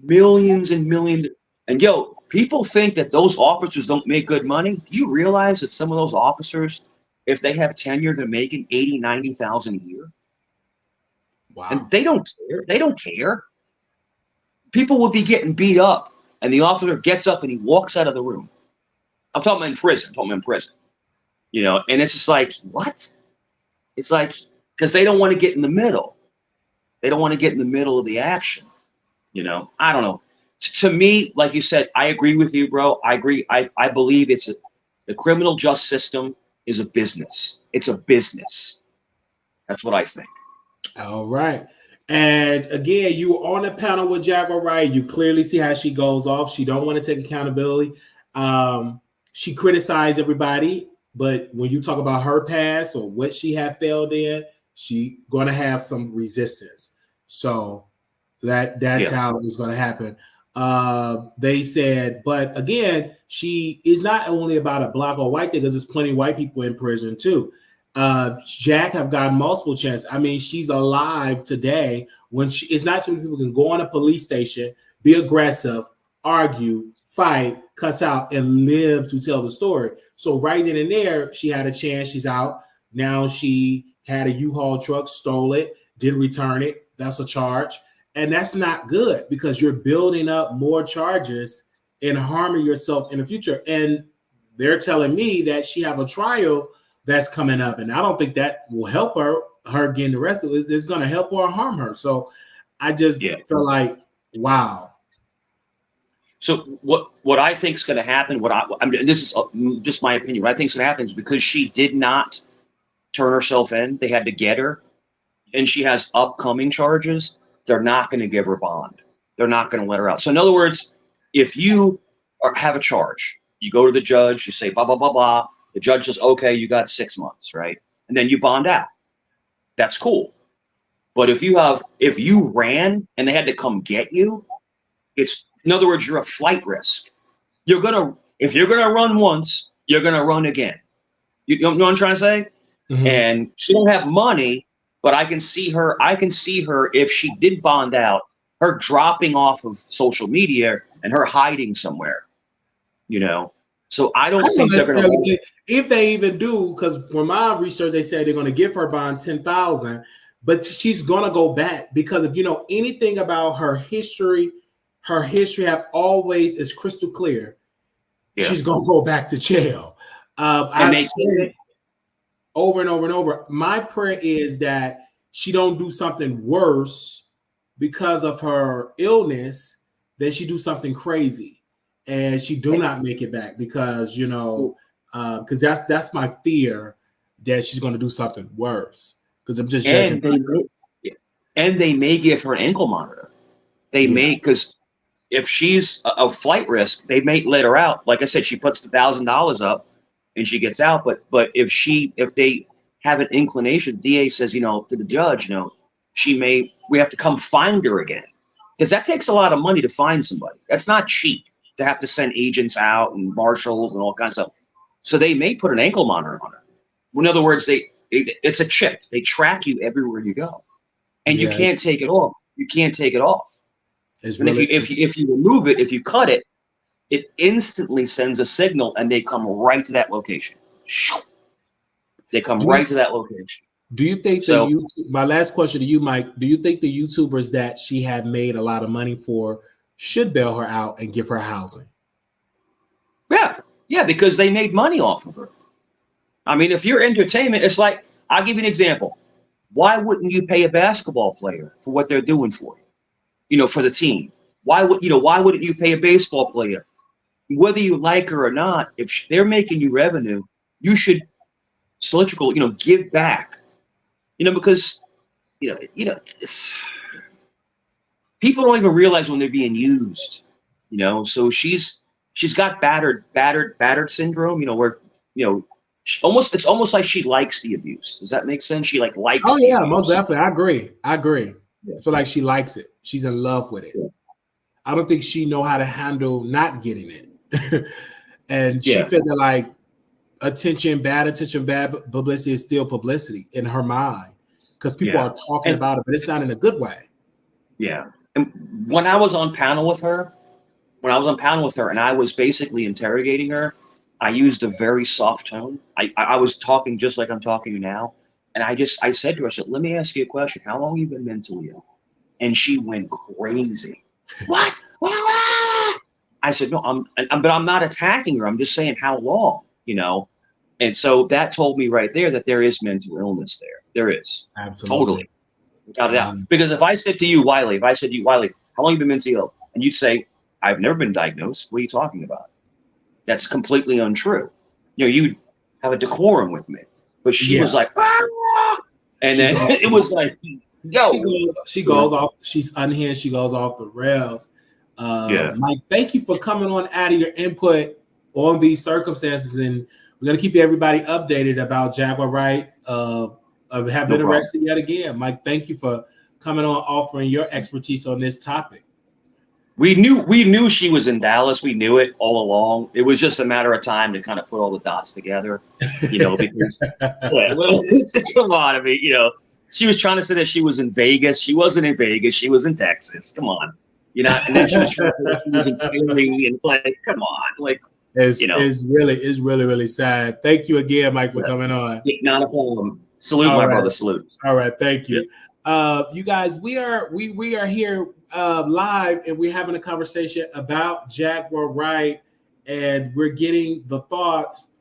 millions and millions. And yo, people think that those officers don't make good money. Do you realize that some of those officers, if they have tenure, they're making 80, 90,000 a year? Wow. And they don't care. They don't care. People would be getting beat up and the officer gets up and he walks out of the room. I'm talking about in prison. You know, and it's just like, what? It's like, because they don't want to get in the middle. They don't want to get in the middle of the action. You know, I don't know. To me, like you said, I agree with you, bro. I agree. I believe the criminal justice system is a business. It's a business. That's what I think. All right. And again, you were on the panel with Jaguar, right? You clearly see how she goes off. She don't want to take accountability. She criticized everybody, but when you talk about her past or what she had failed in, she going to have some resistance. So that's how it's going to happen. They said, but again, she is not only about a black or white thing, because there's plenty of white people in prison too. Jack have gotten multiple chances. I mean, she's alive today. When it's not too many people can go on a police station, be aggressive, argue, fight, cuss out, and live to tell the story. So right then and there, she had a chance. She's out. Now she had a U-Haul truck, stole it, didn't return it. That's a charge. And that's not good because you're building up more charges and harming yourself in the future. And they're telling me that she have a trial that's coming up. And I don't think that will help her getting arrested. It's going to help or harm her. So I just feel like, wow. So what I think is going to happen, I mean, this is just my opinion. What I think is going to happen is because she did not turn herself in, they had to get her, and she has upcoming charges. They're not going to give her bond. They're not going to let her out. So in other words, if you have a charge, you go to the judge, you say blah blah blah blah. The judge says, okay, you got 6 months, right? And then you bond out. That's cool. But if you ran and they had to come get you, in other words, you're a flight risk. You're gonna if you're gonna run once, you're gonna run again. You know what I'm trying to say? Mhm. And she don't have money, but I can see her. I can see her if she did bond out, her dropping off of social media and her hiding somewhere. You know, so I I don't don't think they're gonna. necessarily think, if they even do, because from my research, they say they're going to give her bond 10,000, but she's going to go back because if you know anything about her history have always is crystal clear. Yeah. She's going to go back to jail. And I've make seen it over and over and over. My prayer is that she don't do something worse because of her illness, that she do something crazy and she do not make it back because because that's my fear that she's going to do something worse because I'm just judging. And they may give her an ankle monitor. They may, because if she's a flight risk, they may let her out. Like I said, she puts the $1,000 up and she gets out. But if they have an inclination, DA says, to the judge, we have to come find her again. Because that takes a lot of money to find somebody. That's not cheap to have to send agents out and marshals and all kinds of stuff. So they may put an ankle monitor on her. In other words, it's a chip. They track you everywhere you go. And you can't take it off. You can't take it off. And really, if you remove it, if you cut it, it instantly sends a signal, and they come right to that location. They come right to that location. Do you think my last question to you, Mike, do you think the YouTubers that she had made a lot of money for should bail her out and give her housing? Yeah, because they made money off of her. I mean, if you're entertainment, it's like, I'll give you an example. Why wouldn't you pay a basketball player for what they're doing for you? For the team. Why wouldn't you pay a baseball player? Whether you like her or not, if they're making you revenue, you should cylindrical, give back. Because people don't even realize when they're being used. So she's got battered syndrome. Where it's almost like she likes the abuse. Does that make sense? She likes. Oh yeah, most definitely. I agree. I feel like she likes it. She's in love with it. Yeah. I don't think she know how to handle not getting it, and she feel that like attention, bad publicity is still publicity in her mind because people are talking about it, but it's not in a good way. Yeah. And when I was on panel with her, and I was basically interrogating her, I used a very soft tone. I was talking just like I'm talking now. And I said to her, I said, let me ask you a question. How long have you been mentally ill? And she went crazy. What? I said, no, but I'm not attacking her. I'm just saying how long, And so that told me right there that there is mental illness there. There is. Absolutely. Totally. Without a doubt. Because if I said to you, Wiley, how long have you been mentally ill? And you'd say, I've never been diagnosed. What are you talking about? That's completely untrue. You'd have a decorum with me. But she was like, and then it was like, yo. She goes off. She's unhinged. She goes off the rails. Mike, thank you for coming on, adding your input on these circumstances, and we're gonna keep everybody updated about Jaguar Wright have been arrested yet again. Mike, thank you for coming on, offering your expertise on this topic. We knew she was in Dallas. We knew it all along. It was just a matter of time to kind of put all the dots together, because come on, I mean, she was trying to say that she was in Vegas. She wasn't in Vegas. She was in Texas. Come on, and then she was trying to say that she was in Philly, and it's like, come on, like, it's really sad. Thank you again, Mike, for coming on. Not a problem. Salute, my brother. Salute. All right, thank you. You guys, we are here live, and we're having a conversation about Jaguar Wright, and we're getting the thoughts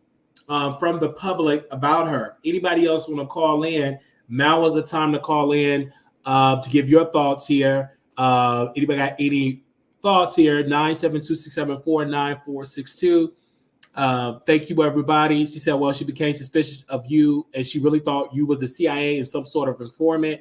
from the public about her. Anybody else want to call in? Now is the time to call in to give your thoughts here. Anybody got any thoughts here? 972-674-9462. Thank you, everybody. She said, well, she became suspicious of you, and she really thought you was the CIA and some sort of informant.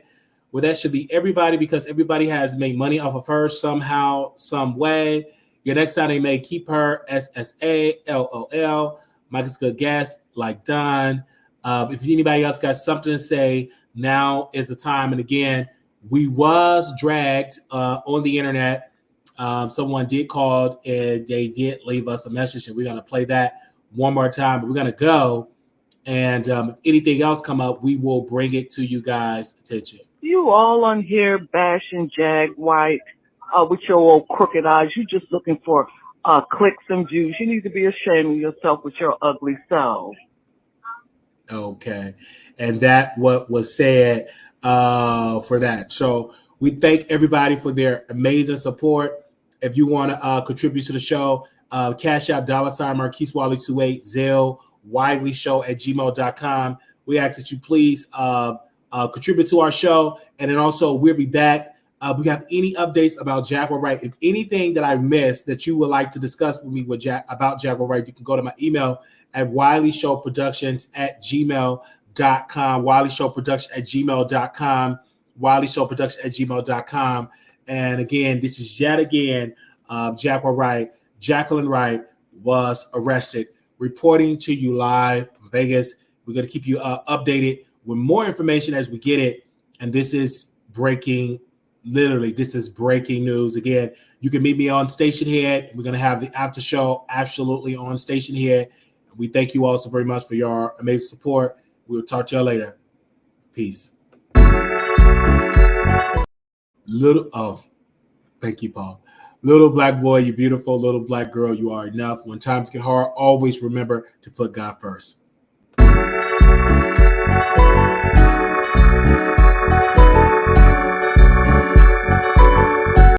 Well, that should be everybody, because everybody has made money off of her somehow, some way. Your next time they may keep her SSA, LOL. Mike's good guess, like Don. If anybody else got something to say, now is the time. And again, we was dragged on the internet Someone did call and they did leave us a message, and we're going to play that one more time. But we're going to go, and if anything else come up, we will bring it to you guys' attention. You all on here bashing Jag White with your old crooked eyes. You just looking for clicks and views. You need to be ashamed of yourself with your ugly self. Okay, and that what was said for that. So we thank everybody for their amazing support. If you want to contribute to the show, Cash App $ Marquise Wally 28 Zelle WileyShow@gmail.com. We ask that you please contribute to our show, and then also we'll be back. We have any updates about Jaguar Wright. If anything that I missed that you would like to discuss with me about Jaguar Wright, you can go to my email at WileyShowProductions@gmail.com. WileyShowProduction@gmail.com. WileyShowProduction@gmail.com. And again, this is yet again Jaguar Wright. Jacqueline Wright was arrested. Reporting to you live from Vegas. We're going to keep you updated with more information as we get it. And this is breaking. Literally, this is breaking news. Again, you can meet me on Station Head. We're going to have the after show absolutely on Station Head. We thank you all so very much for your amazing support. We will talk to y'all later. Peace. Thank you, Paul. Little black boy, you beautiful. Little black girl, you are enough. When times get hard, always remember to put God first.